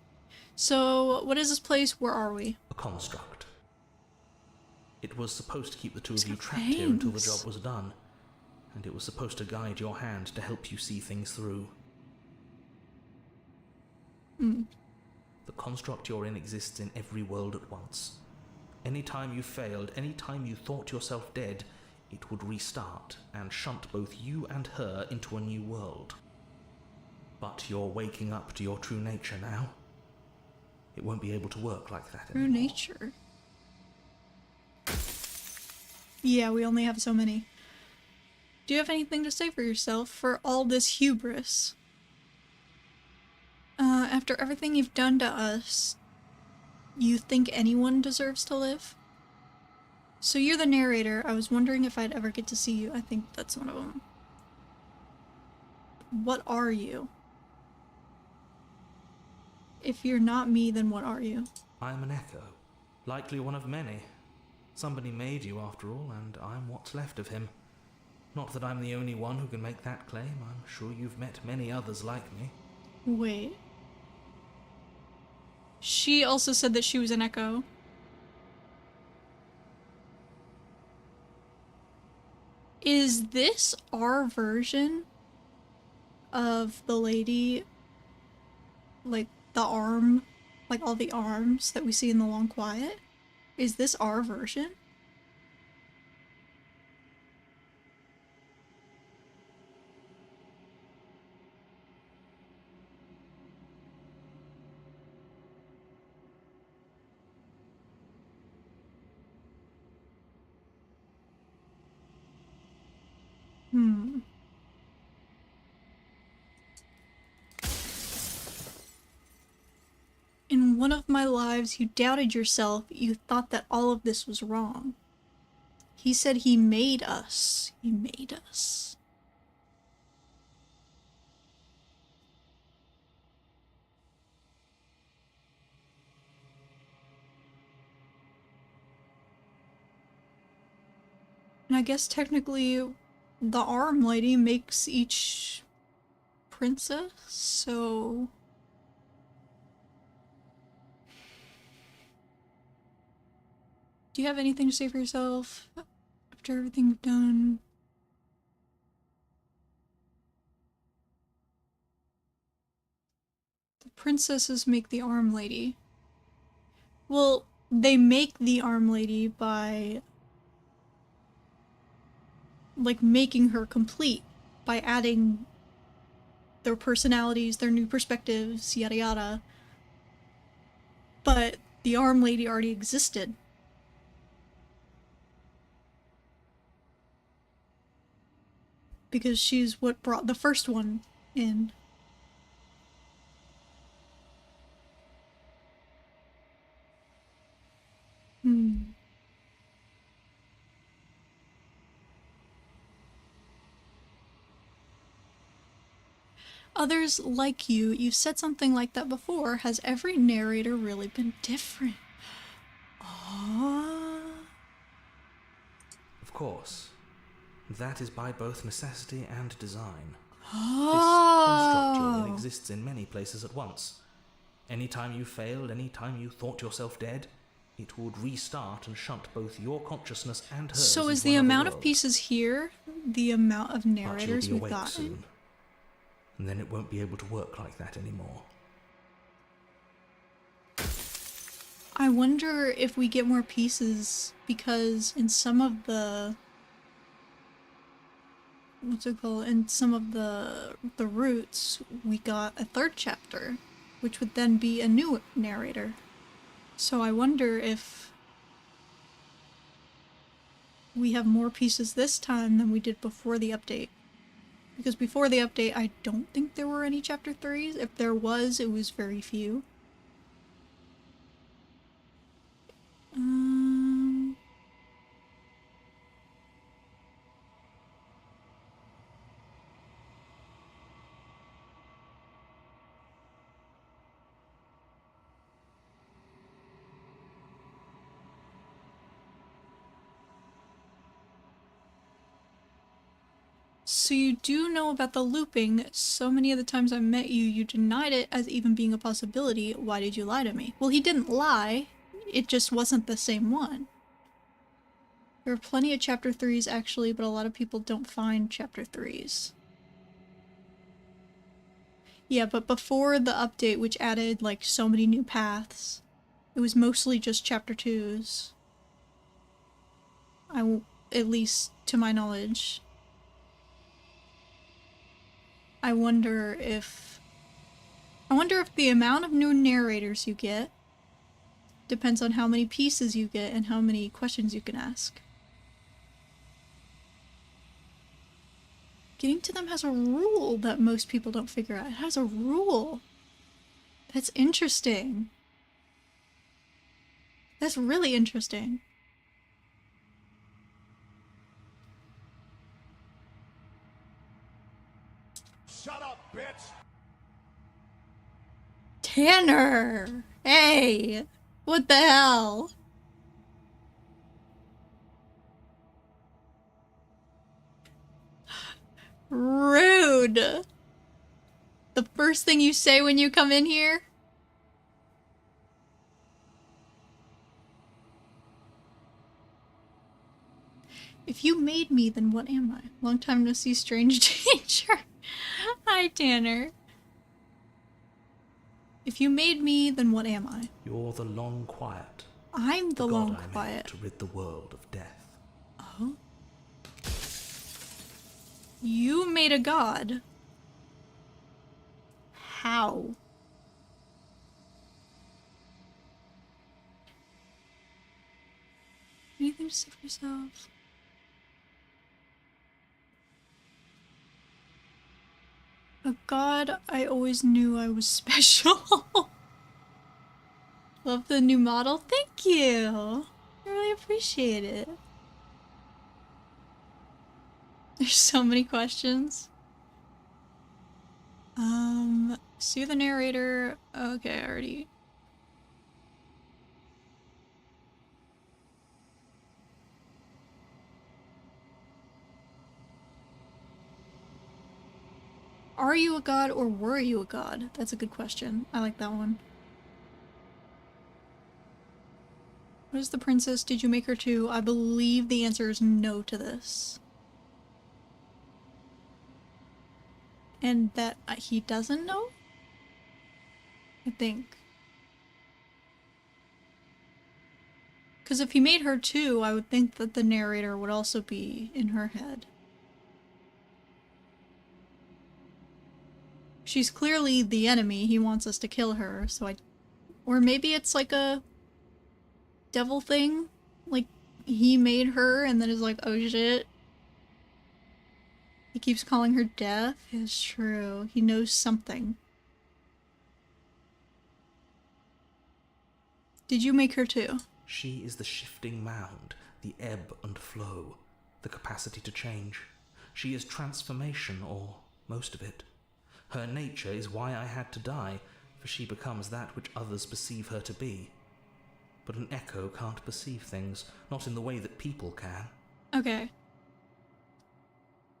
So, what is this place? Where are we? A construct. It was supposed to keep the two It's of you got trapped here until the fangs. job was done. And it was supposed to guide your hand to help you see things through. The construct you're in exists in every world at once. Anytime you failed, anytime you thought yourself dead, it would restart and shunt both you and her into a new world. But you're waking up to your true nature now. It won't be able to work like that True anymore. nature. Yeah, we only have so many. Do you have anything to say for yourself for all this hubris? After everything you've done to us, you think anyone deserves to live? So you're the narrator. I was wondering if I'd ever get to see you. I think that's one of them. What are you? If you're not me, then what are you? I am an echo, likely one of many. Somebody made you after all, and I'm what's left of him. Not that I'm the only one who can make that claim. I'm sure you've met many others like me. Wait. She also said that she was an echo. Is this our version of the lady, like the arm, like all the arms that we see in The Long Quiet? Is this our version? Hmm. In one of my lives, you doubted yourself. You thought that all of this was wrong. He said he made us. He made us. And I guess technically the arm lady makes each princess, so... Do you have anything to say for yourself after everything you've done? The princesses make the arm lady. Well, they make the arm lady by, like, making her complete, by adding their personalities, their new perspectives, yada yada. But the arm lady already existed. Because she's what brought the first one in. Hmm. Others like you said something like that before. Has every narrator really been different? Ah. Of course. That is by both necessity and design. This Oh. construct exists in many places at once. Anytime you failed, anytime you thought yourself dead, it would restart and shunt both your consciousness and hers. So is as the one amount other of world. pieces here the amount of But narrators you'll be we've awake gotten? soon, and then it won't be able to work like that anymore. I wonder if we get more pieces because in some of the in some of the roots we got a third chapter, which would then be a new narrator. So I wonder if we have more pieces this time than we did before the update. Because before the update, I don't think there were any chapter 3s. If there was, it was very few. So you do know about the looping. So many of the times I met you, you denied it as even being a possibility. Why did you lie to me? Well, he didn't lie. It just wasn't the same one. There are plenty of chapter 3s actually, but a lot of people don't find chapter 3s. Yeah, but before the update, which added like so many new paths, it was mostly just chapter 2s. At least to my knowledge. I wonder if the amount of new narrators you get depends on how many pieces you get and how many questions you can ask. Getting to them has a rule that most people don't figure out. It has a rule. That's interesting. That's really interesting. Shut up, bitch! Tanner! Hey! What the hell? Rude! The first thing you say when you come in here? If you made me, then what am I? Long time no see, strange danger. Hi, Tanner. If you made me, then what am I? You're the long quiet. I'm the long god I made quiet. to rid the world of death. Oh? You made a god? How? Anything to say for yourself? A god, I always knew I was special. Love the new model. Thank you. I really appreciate it. There's so many questions. Sue the narrator. Okay, I already. Are you a god or were you a god? That's a good question. I like that one. What is the princess? Did you make her too? I believe the answer is no to this. And that he doesn't know? I think. Because if he made her too, I would think that the narrator would also be in her head. She's clearly the enemy. He wants us to kill her, so I... Or maybe it's like a devil thing? Like, he made her and then is like, oh shit. He keeps calling her death? It's true. He knows something. Did you make her too? She is the shifting mound, the ebb and flow, the capacity to change. She is transformation, or most of it. Her nature is why I had to die, for she becomes that which others perceive her to be. But an echo can't perceive things, not in the way that people can. Okay.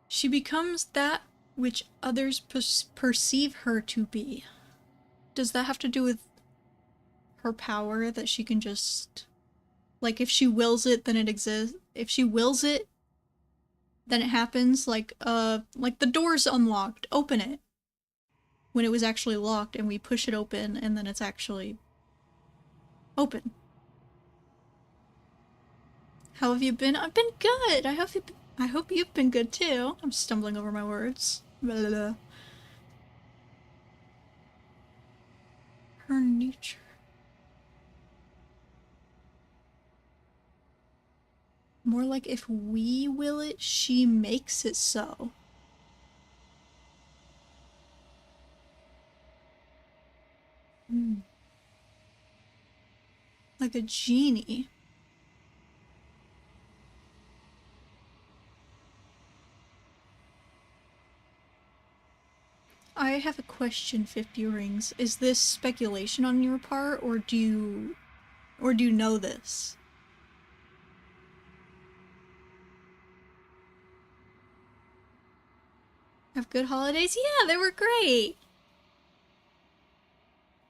She becomes that which others perceive her to be. Does that have to do with her power, that she can just... Like, if she wills it, then it exists. If she wills it, then it happens. Like the door's unlocked. Open it. When it was actually locked, and we push it open, and then it's actually open. How have you been? I've been good. I hope you've been good too. I'm stumbling over my words. Blah, blah, blah. Her nature. More like if we will it, she makes it so. Like a genie. I have a question, 50 Rings. Is this speculation on your part, or do you know this? Have good holidays? Yeah, they were great!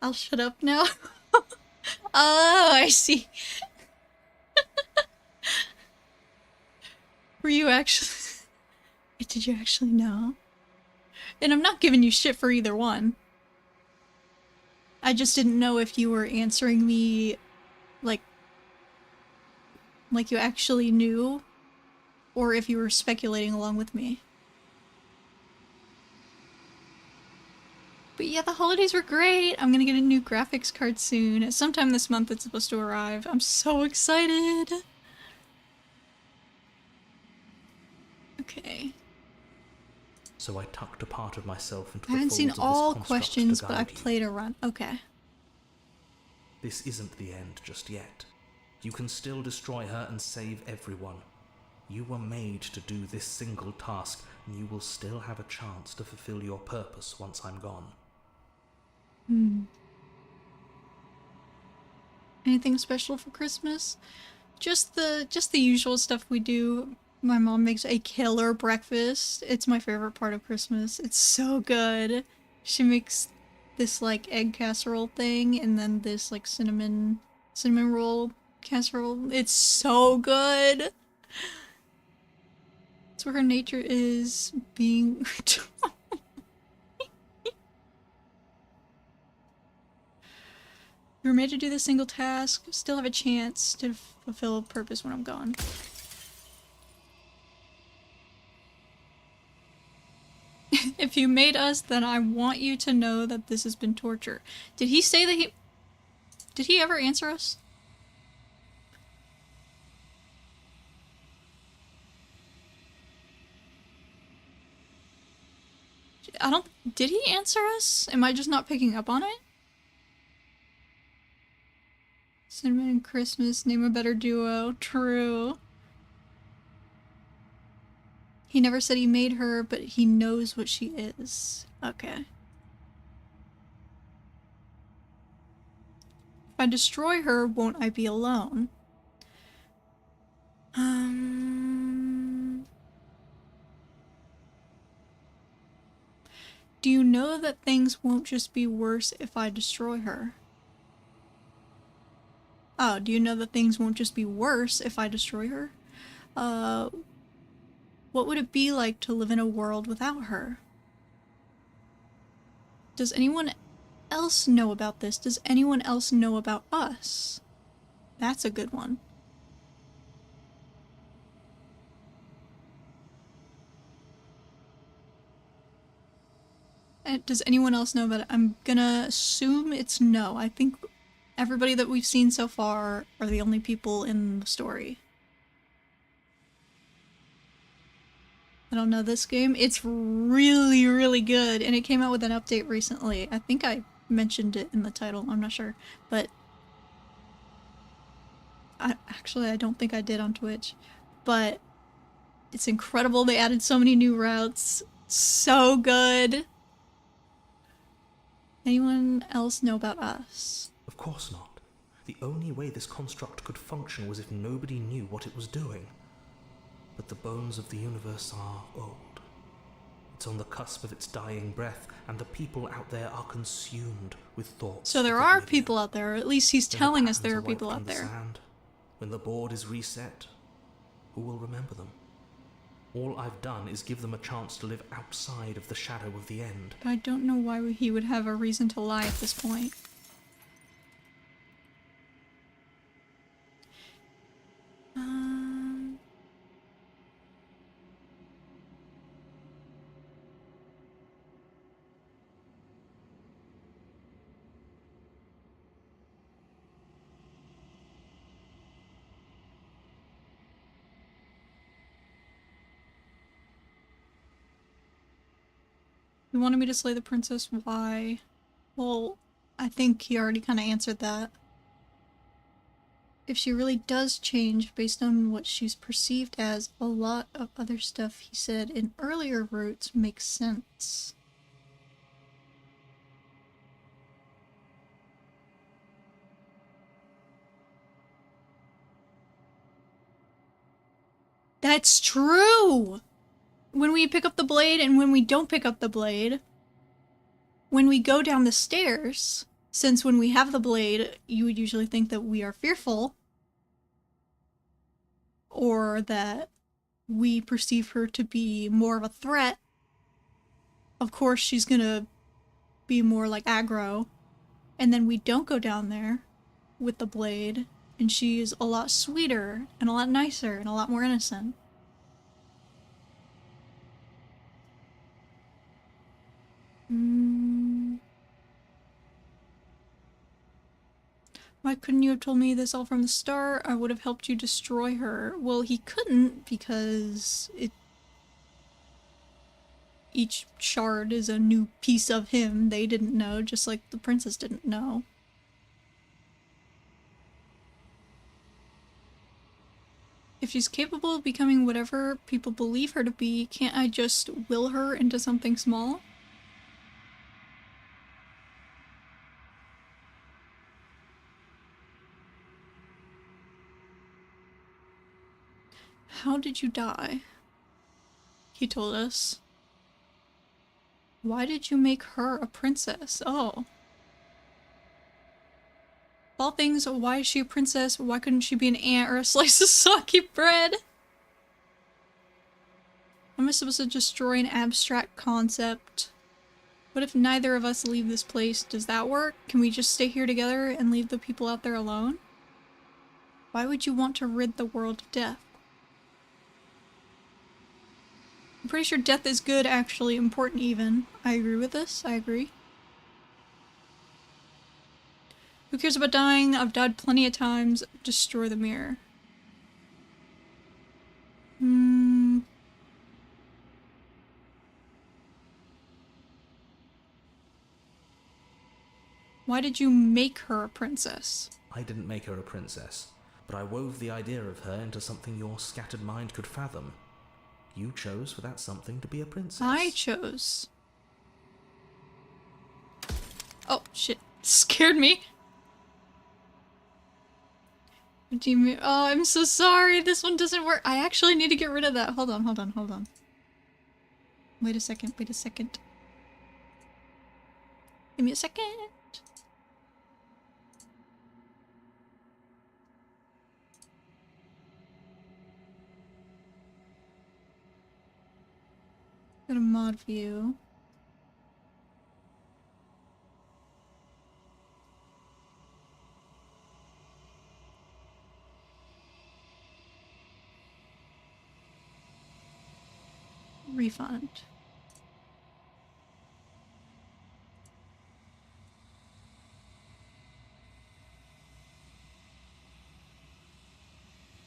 I'll shut up now. Oh, I see. Were you actually... Did you actually know? And I'm not giving you shit for either one. I just didn't know if you were answering me like you actually knew, or if you were speculating along with me. But yeah, the holidays were great. I'm gonna get a new graphics card soon. Sometime this month it's supposed to arrive. I'm so excited. Okay. So I tucked a part of myself into I haven't the seen folds of all this construct questions, to but guide I've you. played a run. Okay. This isn't the end just yet. You can still destroy her and save everyone. You were made to do this single task, and you will still have a chance to fulfill your purpose once I'm gone. Anything special for Christmas? Just the usual stuff we do. My mom makes a killer breakfast. It's my favorite part of Christmas. It's so good. She makes this like egg casserole thing, and then this like cinnamon roll casserole. It's so good. So her nature is being... You were made to do this single task, still have a chance to fulfill a purpose when I'm gone. If you made us, then I want you to know that this has been torture. Did he say that he... Did he ever answer us? I don't... Did he answer us? Am I just not picking up on it? Cinnamon and Christmas, name a better duo. True. He never said he made her, but he knows what she is. Okay. If I destroy her, won't I be alone? Do you know that things won't just be worse if I destroy her? Oh, do you know that things won't just be worse if I destroy her? What would it be like to live in a world without her? Does anyone else know about this? Does anyone else know about us? That's a good one. Does anyone else know about it? I'm gonna assume it's no. I think everybody that we've seen so far are the only people in the story. I don't know this game. It's really, really good, and it came out with an update recently. I think I mentioned it in the title, I'm not sure. But actually, I don't think I did on Twitch. But it's incredible. They added so many new routes. So good. Anyone else know about us? Of course not. The only way this construct could function was if nobody knew what it was doing. But the bones of the universe are old. It's on the cusp of its dying breath, and the people out there are consumed with thoughts. So there of are oblivion. people out there, or at least he's When the telling us patterns there are are people wiped out from the there. sand, when the board is reset, who will remember them? All I've done is give them a chance to live outside of the shadow of the end. But I don't know why he would have a reason to lie at this point. He wanted me to slay the princess. Why? Well, I think he already kind of answered that. If she really does change based on what she's perceived as, a lot of other stuff he said in earlier routes makes sense. That's true! When we pick up the blade and when we don't pick up the blade, when we go down the stairs, since when we have the blade, you would usually think that we are fearful, or that we perceive her to be more of a threat. Of course, she's gonna be more like aggro, and then we don't go down there with the blade, and she's a lot sweeter, and a lot nicer, and a lot more innocent. Why couldn't you have told me this all from the start? I would have helped you destroy her. Well, he couldn't because each shard is a new piece of him. They didn't know, just like the princess didn't know. If she's capable of becoming whatever people believe her to be, can't I just will her into something small? How did you die? He told us. Why did you make her a princess? Oh. Of all things, why is she a princess? Why couldn't she be an ant or a slice of soggy bread? How am I supposed to destroy an abstract concept? What if neither of us leave this place? Does that work? Can we just stay here together and leave the people out there alone? Why would you want to rid the world of death? I'm pretty sure death is good, actually, important even. I agree with this, I agree. Who cares about dying? I've died plenty of times. Destroy the mirror. Why did you make her a princess? I didn't make her a princess, but I wove the idea of her into something your scattered mind could fathom. You chose for that something to be a princess. I chose. Oh, shit. Scared me. What do you mean? Oh, I'm so sorry. This one doesn't work. I actually need to get rid of that. Hold on, hold on, hold on. Wait a second, wait a second. Give me a second. Go to mod view. Refund.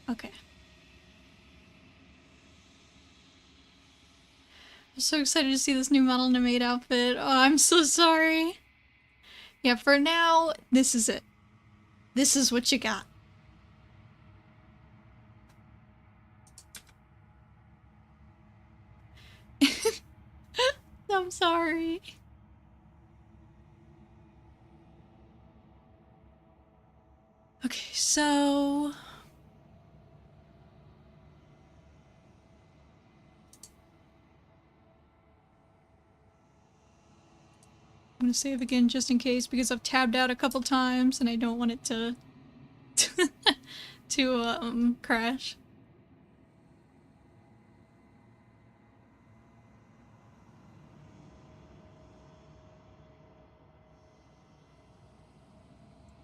Okay. I'm so excited to see this new model in a maid outfit. Oh, I'm so sorry. Yeah, for now, this is it. This is what you got. I'm sorry. Okay, so... I'm gonna save again just in case because I've tabbed out a couple times and I don't want it to crash.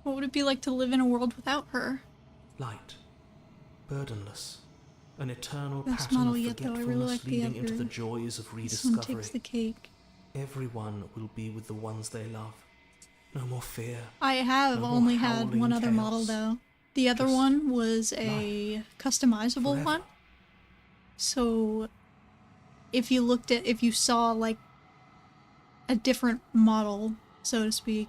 What would it be like to live in a world without her? Light. Burdenless. An eternal Best pattern model of yet, though. I really forgetfulness like the leading into other. the joys of This one rediscovery. takes the cake. Everyone will be with the ones they love. No more fear. I have No more only had howling one other model chaos. though. The other Just one was a customizable Forever. one. So if you saw like a different model, so to speak,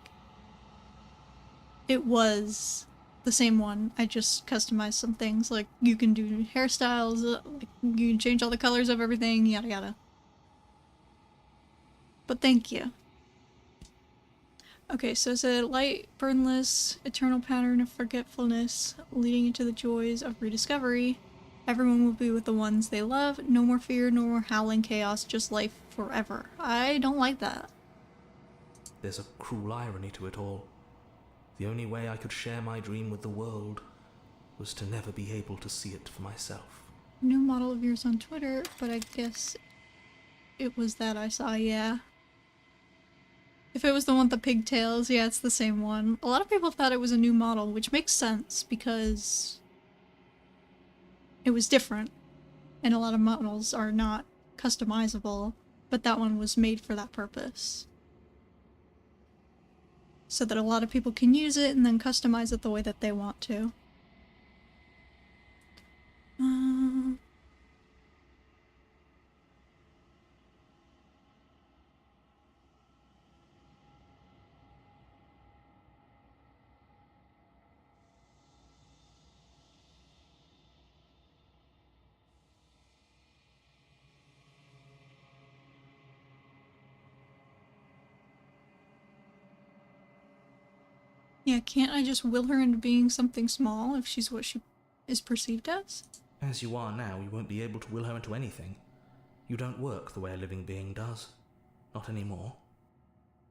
it was the same one. I just customized some things, like you can do hairstyles, like you can change all the colors of everything, yada yada. But thank you. Okay, so it's a light, burnless, eternal pattern of forgetfulness, leading into the joys of rediscovery. Everyone will be with the ones they love. No more fear, no more howling chaos, just life forever. I don't like that. There's a cruel irony to it all. The only way I could share my dream with the world was to never be able to see it for myself. New model of yours on Twitter, but I guess it was that I saw, yeah. If it was the one with the pigtails, yeah, it's the same one. A lot of people thought it was a new model, which makes sense because it was different. And a lot of models are not customizable, but that one was made for that purpose. So that a lot of people can use it and then customize it the way that they want to. Yeah, can't I just will her into being something small if she's what she is perceived as? As you are now, you won't be able to will her into anything. You don't work the way a living being does. Not anymore.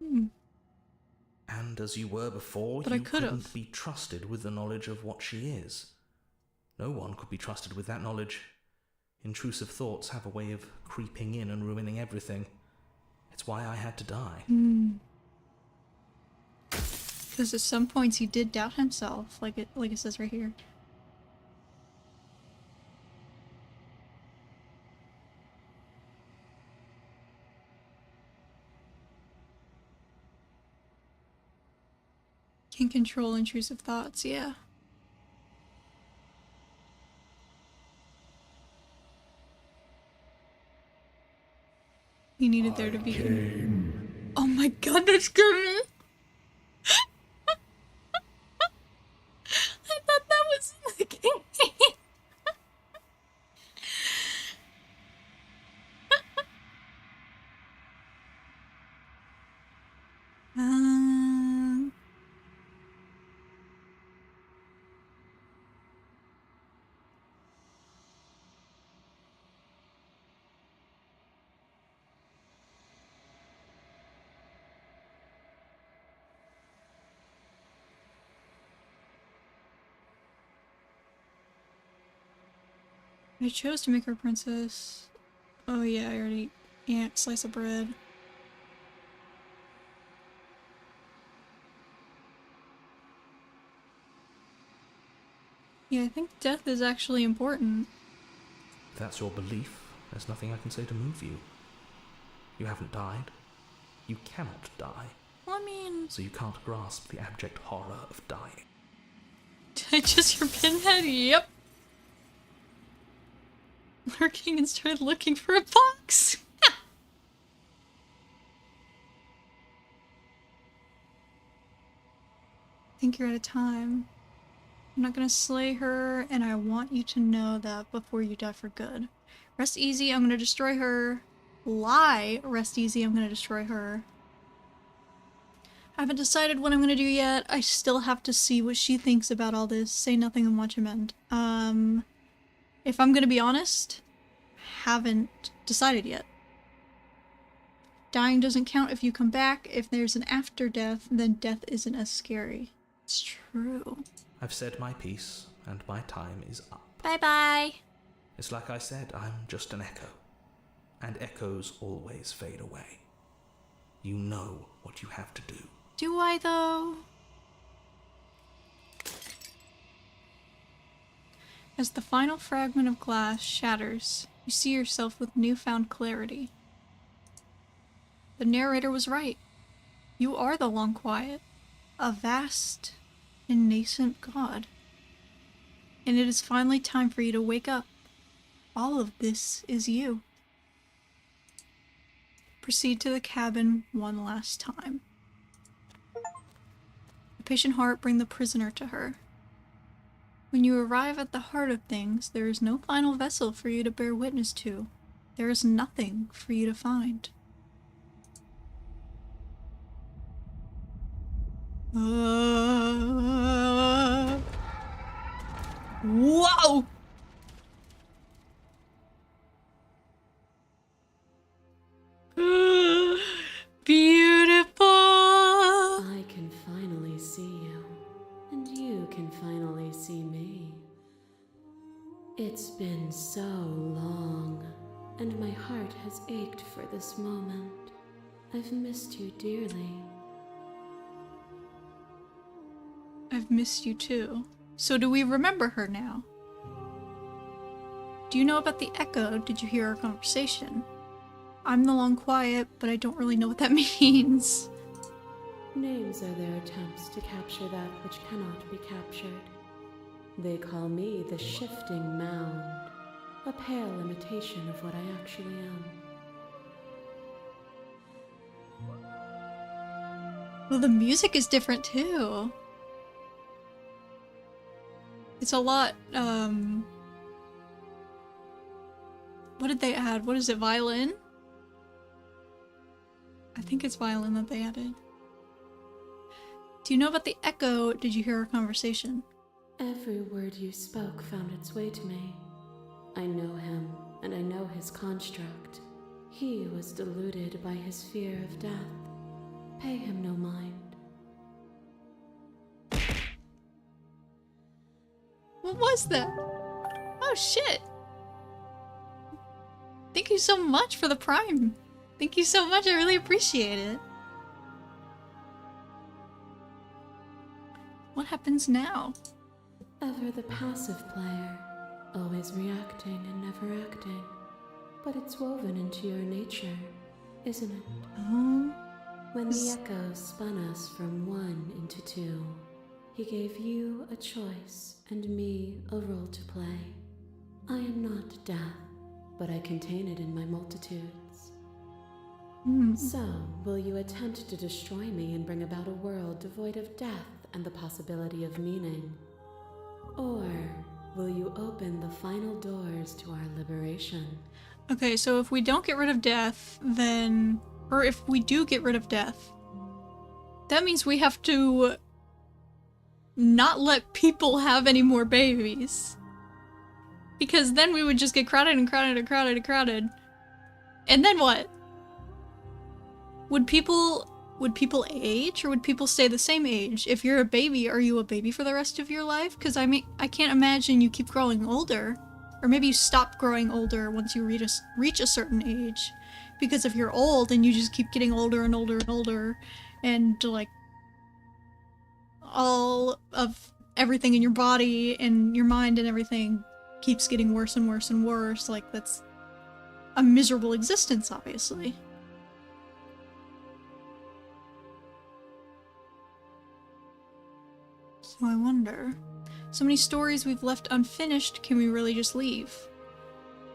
And as you were before, But you I could've. couldn't be trusted with the knowledge of what she is. No one could be trusted with that knowledge. Intrusive thoughts have a way of creeping in and ruining everything. It's why I had to die. Because at some points he did doubt himself, like it says right here. Can control intrusive thoughts, yeah. He needed there to be. Oh my god, that scared me! I thought that was the game. I chose to make her princess. Oh yeah, I already ate slice of bread. Yeah, I think death is actually important. If that's your belief, there's nothing I can say to move you. You haven't died. You cannot die. Well, I mean... So you can't grasp the abject horror of dying. Did I just your pinhead? Yep. Lurking and started looking for a box. I think you're out of time. I'm not gonna slay her, and I want you to know that before you die for good. Rest easy, I'm gonna destroy her. Lie, rest easy, I'm gonna destroy her. I haven't decided what I'm gonna do yet. I still have to see what she thinks about all this. Say nothing and watch him end. If I'm gonna be honest, haven't decided yet. Dying doesn't count if you come back. If there's an after death, then death isn't as scary. It's true. I've said my piece, and my time is up. Bye-bye. It's like I said, I'm just an echo. And echoes always fade away. You know what you have to do. Do I, though? As the final fragment of glass shatters, you see yourself with newfound clarity. The narrator was right. You are the Long Quiet, a vast and nascent god. And it is finally time for you to wake up. All of this is you. Proceed to the cabin one last time. The patient heart bring the prisoner to her. When you arrive at the heart of things, there is no final vessel for you to bear witness to. There is nothing for you to find. Whoa! Beautiful! I can finally see you, and you can finally see me. It's been so long, and my heart has ached for this moment. I've missed you dearly. I've missed you too. So do we remember her now? Do you know about the echo? Did you hear our conversation? I'm the Long Quiet, but I don't really know what that means. Names are their attempts to capture that which cannot be captured. They call me the Shifting Mound, a pale imitation of what I actually am. Well, the music is different too. It's a lot, what did they add? What is it, violin? I think it's violin that they added. Do you know about the echo? Did you hear our conversation? Every word you spoke found its way to me. I know him, and I know his construct. He was deluded by his fear of death. Pay him no mind. What was that? Oh shit! Thank you so much for the Prime. Thank you so much. I really appreciate it. What happens now? Ever the passive player, always reacting and never acting. But it's woven into your nature, isn't it? Oh. When the echo spun us from one into two, he gave you a choice and me a role to play. I am not death, but I contain it in my multitudes. So, will you attempt to destroy me and bring about a world devoid of death and the possibility of meaning? Or will you open the final doors to our liberation? Okay, so if we don't get rid of death, then... Or if we do get rid of death, that means we have to not let people have any more babies. Because then we would just get crowded and crowded and crowded and crowded. And then what? Would people age, or would people stay the same age? If you're a baby, are you a baby for the rest of your life? Because I mean, I can't imagine you keep growing older. Or maybe you stop growing older once you reach a certain age. Because if you're old and you just keep getting older and older and older, and like all of everything in your body and your mind and everything keeps getting worse and worse and worse, like that's a miserable existence, obviously. So I wonder, so many stories we've left unfinished, can we really just leave?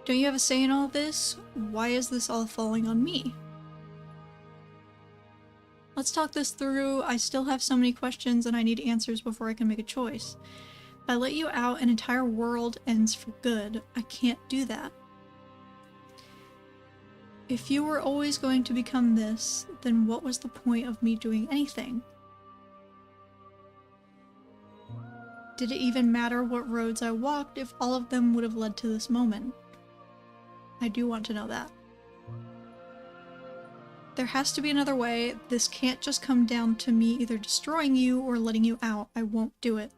Don't you have a say in all this? Why is this all falling on me? Let's talk this through. I still have so many questions and I need answers before I can make a choice. If I let you out, an entire world ends for good. I can't do that. If you were always going to become this, then what was the point of me doing anything? Did it even matter what roads I walked if all of them would have led to this moment? I do want to know that. There has to be another way. This can't just come down to me either destroying you or letting you out. I won't do it.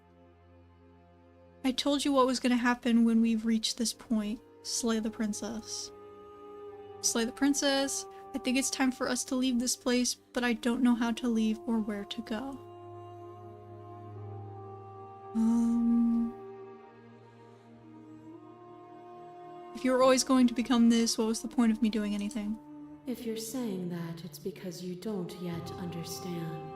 I told you what was going to happen when we've reached this point. Slay the princess. Slay the princess. I think it's time for us to leave this place, but I don't know how to leave or where to go. If you were always going to become this, what was the point of me doing anything? If you're saying that, it's because you don't yet understand.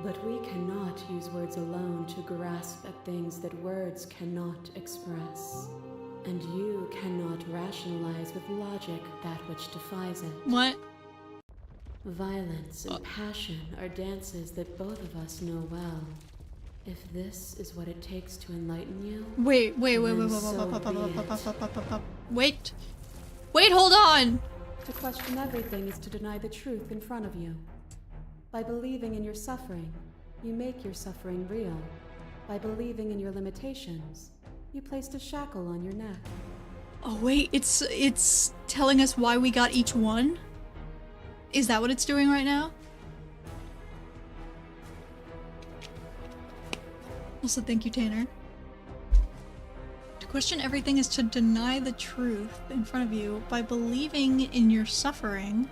But we cannot use words alone to grasp at things that words cannot express. And you cannot rationalize with logic that which defies it. What? Violence and passion are dances that both of us know well. If this is what it takes to enlighten you... Wait, hold on! To question everything is to deny the truth in front of you. By believing in your suffering, you make your suffering real. By believing in your limitations, you placed a shackle on your neck. Oh wait, it's telling us why we got each one? Is that what it's doing right now? Also, thank you, Tanner. To question everything is to deny the truth in front of you. By believing in your suffering,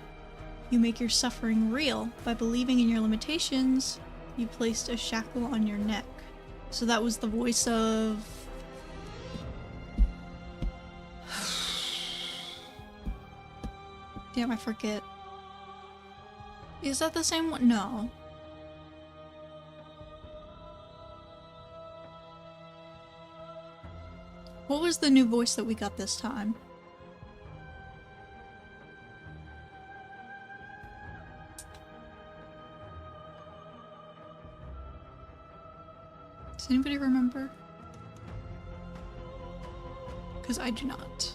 you make your suffering real. By believing in your limitations, you placed a shackle on your neck. So that was the voice of... Damn, I forget. Is that the same one? No. What was the new voice that we got this time? Does anybody remember? Because I do not.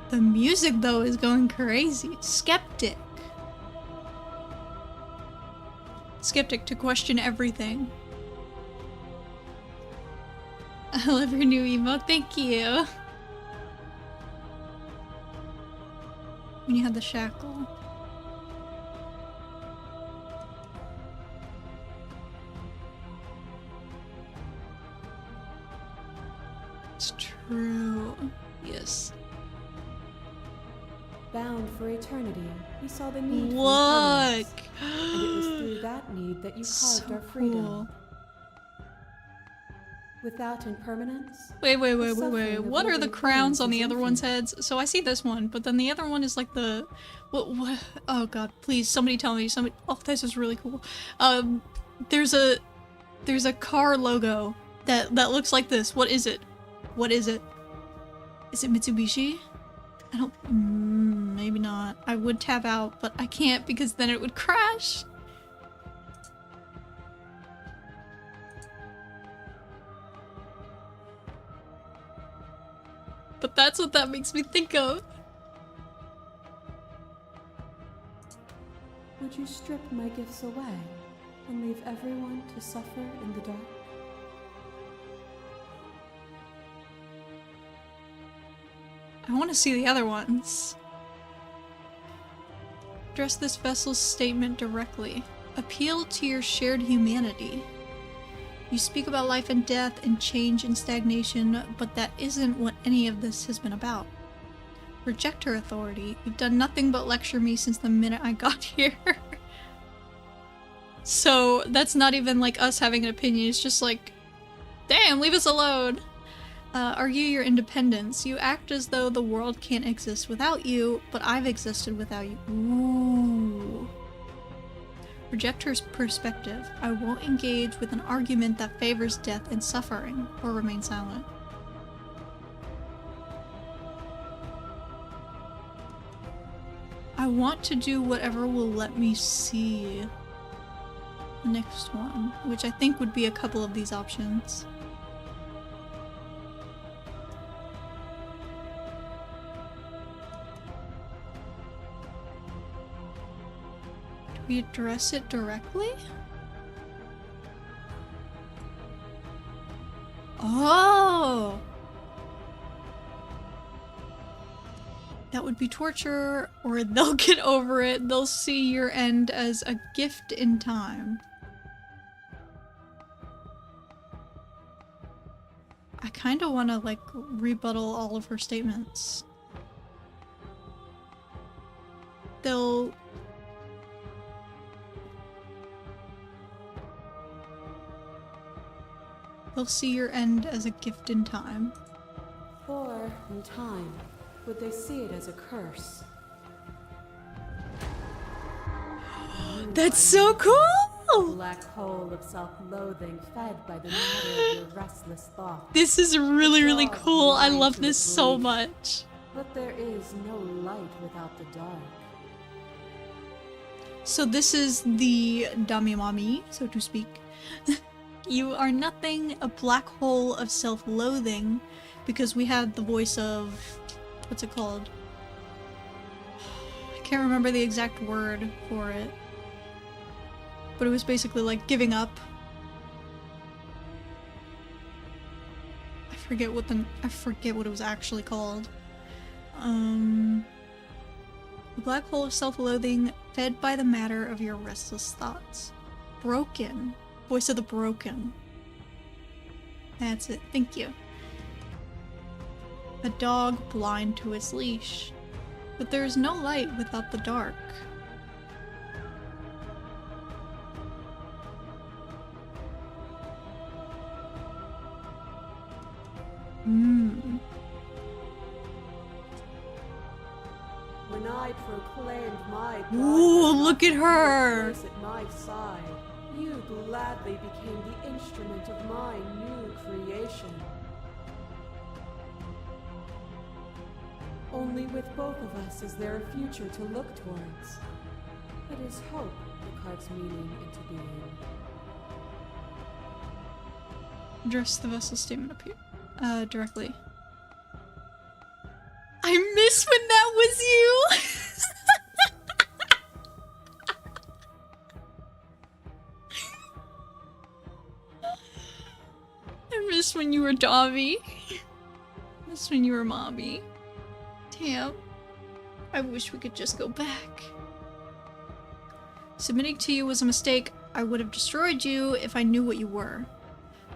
The music, though, is going crazy. Skeptic. Skeptic to question everything. I love your new emote. Thank you. When you had the shackle. It's true. Yes. Bound for eternity, we saw the need for Look! impermanence, and it was through that need that you carved So our freedom. cool. Without impermanence, Wait. suffering of What are the living crowns on things the is other one's infinite. heads? So I see this one, but then the other one is like the... What? Oh god, please, somebody tell me. Somebody... Oh, this is really cool. There's a car logo that looks like this. What is it? What is it? Is it Mitsubishi? I don't... maybe not. I would tab out, but I can't because then it would crash. But that's what that makes me think of. Would you strip my gifts away and leave everyone to suffer in the dark? I want to see the other ones. Address this vessel's statement directly. Appeal to your shared humanity. You speak about life and death and change and stagnation, but that isn't what any of this has been about. Reject her authority. You've done nothing but lecture me since the minute I got here. So that's not even like us having an opinion, it's just like, damn, leave us alone. Argue your independence. You act as though the world can't exist without you, but I've existed without you. Ooh. Reject her perspective. I won't engage with an argument that favors death and suffering, or remain silent. I want to do whatever will let me see the next one, which I think would be a couple of these options. Do we address it directly? Oh! That would be torture, or they'll get over it. They'll see your end as a gift in time. I kind of want to, like, rebuttal all of her statements. They'll see your end as a gift in time. Or, in time, would they see it as a curse? That's so cool! Black hole of self-loathing fed by the matter of your restless thoughts. This is really cool. I love this so much. But there is no light without the dark. So this is the Damimami, so to speak. You are nothing, a black hole of self-loathing, because we had the voice of... what's it called? I can't remember the exact word for it. But it was basically like giving up. I forget what it was actually called. The black hole of self-loathing fed by the matter of your restless thoughts. Broken. Voice of the broken. That's it. Thank you. A dog blind to its leash. But there is no light without the dark. When I proclaimed my God, Ooh, look at her! place at my side, you gladly became the instrument of my new creation. Only with both of us is there a future to look towards. It is hope that carves meaning into being. Address the vessel statement up here. Directly. I miss when that was you! I miss when you were Dobby. I miss when you were Mommy. Damn. I wish we could just go back. Submitting to you was a mistake. I would have destroyed you if I knew what you were.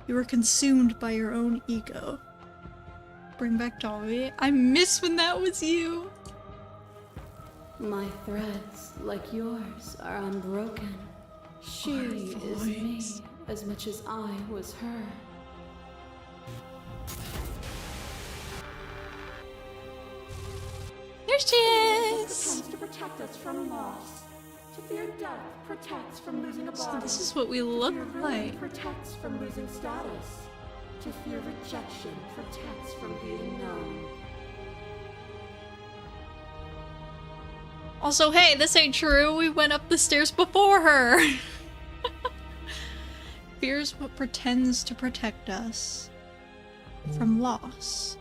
You were consumed by your own ego. Bring back Dolly. I miss when that was you. My threads, like yours, are unbroken. She is me as much as I was her. There she is! To protect us from loss. To fear death protects from losing a body. So this is what we look Fear ruin like. protects from losing status. To fear rejection protects from being known. Also, hey, this ain't true. We went up the stairs before her. Fear's what pretends to protect us from loss.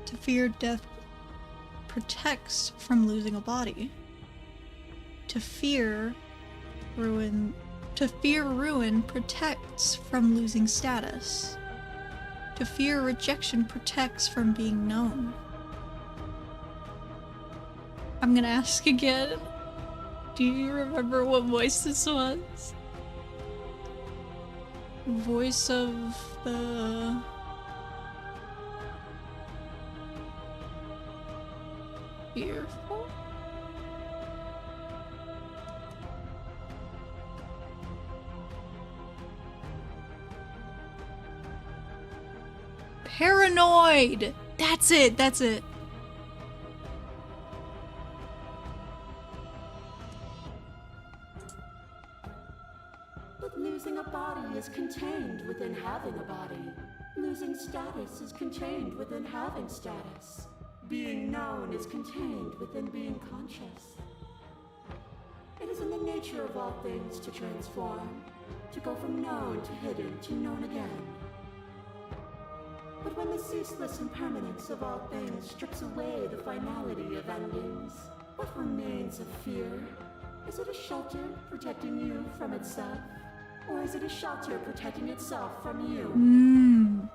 To fear death protects from losing a body. To fear ruin protects from losing status. To fear rejection protects from being known. I'm gonna ask again. Do you remember what voice this was? Voice of the... fearful? Paranoid! That's it, that's it. But losing a body is contained within having a body. Losing status is contained within having status. Being known is contained within being conscious. It is in the nature of all things to transform, to go from known to hidden to known again. But when the ceaseless impermanence of all things strips away the finality of endings, what remains of fear? Is it a shelter protecting you from itself? Or is it a shelter protecting itself from you?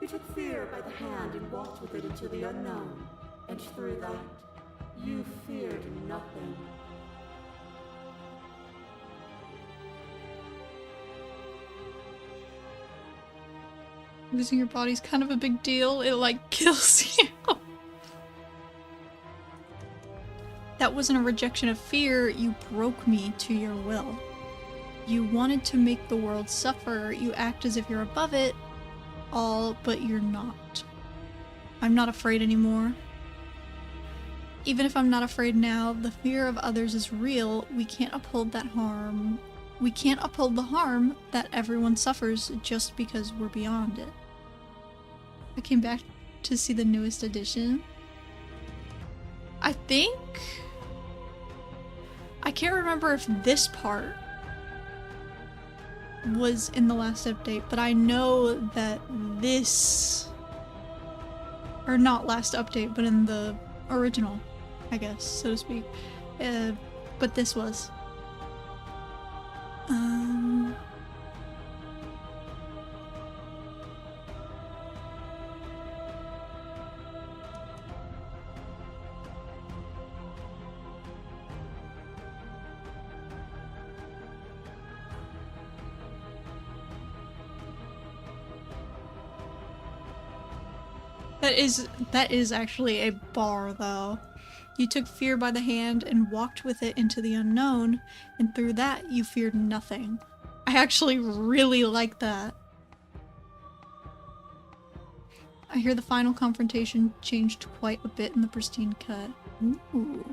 You took fear by the hand and walked with it into the unknown. And through that, you feared nothing. Losing your body's kind of a big deal. It, like, kills you. That wasn't a rejection of fear. You broke me to your will. You wanted to make the world suffer. You act as if you're above it all, but you're not. I'm not afraid anymore. Even if I'm not afraid now, the fear of others is real. We can't uphold that harm. We can't uphold the harm that everyone suffers just because we're beyond it. I came back to see the newest edition. I think... I can't remember if this part was in the last update, but I know that this... or not last update, but in the original, I guess, so to speak. But this was. That is actually a bar, though. You took fear by the hand and walked with it into the unknown, and through that you feared nothing. I actually really like that. I hear the final confrontation changed quite a bit in the pristine cut. Ooh.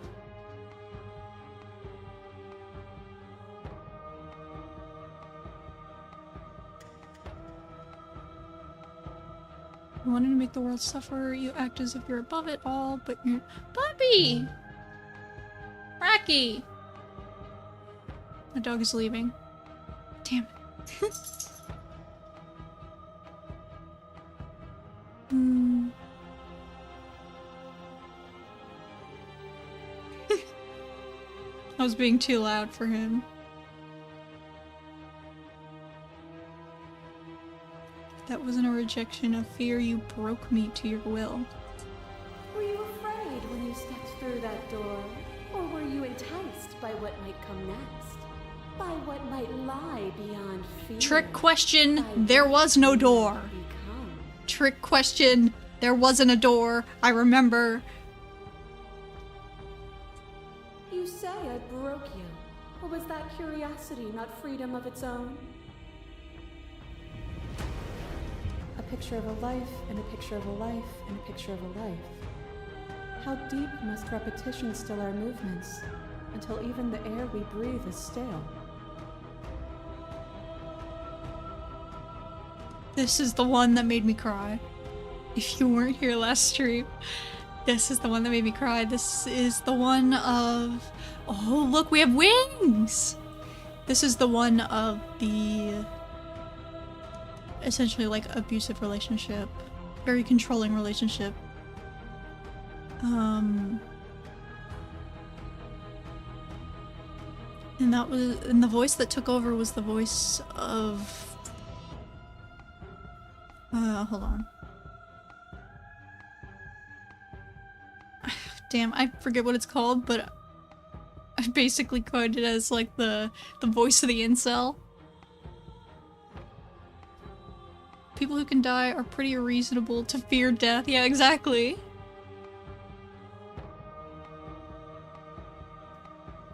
You wanted to make the world suffer, you act as if you're above it all, but you're— Puppy! Rocky! My dog is leaving. Damn it. I was being too loud for him. That wasn't a rejection of fear. You broke me to your will. Were you afraid when you stepped through that door? Or were you enticed by what might come next? By what might lie beyond fear? Trick question. There was no door. Become. Trick question. There wasn't a door. I remember. You say I broke you. Or was that curiosity, not freedom of its own? A picture of a life, and a picture of a life, and a picture of a life. How deep must repetition still our movements, until even the air we breathe is stale? This is the one that made me cry. If you weren't here last stream, this is the one that made me cry. This is the one of... Oh, look, we have wings! This is the one of the... essentially, like, abusive relationship. Very controlling relationship. And that was... And the voice that took over was the voice of... hold on. Damn, I forget what it's called, but I basically coined it as like the voice of the incel. People who can die are pretty reasonable to fear death. Yeah, exactly.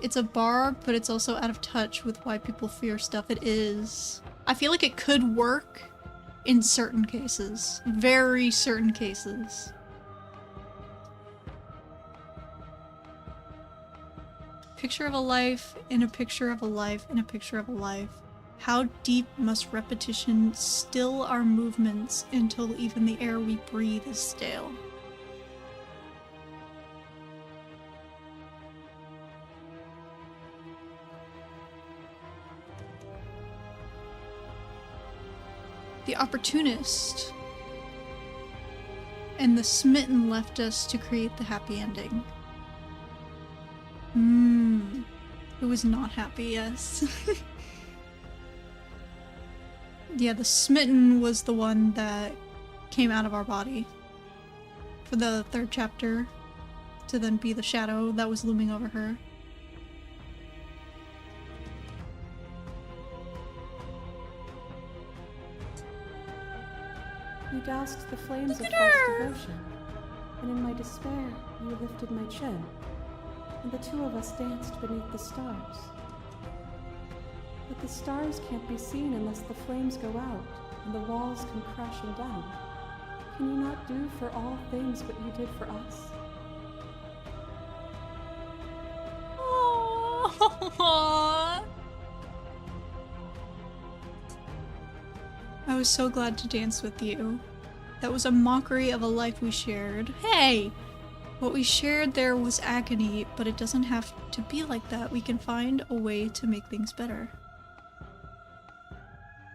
It's a bar, but it's also out of touch with why people fear stuff. It is. I feel like it could work in certain cases. Very certain cases. Picture of a life, in a picture of a life, in a picture of a life. How deep must repetition still our movements until even the air we breathe is stale? The opportunist and the smitten left us to create the happy ending. It was not happy, yes. Yeah, the smitten was the one that came out of our body for the third chapter to then be the shadow that was looming over her. You doused the flames of false devotion, and in my despair, you lifted my chin, and the two of us danced beneath the stars. But the stars can't be seen unless the flames go out, and the walls come crashing down. Can you not do for all things what you did for us? Aww. I was so glad to dance with you. That was a mockery of a life we shared. Hey! What we shared there was agony, but it doesn't have to be like that. We can find a way to make things better.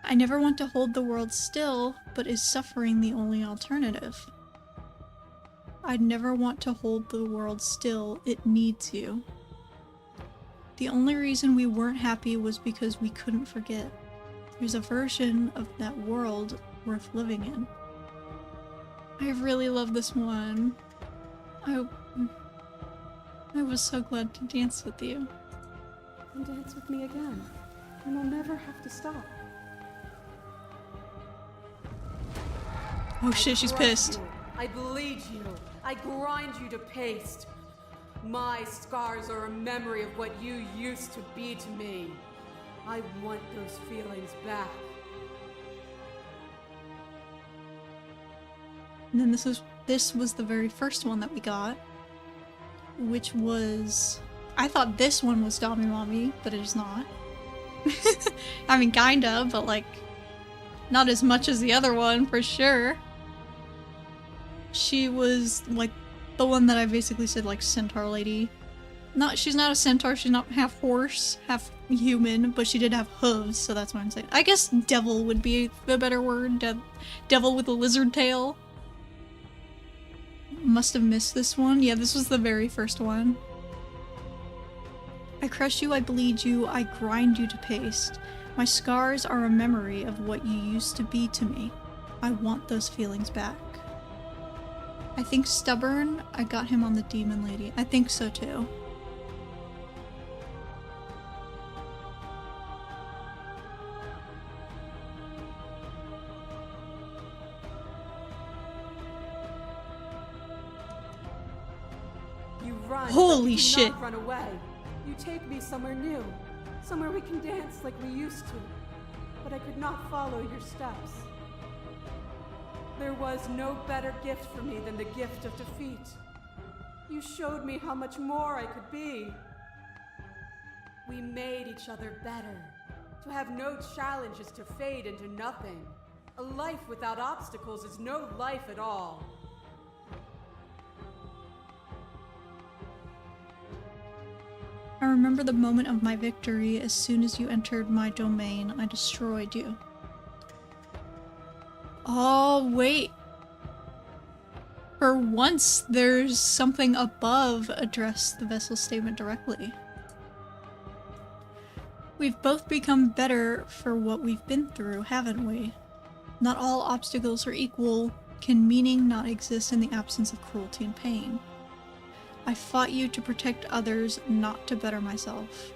I never want to hold the world still, but is suffering the only alternative? I'd never want to hold the world still, it needs you. The only reason we weren't happy was because we couldn't forget. There's a version of that world worth living in. I really love this one. I was so glad to dance with you. And dance with me again, and we'll never have to stop. Oh shit, she's pissed. I bleed you. I grind you to paste. My scars are a memory of what you used to be to me. I want those feelings back. And then this was the very first one that we got, which was... I thought this one was Dami Mommy, but it is not. I mean, kinda, but like, not as much as the other one, for sure. She was, like, the one that I basically said, like, centaur lady. She's not a centaur, she's not half horse, half human, but she did have hooves, so that's what I'm saying. I guess devil would be a better word. Devil with a lizard tail. Must have missed this one. Yeah, this was the very first one. I crush you, I bleed you, I grind you to paste. My scars are a memory of what you used to be to me. I want those feelings back. I think stubborn, I got him on the demon lady. I think so too. run. Holy but you do shit. not run away. You take me somewhere new, somewhere we can dance like we used to. But I could not follow your steps. There was no better gift for me than the gift of defeat. You showed me how much more I could be. We made each other better. To have no challenges to fade into nothing. A life without obstacles is no life at all. I remember the moment of my victory. As soon as you entered my domain, I destroyed you. Oh, wait. For once, there's something above address the vessel statement directly. We've both become better for what we've been through, haven't we? Not all obstacles are equal. Can meaning not exist in the absence of cruelty and pain? I fought you to protect others, not to better myself.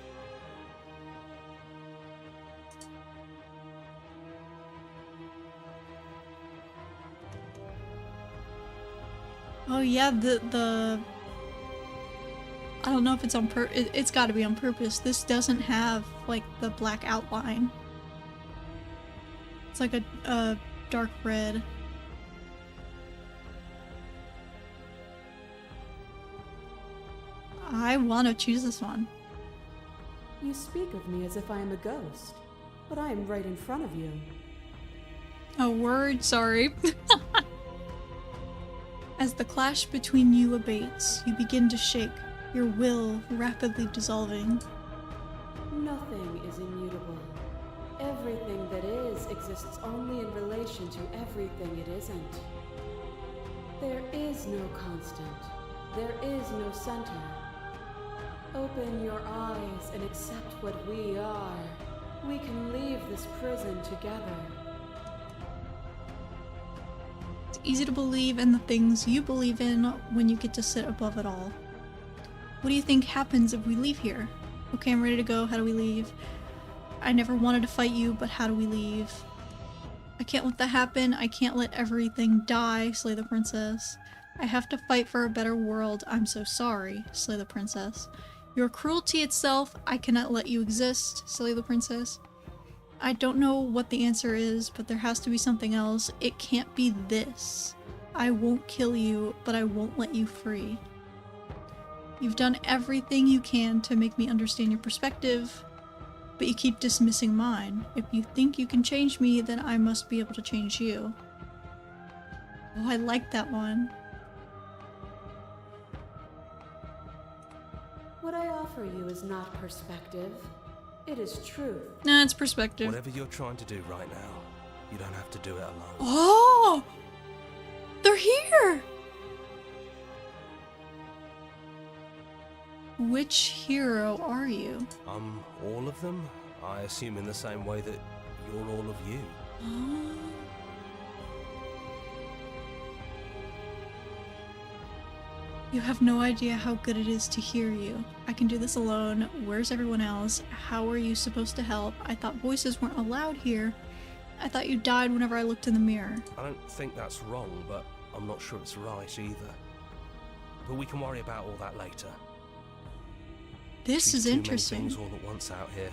Oh yeah, the I don't know if it's on it's gotta be on purpose. This doesn't have, like, the black outline. It's like a dark red. I want to choose this one. You speak of me as if I am a ghost, but I am right in front of you. Oh, word, sorry. As the clash between you abates, you begin to shake, your will rapidly dissolving. Nothing is immutable. Everything that is exists only in relation to everything it isn't. There is no constant. There is no center. Open your eyes and accept what we are. We can leave this prison together. It's easy to believe in the things you believe in when you get to sit above it all. What do you think happens if we leave here? Okay, I'm ready to go. How do we leave? I never wanted to fight you, but how do we leave? I can't let that happen. I can't let everything die, slay the princess. I have to fight for a better world. I'm so sorry, slay the princess. Your cruelty itself, I cannot let you exist, slay the princess. I don't know what the answer is, but there has to be something else. It can't be this. I won't kill you, but I won't let you free. You've done everything you can to make me understand your perspective, but you keep dismissing mine. If you think you can change me, then I must be able to change you. Oh, I like that one. What I offer you is not perspective. It is truth. Nah, it's perspective. Whatever you're trying to do right now, you don't have to do it alone. Oh! They're here! Which hero are you? All of them? I assume in the same way that you're all of you. Oh. You have no idea how good it is to hear you. I can do this alone. Where's everyone else? How are you supposed to help? I thought voices weren't allowed here. I thought you died whenever I looked in the mirror. I don't think that's wrong, but I'm not sure it's right either. But we can worry about all that later. This She's is too interesting. many things all at once out here.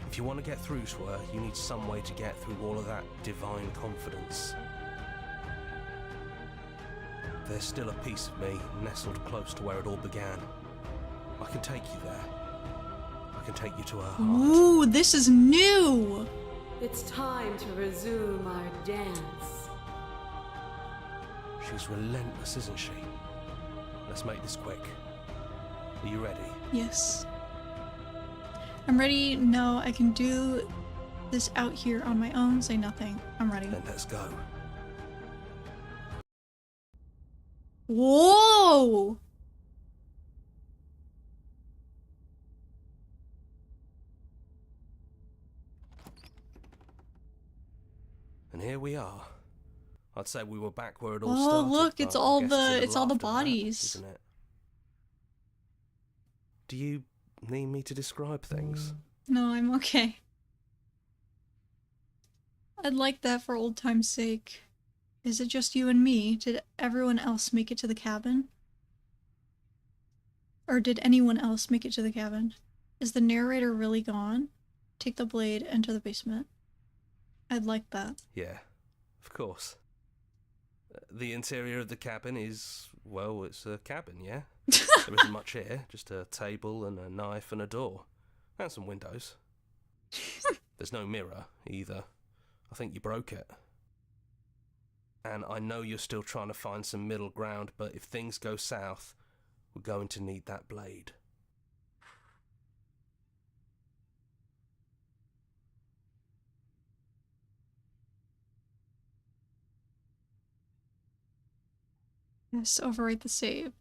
If you want to get through to her, you need some way to get through all of that divine confidence. There's still a piece of me nestled close to where it all began. I can take you there. I can take you to her heart. Ooh, this is new! It's time to resume our dance. She's relentless, isn't she? Let's make this quick. Are you ready? Yes. I'm ready. No, I can do this out here on my own. Say nothing. I'm ready. Then let's go. Whoa! And here we are. I'd say we were back where it all Oh, started. look, it's but I all guess the- to it's all the laughter that, bodies. isn't it? Do you need me to describe things? No, I'm okay. I'd like that for old time's sake. Is it just you and me? Did everyone else make it to the cabin? Or did anyone else make it to the cabin? Is the narrator really gone? Take the blade, enter the basement. I'd like that. Yeah, of course. The interior of the cabin is, well, it's a cabin, yeah? There isn't much here, just a table and a knife and a door. And some windows. There's no mirror, either. I think you broke it. And I know you're still trying to find some middle ground, but if things go south, we're going to need that blade. Yes, overwrite the save.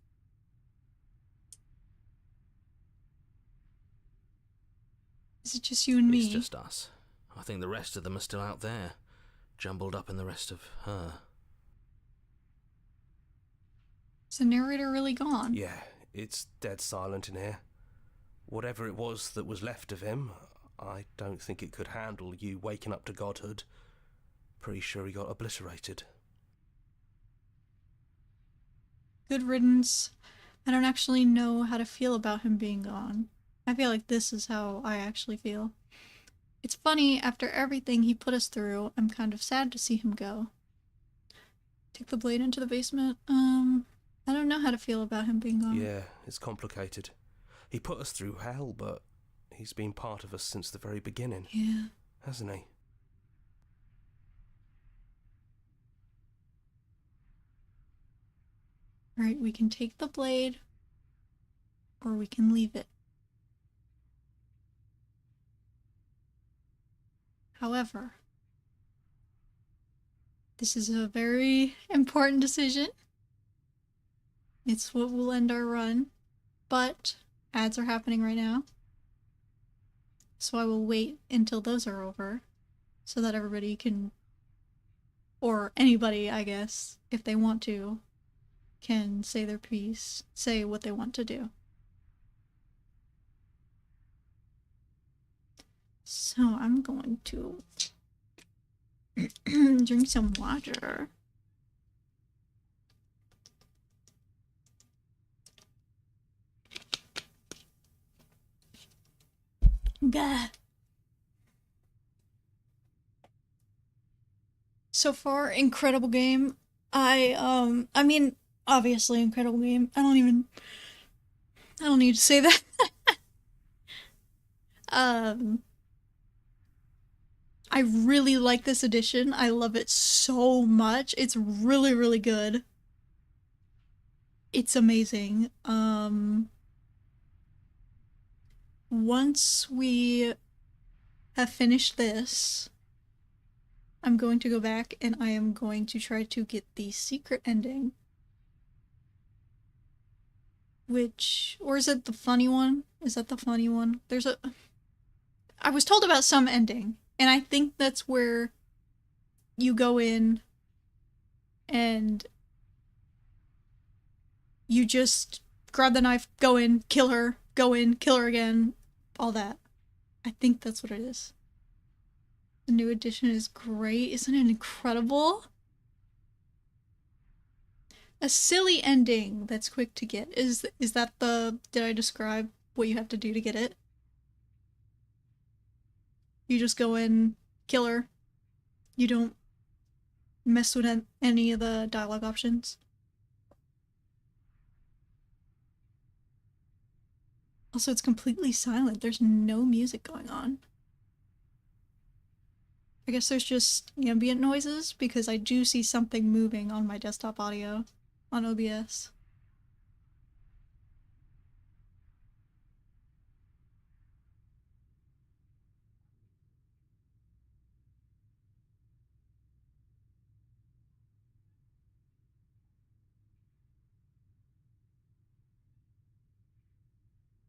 Is it just you and me? It's just us. I think the rest of them are still out there, jumbled up in the rest of her. Is the narrator really gone? Yeah, it's dead silent in here. Whatever it was that was left of him, I don't think it could handle you waking up to godhood. Pretty sure he got obliterated. Good riddance. I don't actually know how to feel about him being gone. I feel like this is how I actually feel. It's funny, after everything he put us through, I'm kind of sad to see him go. Take the blade into the basement? I don't know how to feel about him being gone. Yeah, it's complicated. He put us through hell, but he's been part of us since the very beginning. Yeah. Hasn't he? Alright, we can take the blade, or we can leave it. However, this is a very important decision. It's what will end our run, but ads are happening right now. So I will wait until those are over, so that everybody can, or anybody, I guess, if they want to, can say their piece, say what they want to do. So I'm going to drink some water. Gah. So far, incredible game. I mean, obviously incredible game. I don't need to say that. I really like this edition. I love it so much. It's really, really good. It's amazing. Once we have finished this, I'm going to go back and I am going to try to get the secret ending. Which, or is it the funny one? Is that the funny one? I was told about some ending, and I think that's where you go in and you just grab the knife, go in, kill her, go in, kill her again, all that. I think that's what it is. The new edition is great. Isn't it incredible? A silly ending that's quick to get. Is that the... Did I describe what you have to do to get it? You just go in, kill her. You don't mess with any of the dialogue options. Also, it's completely silent. There's no music going on. I guess there's just ambient noises, because I do see something moving on my desktop audio on OBS.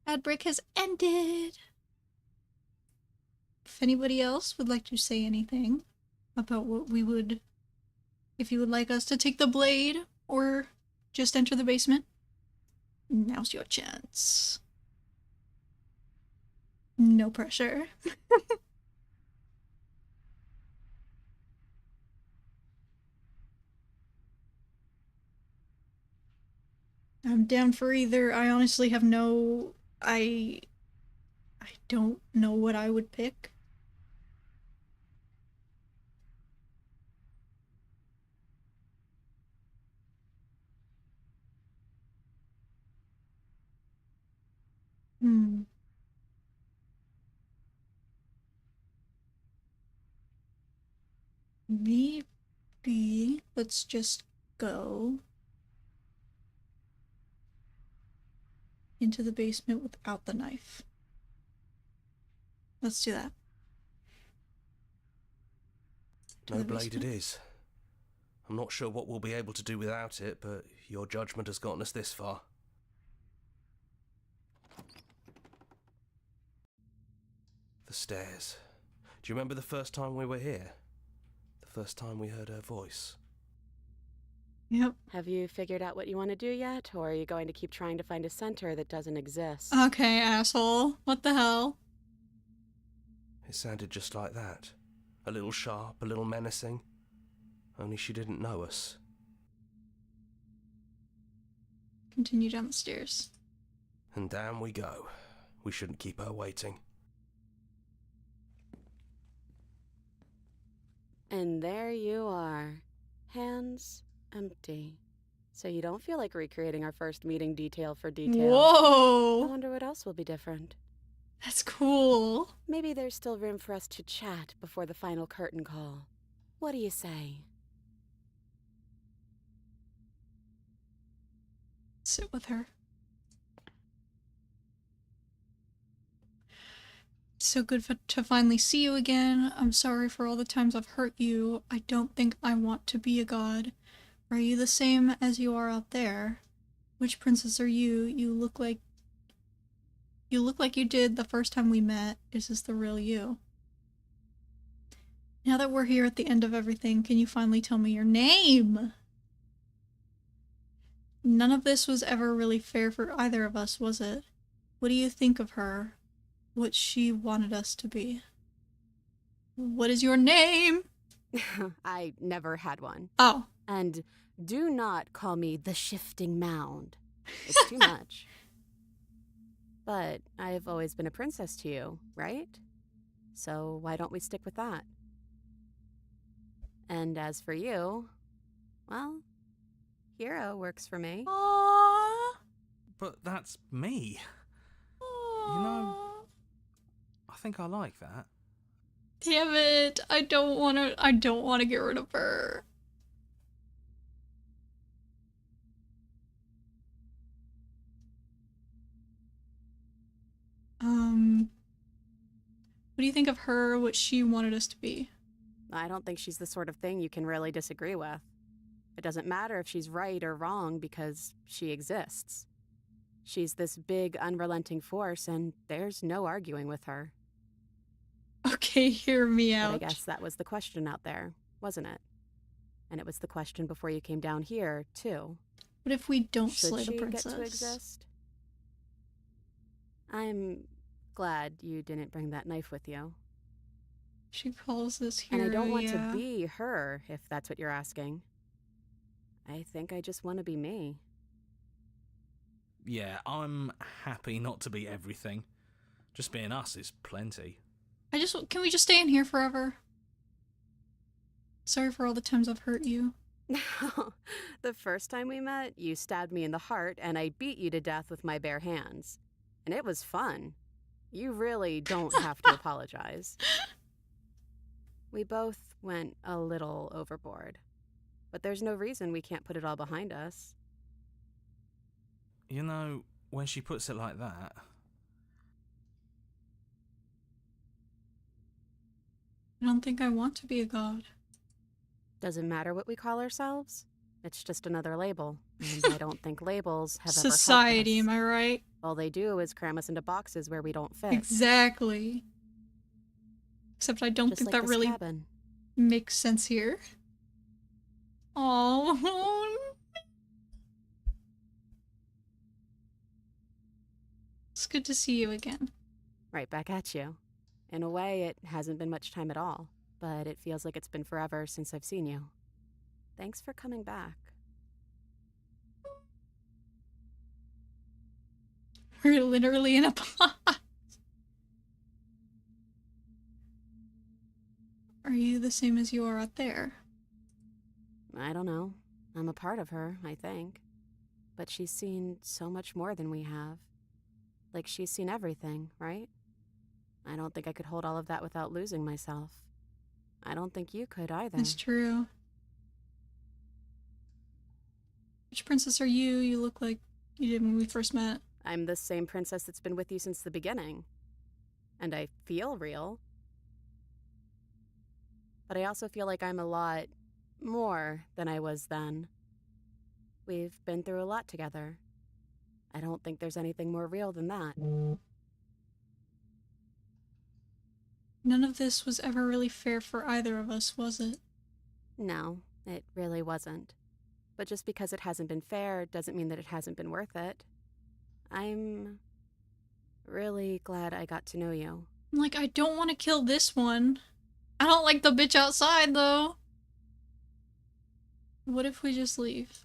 Ad break has ended! If anybody else would like to say anything about what we would... If you would like us to take the blade, or just enter the basement, now's your chance. No pressure. I'm down for either. I honestly have no... I don't know what I would pick. Maybe let's just go into the basement without the knife. Let's do that. No blade it is. I'm not sure what we'll be able to do without it, but your judgment has gotten us this far. The stairs. Do you remember the first time we were here? The first time we heard her voice? Yep. Have you figured out what you want to do yet, or are you going to keep trying to find a center that doesn't exist? Okay, asshole. What the hell? It sounded just like that. A little sharp, a little menacing. Only she didn't know us. Continue down the stairs. And down we go. We shouldn't keep her waiting. And there you are. Hands empty. So you don't feel like recreating our first meeting detail for detail. I Whoa! wonder what else will be different. That's cool. Maybe there's still room for us to chat before the final curtain call. What do you say? Sit with her. So good to finally see you again. I'm sorry for all the times I've hurt you. I don't think I want to be a god. Are you the same as you are out there? Which princess are you? You look like you did the first time we met. Is this the real you? Now that we're here at the end of everything, can you finally tell me your name? None of this was ever really fair for either of us, was it? What do you think of her? What she wanted us to be? What is your name? I never had one. Oh. And do not call me the Shifting Mound. It's too much. But I've always been a princess to you, right? So why don't we stick with that? And as for you, well, hero works for me. Aww. But that's me. You know, I think I like that. Damn it. I don't want to get rid of her. What do you think of her, what she wanted us to be? I don't think she's the sort of thing you can really disagree with. It doesn't matter if she's right or wrong because she exists. She's this big, unrelenting force, and there's no arguing with her. Okay, hear me out. But I guess that was the question out there, wasn't it? And it was the question before you came down here, too. What if we don't Should slay the she princess? get to exist? I'm glad you didn't bring that knife with you. She calls this hero, And I don't want to be her, if that's what you're asking. I think I just want to be me. Yeah, I'm happy not to be everything. Just being us is plenty. Can we just stay in here forever? Sorry for all the times I've hurt you. The first time we met, you stabbed me in the heart, and I beat you to death with my bare hands. And it was fun. You really don't have to apologize. We both went a little overboard. But there's no reason we can't put it all behind us. You know, when she puts it like that... I don't think I want to be a god. Doesn't matter what we call ourselves. It's just another label. And I don't think labels have ever Society, helped am us. I right? All they do is cram us into boxes where we don't fit. Exactly. Except I don't Just think like that this really cabin. makes sense here. Oh. It's good to see you again. Right back at you. In a way, it hasn't been much time at all, but it feels like it's been forever since I've seen you. Thanks for coming back. We're literally in a pot. Are you the same as you are out there? I don't know. I'm a part of her, I think. But she's seen so much more than we have. Like, she's seen everything, right? I don't think I could hold all of that without losing myself. I don't think you could either. It's true. Which princess are you? You look like you did when we first met. I'm the same princess that's been with you since the beginning. And I feel real. But I also feel like I'm a lot more than I was then. We've been through a lot together. I don't think there's anything more real than that. None of this was ever really fair for either of us, was it? No, it really wasn't. But just because it hasn't been fair doesn't mean that it hasn't been worth it. I'm really glad I got to know you. Like, I don't want to kill this one. I don't like the bitch outside, though. What if we just leave?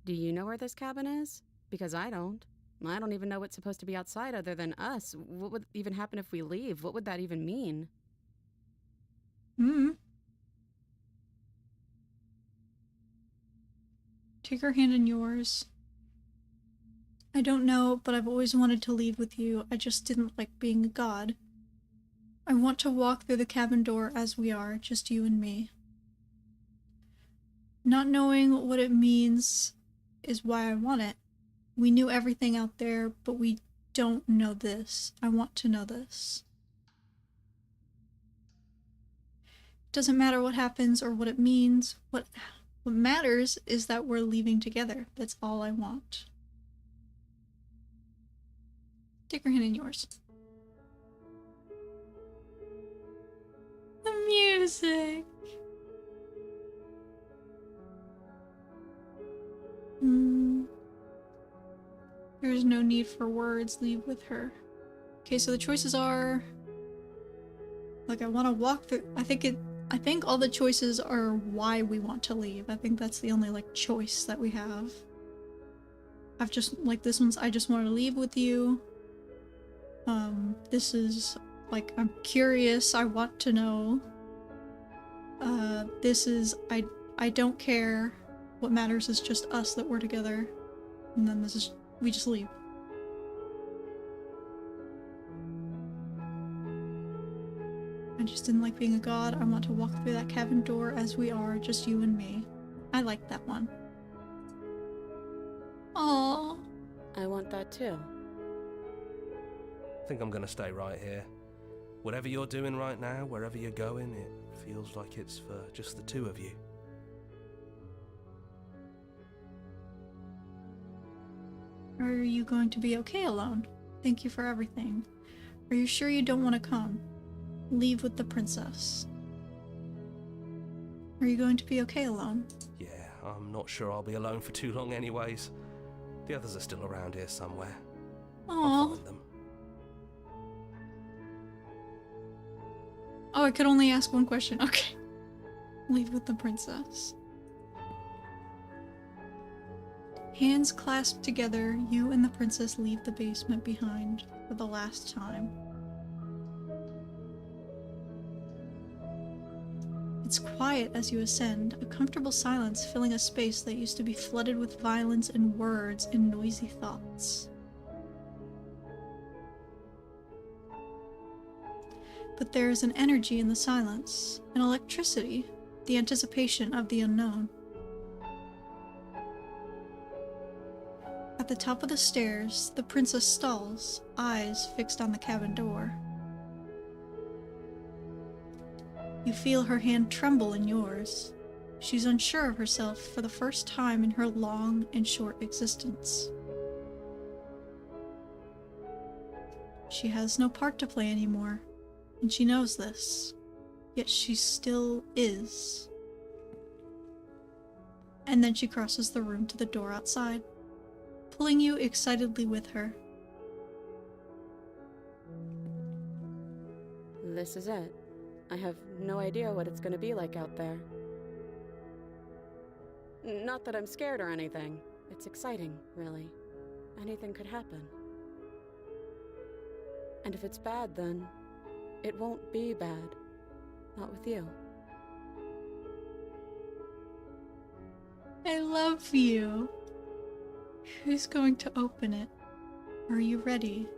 Do you know where this cabin is? Because I don't. I don't even know what's supposed to be outside other than us. What would even happen if we leave? What would that even mean? Take her hand in yours. I don't know, but I've always wanted to leave with you. I just didn't like being a god. I want to walk through the cabin door as we are, just you and me. Not knowing what it means is why I want it. We knew everything out there, but we don't know this. I want to know this. Doesn't matter what happens or what it means. What matters is that we're leaving together. That's all I want. Take her hand in yours. The music. There's no need for words. Leave with her. Okay, so the choices are... Like, I want to walk through... I think all the choices are why we want to leave. I think that's the only, like, choice that we have. I've just... Like, this one's I just want to leave with you. This is... Like, I'm curious. I want to know. This is... I don't care. What matters is just us that we're together. And then this is... We just leave. I just didn't like being a god. I want to walk through that cabin door as we are, just you and me. I like that one. Aww. I want that too. I think I'm gonna stay right here. Whatever you're doing right now, wherever you're going, it feels like it's for just the two of you. Are you going to be okay alone? Thank you for everything. Are you sure you don't want to come? Leave with the princess. Are you going to be okay alone? Yeah, I'm not sure I'll be alone for too long anyways. The others are still around here somewhere. I'll Aww. find them. Oh, I could only ask one question. Okay. Leave with the princess. Hands clasped together, you and the princess leave the basement behind for the last time. It's quiet as you ascend, a comfortable silence filling a space that used to be flooded with violence and words and noisy thoughts. But there is an energy in the silence, an electricity, the anticipation of the unknown. At the top of the stairs, the princess stalls, eyes fixed on the cabin door. You feel her hand tremble in yours. She's unsure of herself for the first time in her long and short existence. She has no part to play anymore, and she knows this, yet she still is. And then she crosses the room to the door outside, pulling you excitedly with her. This is it. I have no idea what it's gonna be like out there. Not that I'm scared or anything. It's exciting, really. anything could happen. And if it's bad, then it won't be bad. Not with you. I love you. Who's going to open it? Are you ready?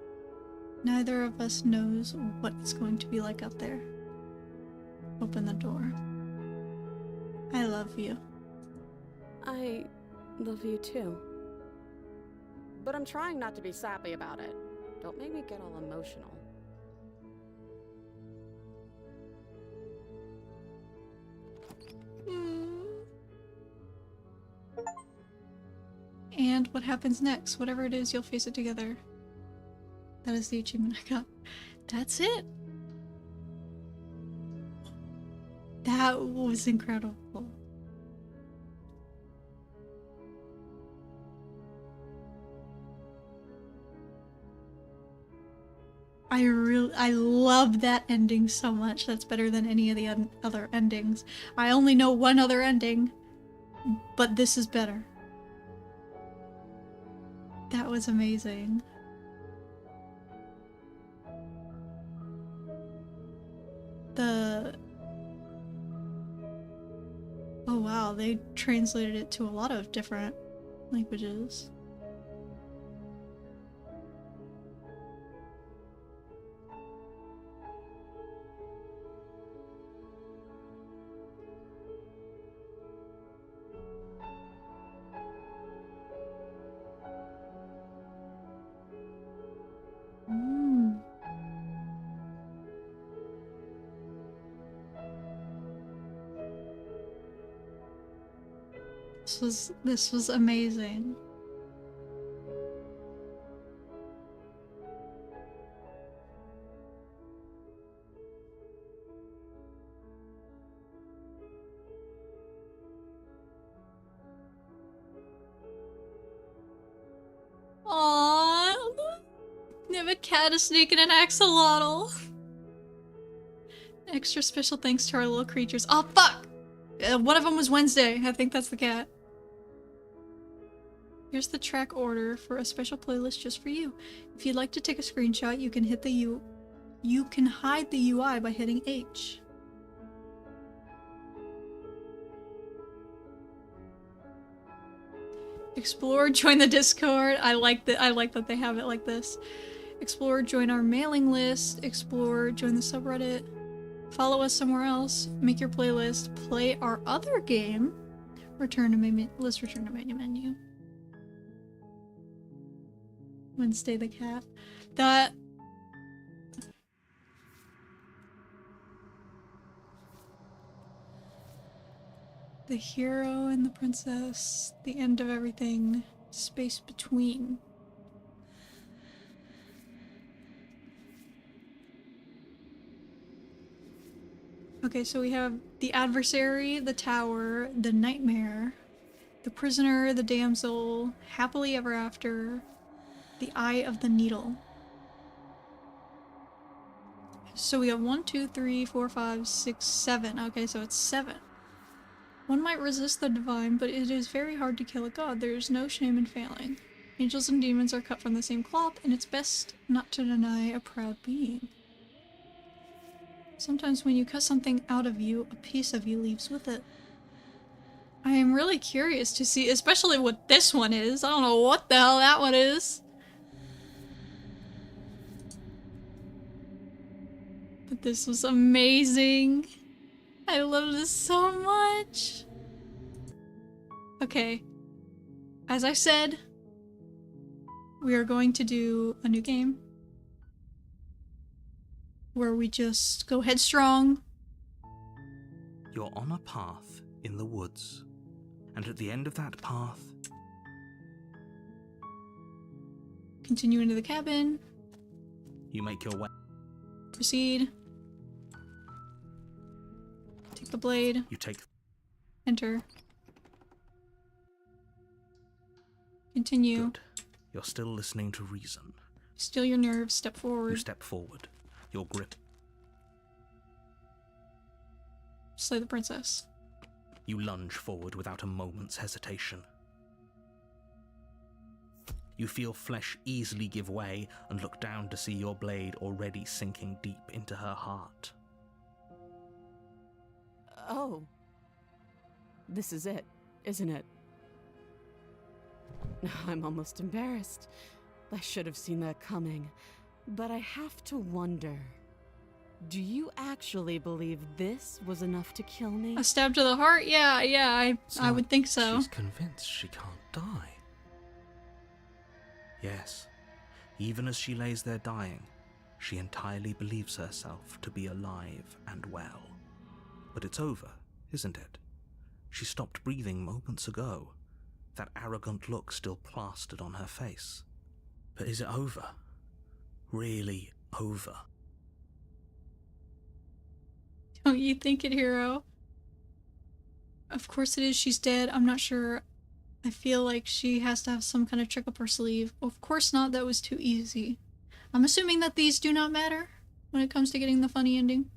Neither of us knows what it's going to be like out there. Open the door. I love you. I love you too. But I'm trying not to be sappy about it. Don't make me get all emotional. And what happens next? Whatever it is, you'll face it together. That is the achievement I got. That's it. That was incredible. I love that ending so much. That's better than any of the other endings. I only know one other ending, but this is better. That was amazing. Oh wow, they translated it to a lot of different languages. This was amazing. Aww, they have a cat, a snake, and an axolotl. Extra special thanks to our little creatures. Oh fuck! One of them was Wednesday. I think that's the cat. Here's the track order for a special playlist just for you. If you'd like to take a screenshot, you can hit the You can hide the UI by hitting H. Explore, join the Discord. I like that they have it like this. Explore, join our mailing list. Explore, join the subreddit. Follow us somewhere else. Make your playlist. Play our other game. Return to main menu. Wednesday the cat. The hero and the princess, the end of everything, space between. Okay, so we have the adversary, the tower, the nightmare, the prisoner, the damsel, happily ever after, the eye of the needle. So we have 1, 2, 3, 4, 5, 6, 7. Okay, so it's 7. One might resist the divine, but it is very hard to kill a god. There is no shame in failing. Angels and demons are cut from the same cloth, and it's best not to deny a proud being. Sometimes when you cut something out of you, a piece of you leaves with it. I am really curious to see, especially what this one is. I don't know what the hell that one is. But this was amazing. I love this so much. Okay. As I said, we are going to do a new game where we just go headstrong. You're on a path in the woods, and at the end of that path, Continue into the cabin. you make your way. Proceed. Take the blade. You take. Enter. Continue. Good. You're still listening to reason. Still your nerves. Step You forward. step forward. Your grip. Slay the princess. You lunge forward without a moment's hesitation. You feel flesh easily give way and look down to see your blade already sinking deep into her heart. Oh. This is it, isn't it? I'm almost embarrassed. I should have seen that coming. But I have to wonder, do you actually believe this was enough to kill me? A stab to the heart? Yeah, I would think so. She's convinced she can't die. Yes, even as she lays there dying, she entirely believes herself to be alive and well. But it's over, isn't it? She stopped breathing moments ago, that arrogant look still plastered on her face. But is it over? Really over? Don't you think it, hero? Of course it is. She's dead. I'm not sure. I feel like she has to have some kind of trick up her sleeve. Of course not. That was too easy. I'm assuming that these do not matter when it comes to getting the funny ending.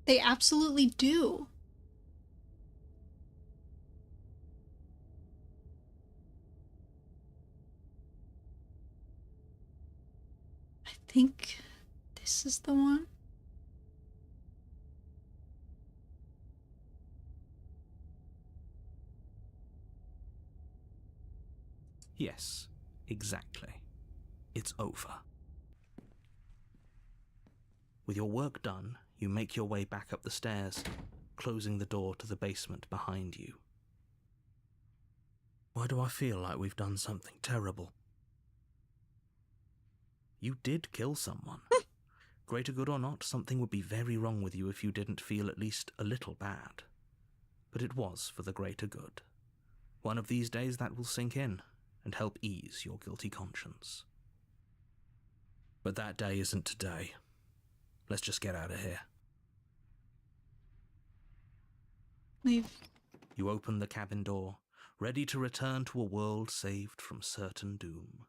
They absolutely do. I think this is the one. Yes, exactly. It's over. With your work done, you make your way back up the stairs, closing the door to the basement behind you. Why do I feel like we've done something terrible? You did kill someone. Greater good or not, something would be very wrong with you if you didn't feel at least a little bad. But it was for the greater good. One of these days that will sink in and help ease your guilty conscience. But that day isn't today. Let's just get out of here. Leave. You open the cabin door, ready to return to a world saved from certain doom.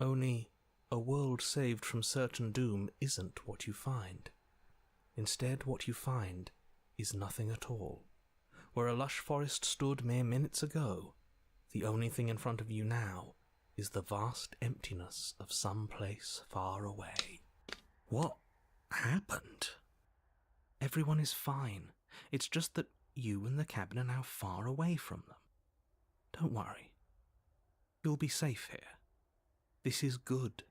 Only, a world saved from certain doom isn't what you find. Instead, what you find is nothing at all. Where a lush forest stood mere minutes ago, the only thing in front of you now is the vast emptiness of some place far away. What happened? Everyone is fine. It's just that you and the cabin are now far away from them. Don't worry. You'll be safe here. This is good.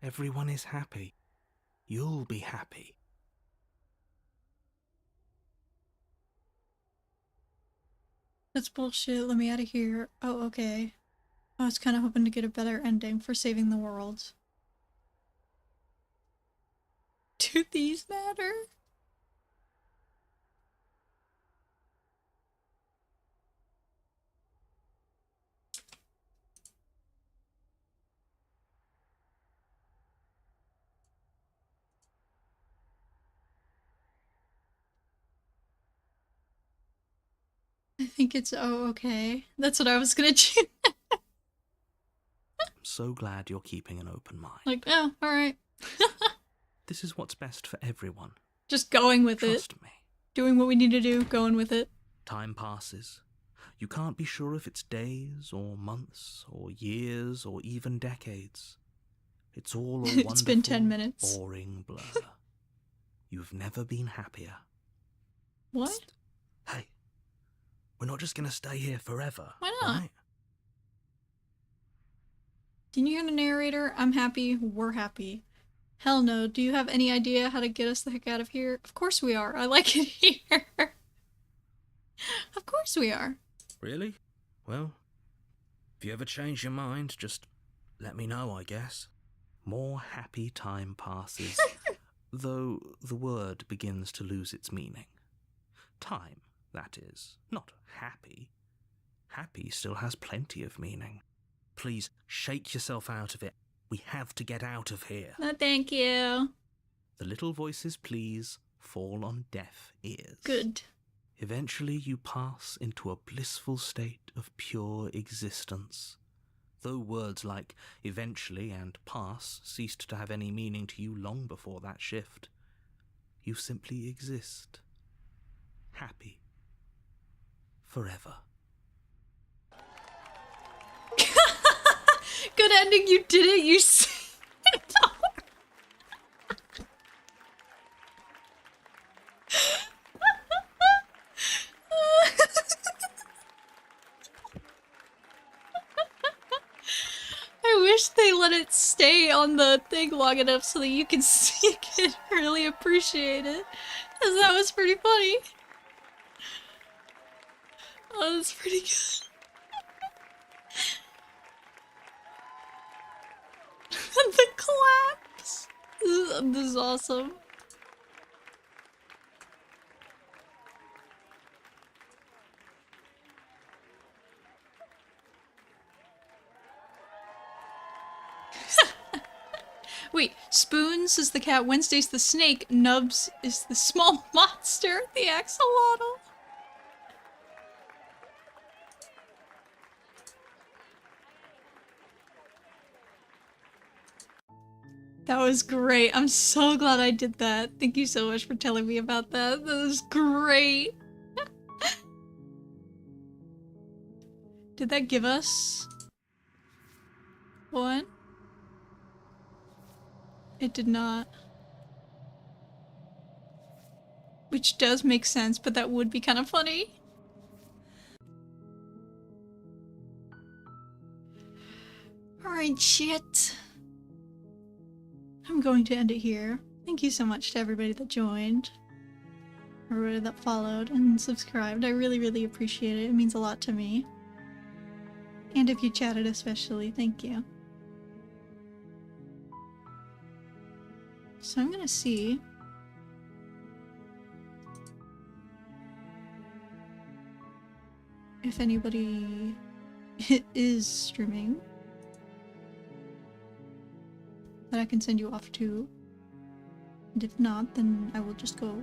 Everyone is happy. You'll be happy. That's bullshit. Let me out of here. Oh, okay. I was kind of hoping to get a better ending for saving the world. Do these matter? I think it's oh, okay. That's what I was gonna choose. I'm so glad you're keeping an open mind. Like, oh, alright. This is what's best for everyone. Just going with Trust it. me. Doing what we need to do, going with it. Time passes. You can't be sure if it's days or months or years or even decades. It's all a It's been 10 wonderful, minutes. boring blur. You've never been happier. What? Psst. Hey, we're not just gonna stay here forever. Why not? Right? Can you hear the narrator? I'm happy, we're happy. Hell no, do you have any idea how to get us the heck out of here? Of course we are, I like it here. Of course we are. Really? Well, if you ever change your mind, just let me know, I guess. More happy time passes, though the word begins to lose its meaning. Time, that is, not happy. Happy still has plenty of meaning. Please, shake yourself out of it. We have to get out of here. No, thank you. The little voices' pleas fall on deaf ears. Good. Eventually you pass into a blissful state of pure existence. though words like eventually and pass ceased to have any meaning to you long before that shift, you simply exist. Happy. Forever. Good ending, you did it, you I wish they let it stay on the thing long enough so that you can see it, can really appreciate it. Cause that was pretty funny. Oh, that's pretty good. The claps! This is awesome. Wait, Spoons is the cat, Wednesday's the snake, Nubs is the small monster, the axolotl. That was great. I'm so glad I did that. Thank you so much for telling me about that. That was great. Did that give us one? It did not. Which does make sense, but that would be kind of funny. Alright, shit. I'm going to end it here. Thank you so much to everybody that joined. Everybody that followed and subscribed. I really, really appreciate it. It means a lot to me. And if you chatted especially, thank you. So I'm gonna see if anybody is streaming that I can send you off to. And if not, then I will just go.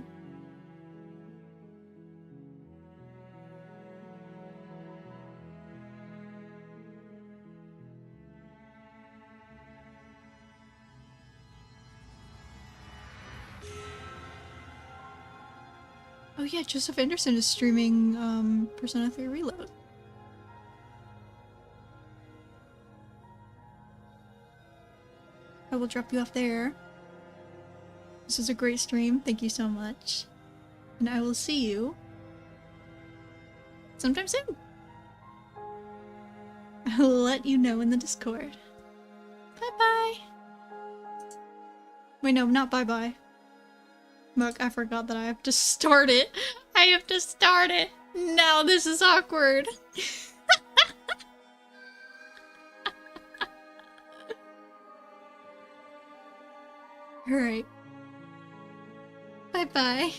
Oh yeah, Joseph Anderson is streaming Persona 3 Reload. I will drop you off there. This is a great stream. Thank you so much. And I will see you sometime soon. I'll let you know in the Discord. Bye-bye. Wait, no, not bye-bye. Look, I forgot that I have to start it. I have to start it. Now this is awkward. Alright. Bye-bye.